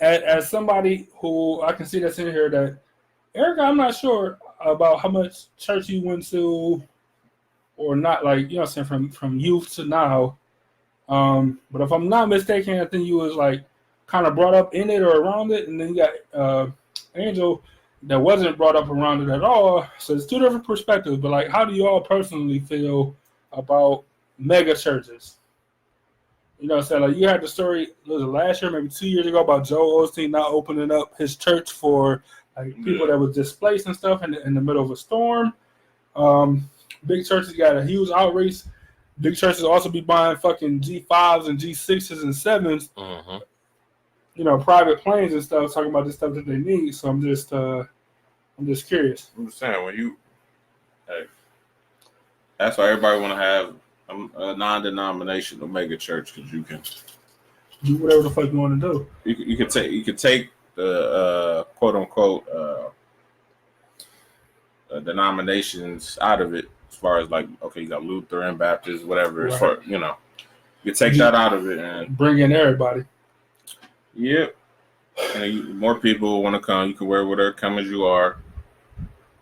As somebody who I can see that's in here, that Erica, I'm not sure about how much church you went to or not. Like, you know what I'm saying, from youth to now. But if I'm not mistaken, I think you was like kind of brought up in it or around it, and then you got Angel that wasn't brought up around it at all. So it's two different perspectives. But like, how do you all personally feel about mega churches? You know what I'm saying? Like, you had the story, was it last year, maybe 2 years ago, about Joel Osteen not opening up his church for like people that was displaced and stuff in the middle of a storm. Big churches got a huge outreach. Big churches also be buying fucking G5s and G6s and 7s. Mm-hmm. You know, private planes and stuff, talking about the stuff that they need. So I'm just curious. I'm just saying, that's why everybody want to have a non-denominational mega church, because you can do whatever the fuck you want to do. You could take the quote unquote denominations out of it, as far as like, okay, you got Lutheran, Baptist, whatever. Right. For, you can take that out of it and bring in everybody. Yep. And more people want to come. You can wear whatever come as you are.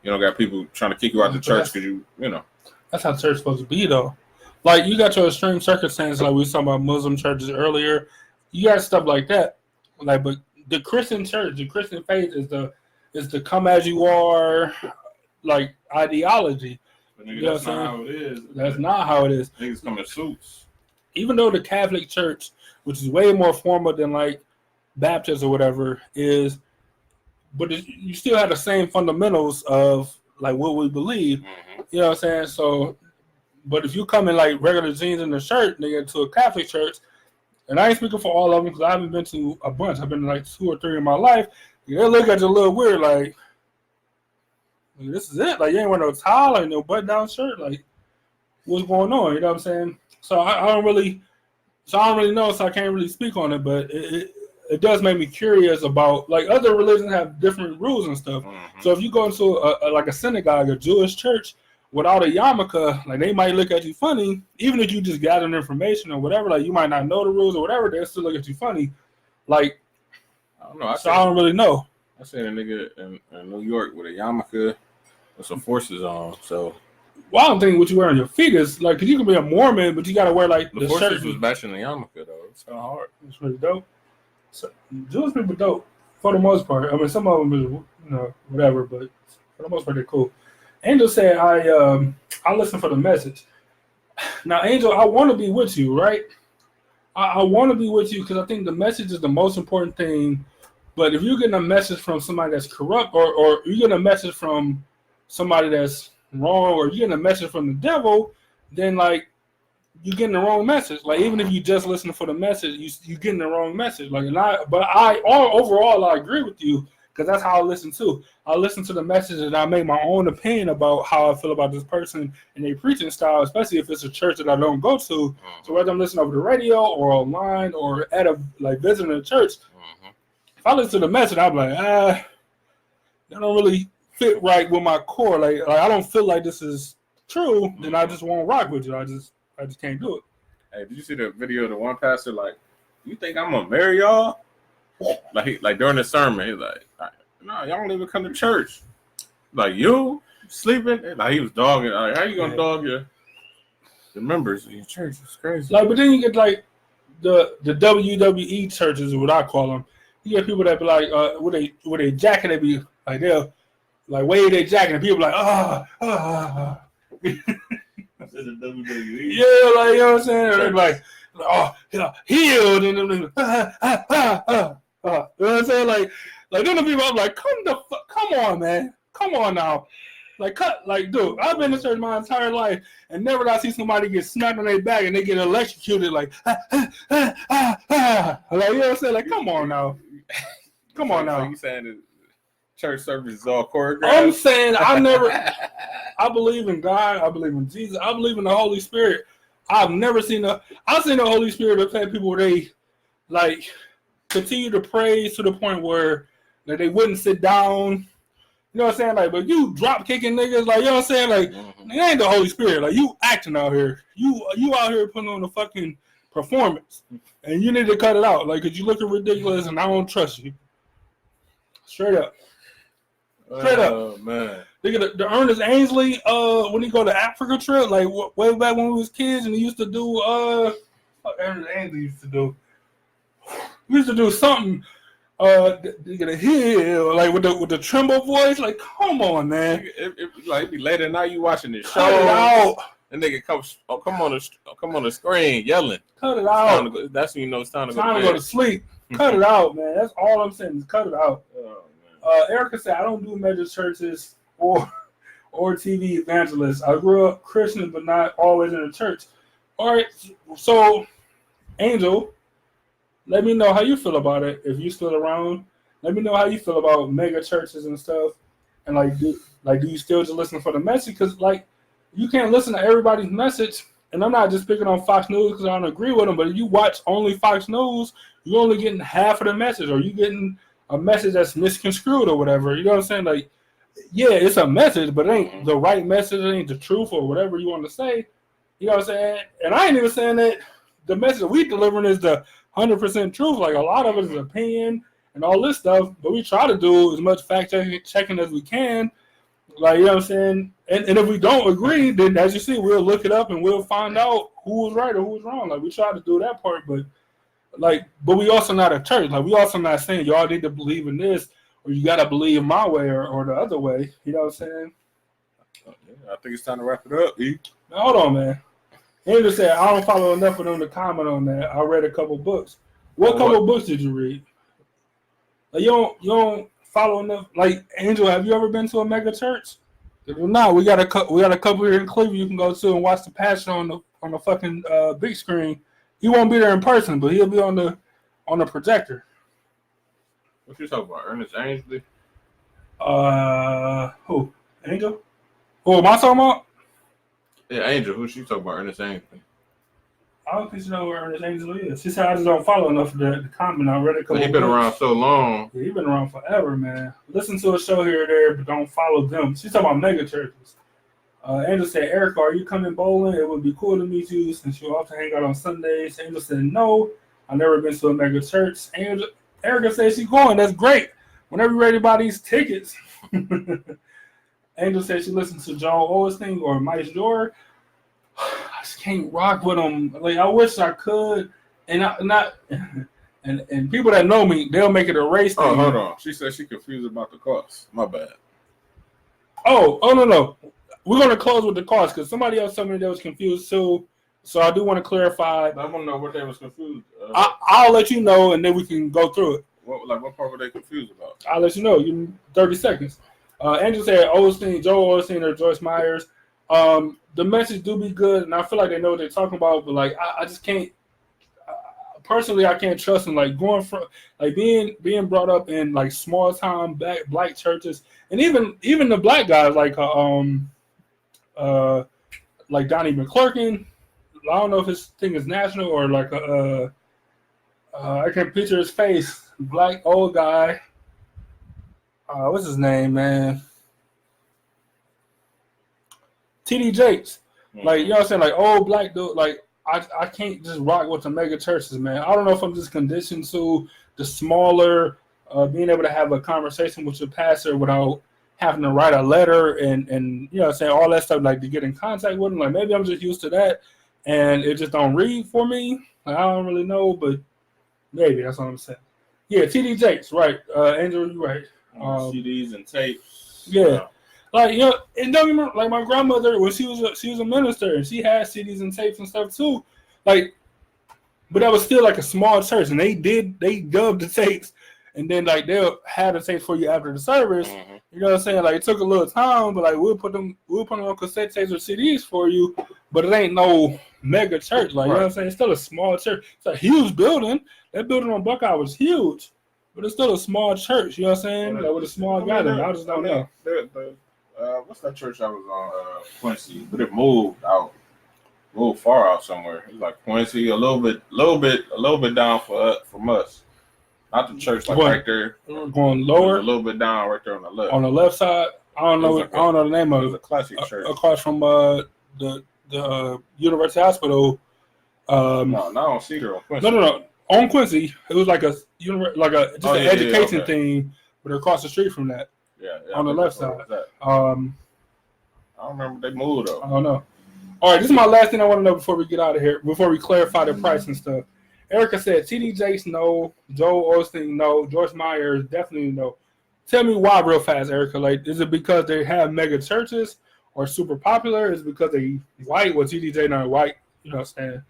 You don't got people trying to kick you out the church because you know. That's how church is supposed to be, though. Like, you got your extreme circumstances, like we was talking about Muslim churches earlier. You got stuff like that. Like, but the Christian church, the Christian faith is the come as you are, like, ideology. But nigga, that's not how it is. That's not how it is. Niggas come in suits. Even though the Catholic Church, which is way more formal than like Baptist or whatever, is, but you still have the same fundamentals of like what we believe. Mm-hmm. You know what I'm saying? So, but if you come in like regular jeans and a shirt, nigga, to a Catholic church, and I ain't speaking for all of them because I haven't been to a bunch. I've been to like 2 or 3 in my life. They look at you a little weird, like, this is it. Like, you ain't wearing no towel or no button-down shirt. Like, what's going on? You know what I'm saying? So I don't really know, so I can't really speak on it. But it does make me curious about, like, other religions have different rules and stuff. Mm-hmm. So if you go into a synagogue, a Jewish church, without a yarmulke, like, they might look at you funny, even if you just gathering information or whatever. Like, you might not know the rules or whatever, they'll still look at you funny. Like, I don't know. I don't really know. I seen a nigga in New York with a yarmulke with some forces on. So, well, I don't think what you wear on your feet is like, because you can be a Mormon, but you got to wear like the forces shirt was matching the yarmulke though. It's kind of hard. It's really dope. So, Jewish people dope for the most part. I mean, some of them is whatever, but for the most part they're cool. Angel said, I listen for the message. Now, Angel, I want to be with you, right? I want to be with you because I think the message is the most important thing. But if you're getting a message from somebody that's corrupt, or you're getting a message from somebody that's wrong, or you're getting a message from the devil, then like you're getting the wrong message. Like, even if you just listen for the message, you're getting the wrong message. Like, overall I agree with you. Because that's how I listen too. I listen to the message and I make my own opinion about how I feel about this person and their preaching style, especially if it's a church that I don't go to. Mm-hmm. So whether I'm listening over the radio or online or at visiting a church, mm-hmm. If I listen to the message, I'm like, that don't really fit right with my core. Like I don't feel like this is true. Mm-hmm. Then I just won't rock with you. I just can't do it. Hey, did you see the video of the one pastor like, you think I'm gonna marry y'all? Like during the sermon, he's like, no, y'all don't even come to church. Like, you sleeping? Like, he was dogging. Like, how you gonna dog the members in your church? It's crazy. Like, but then you get like the WWE churches, is what I call them. You get people that be like, with a jacket, they be like, they'll like wave their jacket, and people be like, I said the WWE. Yeah, like, you know what I'm saying? They're like, oh, healed, and then you know what I'm saying? Like then the people, I'm like, come on, man. Come on now. Like, dude, I've been in church my entire life and never did I see somebody get smacked on their back and they get electrocuted, like, like, you know what I'm saying? Like, come on now. Come on now. So you saying the church service is all choreographed? I'm saying I believe in God. I believe in Jesus. I believe in the Holy Spirit. I've seen the Holy Spirit affect people where they like continue to praise to the point where like, they wouldn't sit down. You know what I'm saying? Like, but you drop kicking niggas, like, you know what I'm saying? Like, it ain't the Holy Spirit. Like, you acting out here. You out here putting on a fucking performance. And you need to cut it out. Like, because you looking ridiculous and I don't trust you. Straight up. Oh, man. Nigga, the Ernest Ainsley, when he go to Africa trip, like, way back when we was kids, and he used to do, what Ernest Ainsley used to do? He used to do something. Get a hill like with the tremble voice, like come on, man. It be late at night. You watching this show, cut it out. And nigga come on the screen yelling. Cut it out. That's when you know it's time to go to sleep. Cut it out, man. That's all I'm saying is cut it out. Oh, Erica said I don't do mega churches or TV evangelists. I grew up Christian, but not always in a church. All right, so Angel. Let me know how you feel about it. If you still around, let me know how you feel about mega churches and stuff. And do you still just listen for the message? Because like you can't listen to everybody's message. And I'm not just picking on Fox News because I don't agree with them. But if you watch only Fox News, you're only getting half of the message, or you getting a message that's misconstrued or whatever. You know what I'm saying? Like, yeah, it's a message, but it ain't the right message. It ain't the truth or whatever you want to say. You know what I'm saying? And I ain't even saying that the message we delivering is the 100% truth. Like a lot of it is opinion and all this stuff, but we try to do as much fact checking as we can. Like, you know what I'm saying? And if we don't agree, then as you see, we'll look it up and we'll find out who was right or who was wrong. Like we try to do that part, but we also not a church. Like we also not saying y'all need to believe in this or you gotta believe my way or the other way. You know what I'm saying? I think it's time to wrap it up, E. Now, hold on, man. Angel said, I don't follow enough of them to comment on that. I read a couple books. What couple books did you read? Like, you don't follow enough. Like, Angel, have you ever been to a mega church? If not, we got a couple here in Cleveland you can go to and watch the Passion on the fucking big screen. He won't be there in person, but he'll be on the projector. What you talking about? Ernest Ainsley? Who? Angel? Who am I talking about? Yeah, Angel. Who she talking about? Ernest Ainsley. I don't think she know where Ernest Ainsley is. She said I just don't follow enough of the comment. I read a couple. He been around so long. Yeah, he been around forever, man. Listen to a show here or there, but don't follow them. She's talking about mega churches. Angel said, Erica, are you coming bowling? It would be cool to meet you since you often hang out on Sundays. Angel said, no, I've never been to a mega church. Erica said she's going. That's great. Whenever you're ready to buy these tickets. Angel said she listens to Joel Osteen or Mike Jor. I just can't rock with them. Like I wish I could, and and people that know me, they'll make it a race. Oh, hold on. She said she confused about the cost. My bad. Oh no. We're gonna close with the cost because somebody else told me they was confused too. So I do want to clarify. I want to know what they was confused. I'll let you know, and then we can go through it. What part were they confused about? I'll let you know. You 30 seconds. Andrew said Osteen, Joel Osteen or Joyce Myers. The message do be good, and I feel like they know what they're talking about. But like, I just can't. Personally, I can't trust them. Like going from like being brought up in like small time black churches, and even the black guys like Donnie McClurkin. I don't know if his thing is national or like I can't picture his face. Black old guy. What's his name, man? TD Jakes. Like, you know what I'm saying? Like, old black dude. Like, I can't just rock with the mega churches, man. I don't know if I'm just conditioned to the smaller, being able to have a conversation with your pastor without having to write a letter and you know what I'm saying, all that stuff, like to get in contact with them. Like, maybe I'm just used to that and it just don't read for me. Like, I don't really know, but maybe that's what I'm saying. Yeah, TD Jakes, right. Angel, you're right. CDs and tapes. Yeah. Like, you know, and don't get me wrong, like my grandmother, when she was a minister and she had CDs and tapes and stuff too. Like, but that was still like a small church, and they dubbed the tapes, and then like they'll have the tapes for you after the service. Mm-hmm. You know what I'm saying? Like, it took a little time, but like we'll put them on cassette tapes or CDs for you. But it ain't no mega church. Like, you know what I'm saying? It's still a small church. It's a huge building. That building on Buckeye was huge, but it's still a small church. You know what I'm saying? Like with a small gathering. I just don't know. What's that church I was on? Quincy, but it moved out. little far out somewhere. It's like Quincy, a little bit down from us. Not the church, like right there. Going lower, a little bit down right there on the left. On the left side, I don't know the name of it. It was a classic church across from the University Hospital. No, not on Cedar, on Quincy. No. On Quincy, it was like an education thing, but across the street from that. Yeah. On the left side. I don't remember they moved though. I don't know. All right, this is my last thing I want to know before we get out of here. Before we clarify the price and stuff. Erica said TD Jakes no, Joel Osteen no, Joyce Myers definitely no. Tell me why real fast, Erica. Like, is it because they have mega churches or super popular? Is it because they white? Well, TDJ not white. You know what I'm saying?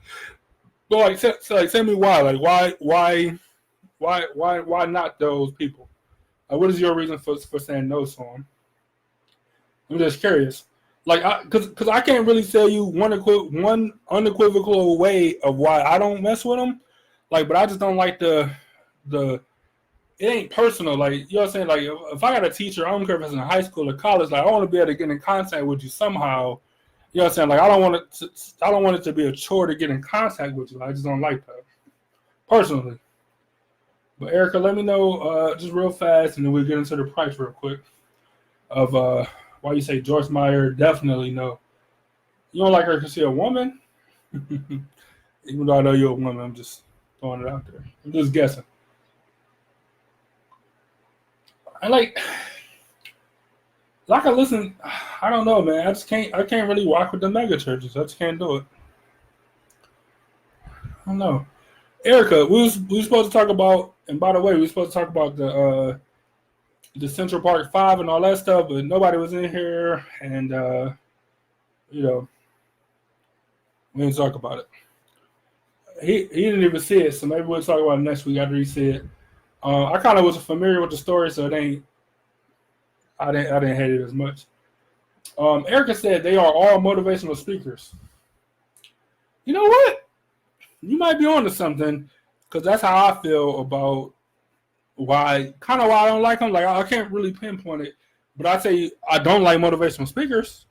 But tell me why. Like, why not those people? Like, what is your reason for saying no to them? I'm just curious. Like, because I can't really tell you one unequivocal way of why I don't mess with them. Like, but I just don't like the. It ain't personal. Like, you know what I'm saying? Like, if I got a teacher, I don't care if it's in high school or college. Like, I want to be able to get in contact with you somehow. You know what I'm saying? Like, I don't want it to be a chore to get in contact with you. I just don't like that personally. But Erica, let me know just real fast, and then we'll get into the price real quick of why you say Joyce Meyer. Definitely no. You don't like her because she's a woman? Even though I know you're a woman, I'm just throwing it out there. I'm just guessing. I can listen. I don't know, man. I can't really rock with the mega churches. I just can't do it. I don't know. Erica, we were supposed to talk about, and by the way, we were supposed to talk about the Central Park 5 and all that stuff, but nobody was in here, and you know, we didn't talk about it. He didn't even see it, so maybe we'll talk about it next week after he see it. I kind of was familiar with the story, so I didn't hate it as much. Erica said they are all motivational speakers. You know what? You might be onto something, because that's how I feel about why I don't like them. Like, I can't really pinpoint it, but I tell you, I don't like motivational speakers.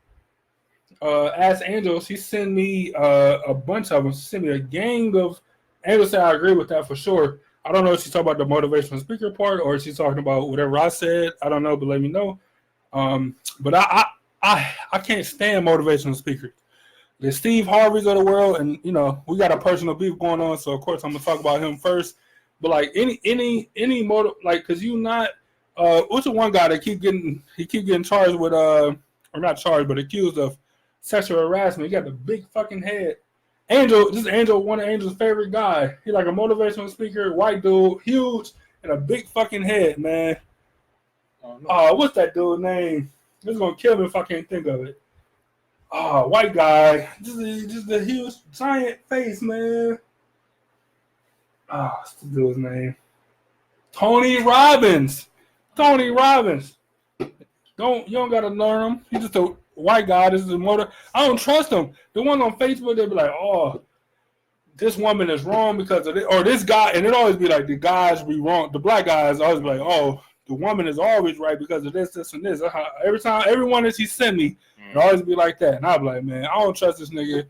Ask Angel, she sent me a bunch of them. She sent me a gang of. Angel said I agree with that for sure. I don't know if she's talking about the motivational speaker part or if she's talking about whatever I said. I don't know, but let me know. But I can't stand motivational speakers. The Steve Harveys of the world, and you know, we got a personal beef going on, so of course I'm gonna talk about him first. But like any motive, like, cause you not what's the one guy that keep getting charged with or not charged but accused of sexual harassment? He got the big fucking head. Angel, this is Angel, one of Angel's favorite guy. He like a motivational speaker, white dude, huge, and a big fucking head, man. What's that dude's name? It's gonna kill me if I can't think of it. White guy, just a huge giant face, man. What's the dude's name? Tony Robbins. You don't gotta learn him. He's just a white guy. This is a I don't trust him. The ones on Facebook, they be like, "Oh, this woman is wrong because of this," or this guy, and it always be like the guys be wrong. The black guys always be like, "Oh, the woman is always right because of this, and this." Everyone that she sent me, it always be like that, and I be like, "Man, I don't trust this nigga,"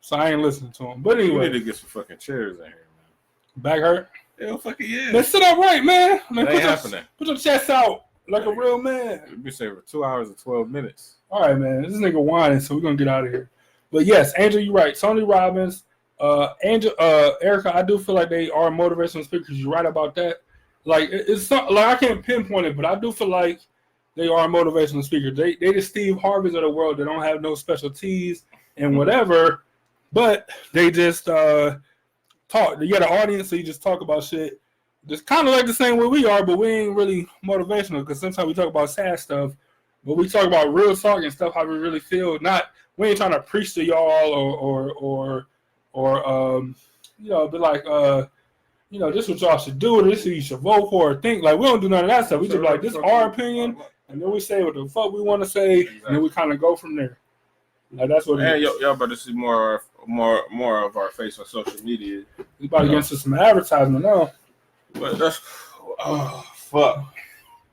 so I ain't listening to him. But anyway, we need to get some fucking chairs in here, man. Back hurt? Hell, fucking yeah. Man, sit up right, man. Put your chest out. Like a real man. We've been saying for 2 hours and 12 minutes. All right, man. This nigga whining, so we're gonna get out of here. But yes, Angel, you're right. Tony Robbins, Erica, I do feel like they are motivational speakers. You're right about that. Like it's not, like I can't pinpoint it, but I do feel like they are motivational speakers. They the Steve Harveys of the world. They don't have no specialties and whatever, but they just talk. You got an audience, so you just talk about shit. Just kind of like the same way we are, but we ain't really motivational because sometimes we talk about sad stuff, but we talk about real talk and stuff, how we really feel. We ain't trying to preach to y'all or you know, be like, you know, this is what y'all should do, or this is what you should vote for, or think. Like, we don't do none of that stuff. We just be like, this is our opinion, and then we say what the fuck we want to say, and then we kind of go from there. Like, that's what it is. Y'all better see more of our face on social media. We about to get into some advertisement now. But that's fuck.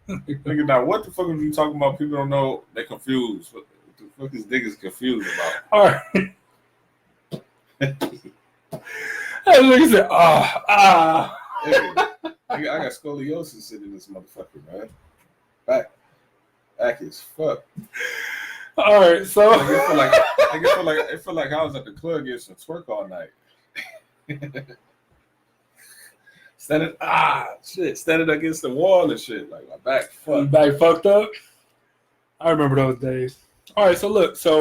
Nigga, now what the fuck are you talking about? People don't know. They confused. What the fuck is niggas confused about? All right. Nigga said, Hey, I got scoliosis sitting in this motherfucker, man. Back as fuck. All right, so it feel like I was at the club getting some twerk all night. Standing against the wall and shit. Like my back fucked. Back fucked up. I remember those days. All right, so look, so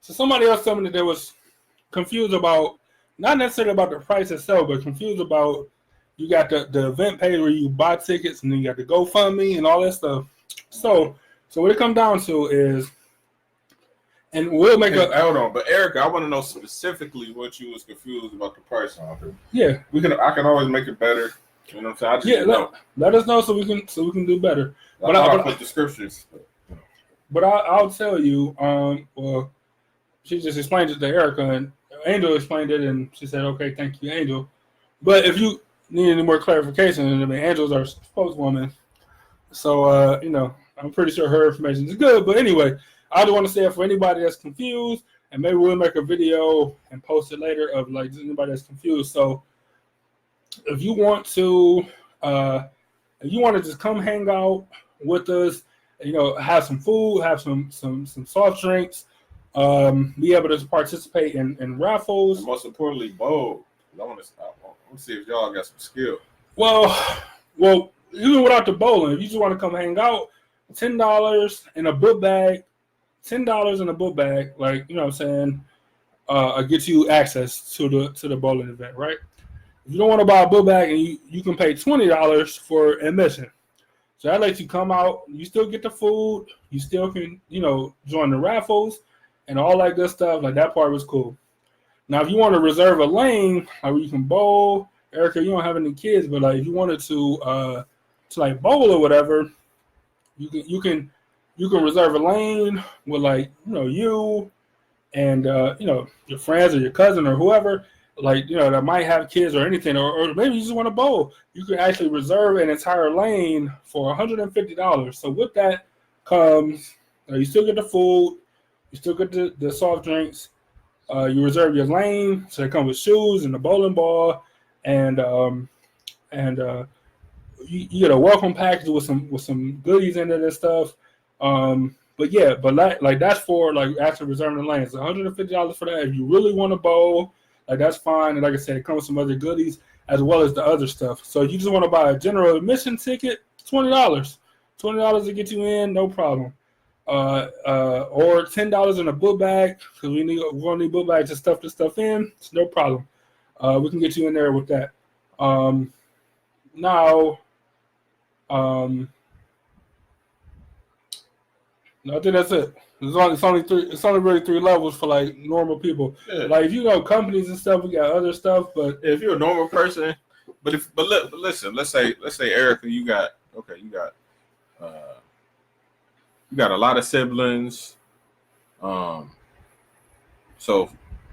somebody else told me that they was confused about, not necessarily about the price itself, but confused about, you got the event page where you buy tickets, and then you got the GoFundMe and all that stuff. So what it comes down to is, and we'll make hold on, but Erica, I want to know specifically what you was confused about the price on. Yeah, I can always make it better. You know what I'm saying? Let us know so we can do better. But I'll put descriptions. But I'll tell you. Well, she just explained it to Erica, and Angel explained it, and she said, "Okay, thank you, Angel." But if you need any more clarification, I mean, Angel's our spokeswoman, so I'm pretty sure her information is good. But anyway, I just want to say it for anybody that's confused, and maybe we'll make a video and post it later of like anybody that's confused. So if you want to just come hang out with us, have some food, have some soft drinks, be able to participate in raffles. And most importantly, bowl. I want to see if y'all got some skill. Well, even without the bowling, if you just want to come hang out, $10 in a book bag. $10 in a book bag, like, you know what I'm saying, gets you access to the bowling event, right? If you don't want to buy a book bag, and you can pay $20 for admission. So that lets you come out, you still get the food, you still can, join the raffles and all that good stuff. Like, that part was cool. Now, if you want to reserve a lane, like, where you can bowl, Erica, you don't have any kids, but like, if you wanted to like bowl or whatever, you can reserve a lane with, like, you and your friends or your cousin or whoever, like, that might have kids or anything, or maybe you just want to bowl. You can actually reserve an entire lane for $150. So with that comes, you still get the food, you still get the soft drinks, you reserve your lane, so it comes with shoes and the bowling ball, and you get a welcome package with some goodies in it and stuff. But that's for, like, actually reserving the lane. It's $150 for that. If you really want to bowl, like, that's fine. And like I said, it comes with some other goodies as well as the other stuff. So if you just want to buy a general admission ticket, $20. $20 to get you in, no problem. Or $10 in a book bag, because we're gonna need book bags to stuff this stuff in. It's no problem. We can get you in there with that. Now, I think that's it. It's only really 3 levels for, like, normal people. Yeah. Like, if you know companies and stuff, we got other stuff. But if you're a normal person, but listen, let's say Erica, you got a lot of siblings, so,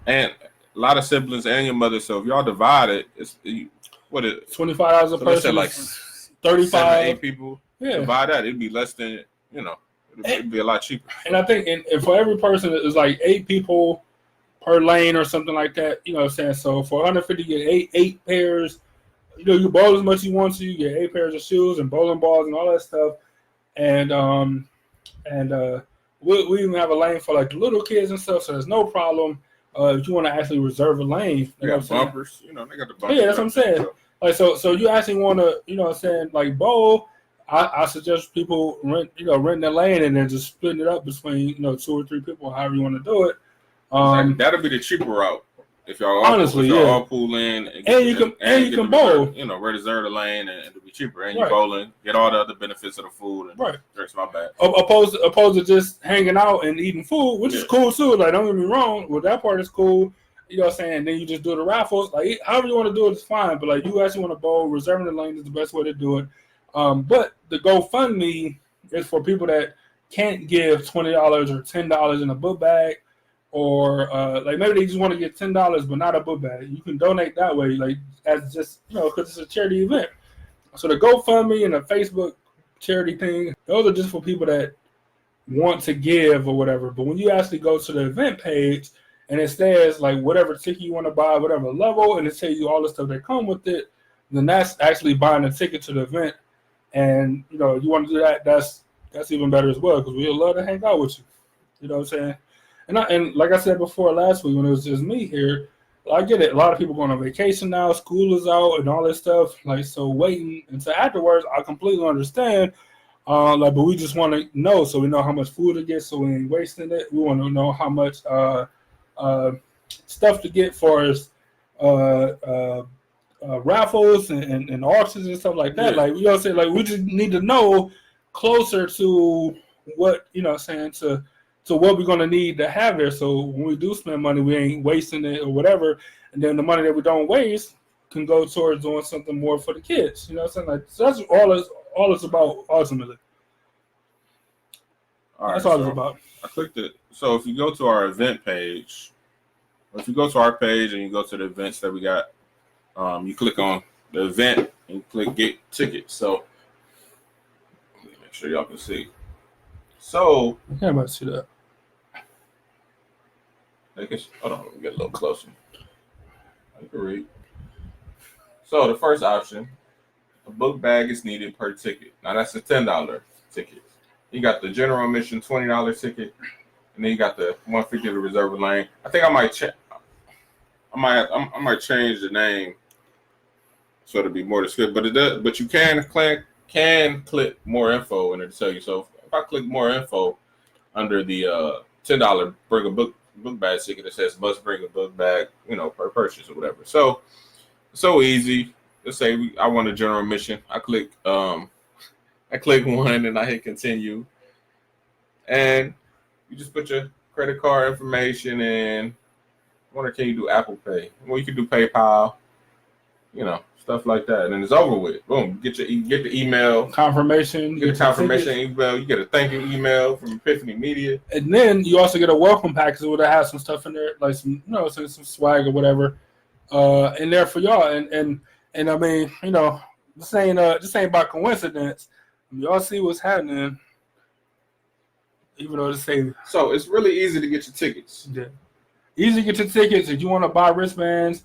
and a lot of siblings and your mother. So if y'all divide it, it's $25 a person. Let's say like 35, 7, 8 people. Yeah, divide that, it'd be less than It'd be a lot cheaper. And I think and for every person, it's like 8 people per lane or something like that. You know what I'm saying? So for $150, you get 8 pairs. You bowl as much as you want to. You get 8 pairs of shoes and bowling balls and all that stuff. And we even have a lane for, like, the little kids and stuff. So there's no problem if you want to actually reserve a lane. They got bumpers. They got the bumpers. Yeah, that's what I'm saying. Like, so you actually want to, like, bowl. I suggest people rent the lane and then just splitting it up between 2 or 3 people, however you want to do it. That'll be the cheaper route if y'all all pool in and you can bowl. Reserve the lane and it'll be cheaper, and you bowling, get all the other benefits of the food. And drinks, my bad. Opposed to just hanging out and eating food, which is cool too. Like, don't get me wrong, well, that part is cool. You know what I'm saying? Then you just do the raffles. Like, however you want to do it is fine. But, like, you actually want to bowl, reserving the lane is the best way to do it. But the GoFundMe is for people that can't give $20 or $10 in a book bag, or like, maybe they just want to get $10 but not a book bag. You can donate that way, like, as just because it's a charity event. So the GoFundMe and the Facebook charity thing, those are just for people that want to give or whatever. But when you actually go to the event page and it says like whatever ticket you want to buy, whatever level, and it tells you all the stuff that come with it, then that's actually buying a ticket to the event. And you want to do that, that's even better as well, because we'd love to hang out with you. You know what I'm saying? And like I said before last week when it was just me here, I get it. A lot of people going on vacation now, school is out and all this stuff. Like, so waiting until afterwards, I completely understand. But we just want to know, so we know how much food to get, so we ain't wasting it. We want to know how much stuff to get for us, raffles and auctions and stuff like that. Yeah. Like, you know what I'm saying? Like, we just need to know closer to what, to what we're going to need to have there. So when we do spend money, we ain't wasting it or whatever. And then the money that we don't waste can go towards doing something more for the kids. You know what I'm saying? Like, so that's all it's about ultimately. That's all it's about. I clicked it. So if you go to our event page, or if you go to our page and you go to the events that we got, you click on the event and you click get tickets. So let me make sure y'all can see. So I can't about see that. Hold on, let me get a little closer. I can read. So the first option, a book bag is needed per ticket. Now that's a $10 ticket. You got the general admission $20 ticket, and then you got the $150 to reserve a lane. I think I might change the name so it'll be more descriptive. But it does. But you can click more info and it'll tell you. So if I click more info under the $10 bring a book bag ticket, it says must bring a book bag, per purchase or whatever. So easy. Let's say I want a general admission. I click one and I hit continue, and you just put your credit card information in. I wonder, can you do Apple Pay? Well, you can do PayPal, stuff like that, and then it's over with. Boom, get the email confirmation. Get the confirmation email. You get a thank you email from ePIFFany Media, and then you also get a welcome package where they have some stuff in there, like some swag or whatever, in there for y'all. And I mean, this ain't by coincidence. Y'all see what's happening, even though it's say. So it's really easy to get your tickets. Yeah. Easy to get your tickets. If you want to buy wristbands,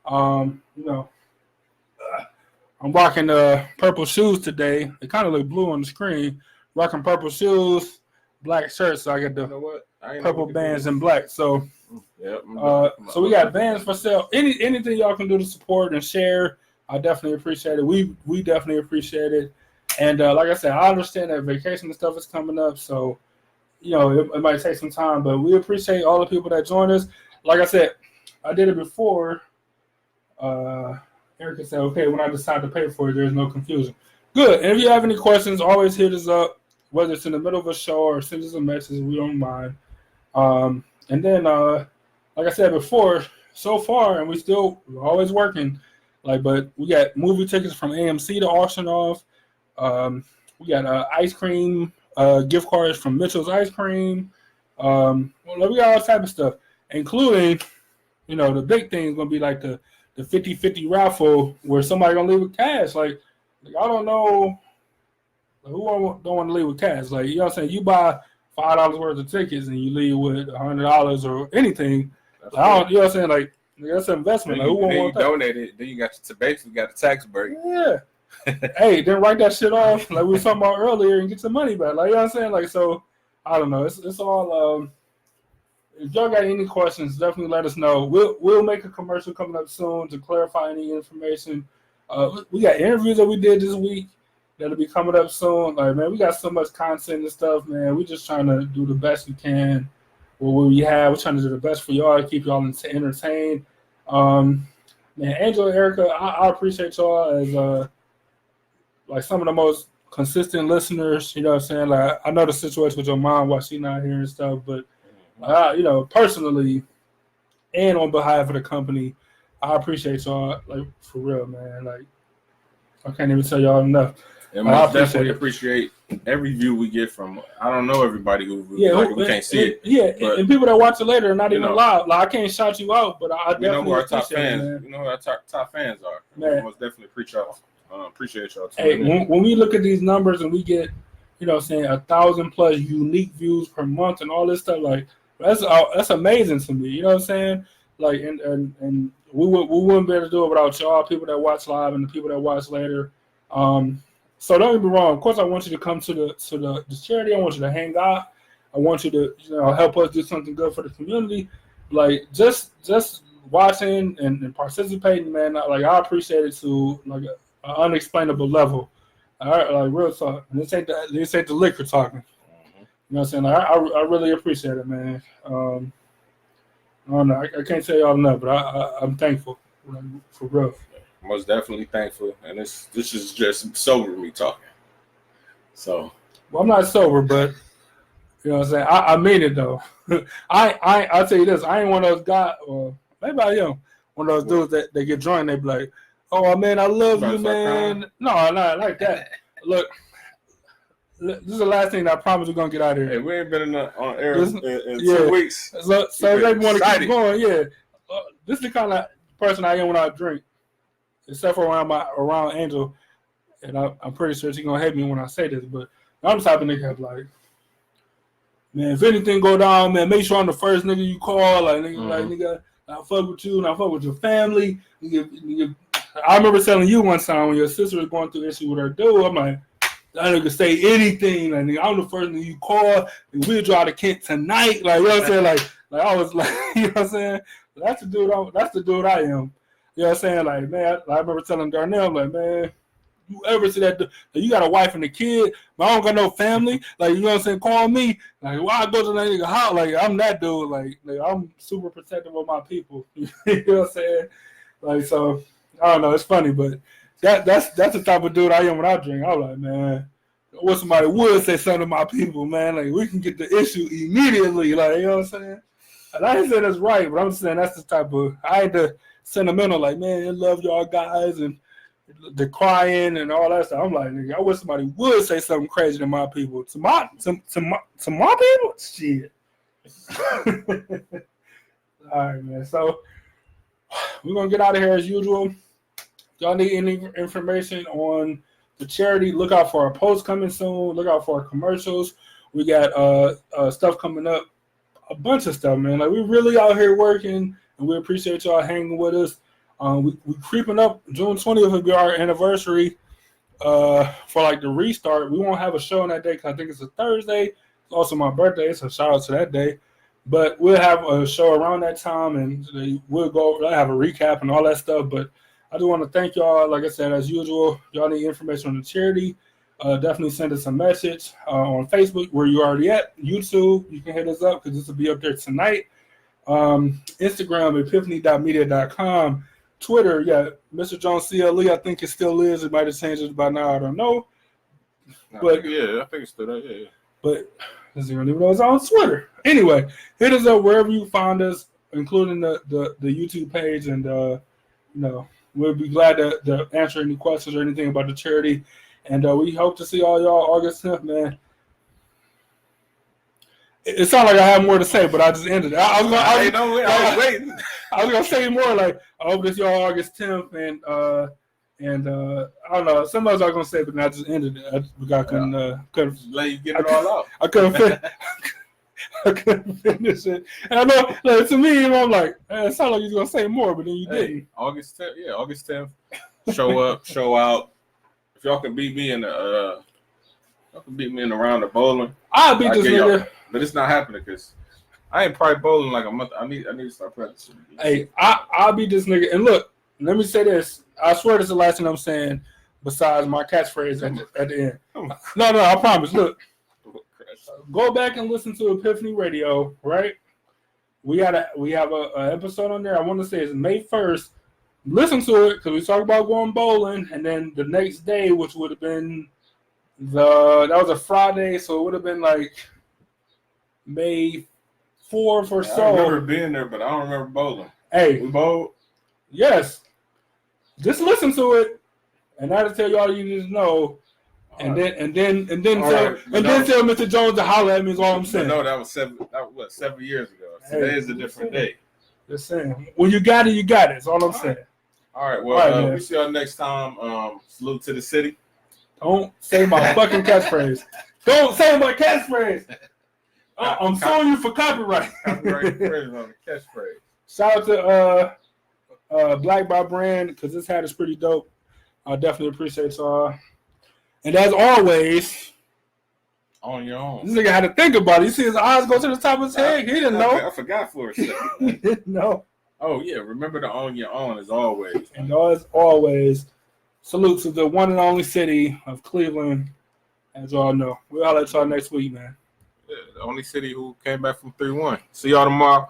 I'm rocking purple shoes today. They kind of look blue on the screen. Rocking purple shoes, black shirts. So I got the purple bands in black. So, so we got bands for sale. Anything y'all can do to support and share, I definitely appreciate it. We definitely appreciate it. And like I said, I understand that vacation and stuff is coming up, so it might take some time, but we appreciate all the people that join us. Like I said, I did it before. Erica said, "Okay, when I decide to pay for it, there's no confusion." Good. And if you have any questions, always hit us up, whether it's in the middle of a show or send us a message. We don't mind. And then, like I said before, so far, and we're always working. But we got movie tickets from AMC to auction off. We got ice cream gift cards from Mitchell's Ice Cream. We got all type of stuff, including, the big thing is going to be like the 50-50 raffle where somebody going to leave with cash. Like I don't know who don't want to leave with cash. Like, you know what I'm saying? You buy $5 worth of tickets and you leave with $100 or anything. You know what I'm saying? Like, that's an investment. Then you donate it. Then you got basically got a tax break. Yeah. Hey, then write that shit off like we were talking about earlier and get some money back. Like, you know what I'm saying? Like, so I don't know. It's all. If y'all got any questions, definitely let us know. We'll make a commercial coming up soon to clarify any information. We got interviews that we did this week that'll be coming up soon. Like, man, we got so much content and stuff, man. We just trying to do the best we can with what we have. We're trying to do the best for y'all, keep y'all entertained. Man, Angela, Erica, I appreciate y'all as like some of the most consistent listeners. You know what I'm saying? Like, I know the situation with your mom while she's not here and stuff, but personally and on behalf of the company, I appreciate y'all, like, for real, man. Like, I can't even tell y'all enough. And I definitely appreciate every view we get from. I don't know everybody who we can't see it. Yeah, and people that watch it later are not even live. Like, I can't shout you out, but I definitely know who our top appreciate fans. it, man. You know who our top fans are. Man. I most definitely appreciate y'all. Hey, when we look at these numbers and we get, 1,000+ unique views per month and all this stuff, like, That's amazing to me. You know what I'm saying? Like, and we wouldn't be able to do it without y'all, people that watch live and the people that watch later. So don't get me wrong. Of course, I want you to come to the charity. I want you to hang out. I want you to help us do something good for the community. Like just watching and participating, man. Like I appreciate it to like an unexplainable level. All right, like real talk. And this ain't the liquor talking. You know what I'm saying? Like, I really appreciate it, man. I don't know. I can't tell y'all enough, but I'm thankful for real. Most definitely thankful, and this is just sober me talking. So, well, I'm not sober, but you know what I'm saying. I mean it though. I'll tell you this. I ain't one of those guys, or maybe I am one of those dudes that they get drunk and they be like, "Oh man, I love you, man." No, not like that. Look. This is the last thing that I promise we're gonna get out of here. Hey, we ain't been on air in 2 weeks. So they want to keep going. Yeah, this is the kind of person I am when I drink, except for around Angel, and I'm pretty sure she's gonna hate me when I say this. But I'm the type of nigga like, man, if anything go down, man, make sure I'm the first nigga you call. Like nigga, I fuck with you and I fuck with your family. I remember telling you one time when your sister was going through issue with her dude. I'm like, that nigga say anything. Like, I'm the first nigga you call. We'll drive to Kent tonight. Like, you know what I'm saying? Like I was like, you know what I'm saying? That's the dude I am. You know what I'm saying? Like, man, I remember telling Darnell, I'm like, man, you ever see that you got a wife and a kid, but I don't got no family. Like, you know what I'm saying? Call me. Like, why I go to that nigga house? Like, I'm that dude. Like I'm super protective of my people. You know what I'm saying? Like, so I don't know. It's funny, but that's the type of dude I am when I drink. I'm like, man, what somebody would say something to my people, man. Like, we can get the issue immediately. Like, you know what I'm saying? And I ain't saying that's right, but I'm saying that's the type of, I ain't the sentimental, like, man, I love y'all guys and the crying and all that stuff. I'm like, nigga, I wish somebody would say something crazy to my people. To my people? Shit. All right, man. So we're going to get out of here as usual. Y'all need any information on the charity, look out for our posts coming soon. Look out for our commercials. We got stuff coming up, a bunch of stuff, man. Like, we really out here working, and we appreciate y'all hanging with us. We creeping up. June 20th will be our anniversary for like the restart. We won't have a show on that day because I think it's a Thursday. It's also my birthday, so shout out to that day. But we'll have a show around that time, and we'll have a recap and all that stuff. But I do want to thank y'all. Like I said, as usual, y'all need information on the charity. Definitely send us a message on Facebook where you already at. YouTube, you can hit us up because this will be up there tonight. Instagram, ePIFFany.media.com. Twitter, yeah, Mr. Jones CLE. I think it still is. It might have changed it by now. I don't know. But I think it's still there. Yeah. But doesn't even know it's on Twitter. Anyway, hit us up wherever you find us, including the YouTube page, and we'll be glad to answer any questions or anything about the charity. And we hope to see all y'all August 10th, man. It sounds like I have more to say, but I just ended it. I was waiting. I was going to say more, like, I hope to see y'all August 10th. And I don't know. Some else I was going to say, but I just ended it. I couldn't let you get it all out. I couldn't finish it. And I know, like, to me, I'm like, it sounded like you was going to say more, but then you didn't. August 10th. Yeah, August 10th. Show up, show out. If y'all can beat me in the round of bowling, I'll beat this nigga. But it's not happening because I ain't probably bowling like a month. I need to start practicing. Hey, I'll beat this nigga. And look, let me say this. I swear this is the last thing I'm saying besides my catchphrase at the end. No, I promise. Look, go back and listen to ePIFFany Radio, right? We have a episode on there. I want to say it's May 1st. Listen to it because we talked about going bowling, and then the next day, which would have been that was a Friday, so it would have been like May 4th or so. I remember being there, but I don't remember bowling. Hey, we bowled? Yes. Just listen to it, and that'll tell you all you need to know. And then tell Mr. Jones to holler at me is all I'm saying. No, that was 7 years ago. Today is a different day. Just saying. When you got it, you got it. That's all I'm saying. All right. Well, we see y'all next time. Salute to the city. Don't say my fucking catchphrase. Don't say my catchphrase. I'm suing you for copyright. Copyright infringement on the catchphrase. Shout out to Black by Brand because this hat is pretty dope. I definitely appreciate y'all. And as always, on your own. This nigga had to think about it. You see his eyes go to the top of his head. He didn't know. I forgot for a second. He didn't know. Oh yeah, remember to own your own as always. And as always, salute to the one and only city of Cleveland. As y'all know, we'll let y'all next week, man. Yeah, the only city who came back from 3-1. See y'all tomorrow.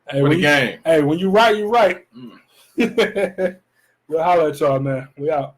Hey, For the game. Hey, when you right, you right. We'll holler at y'all, man. We out.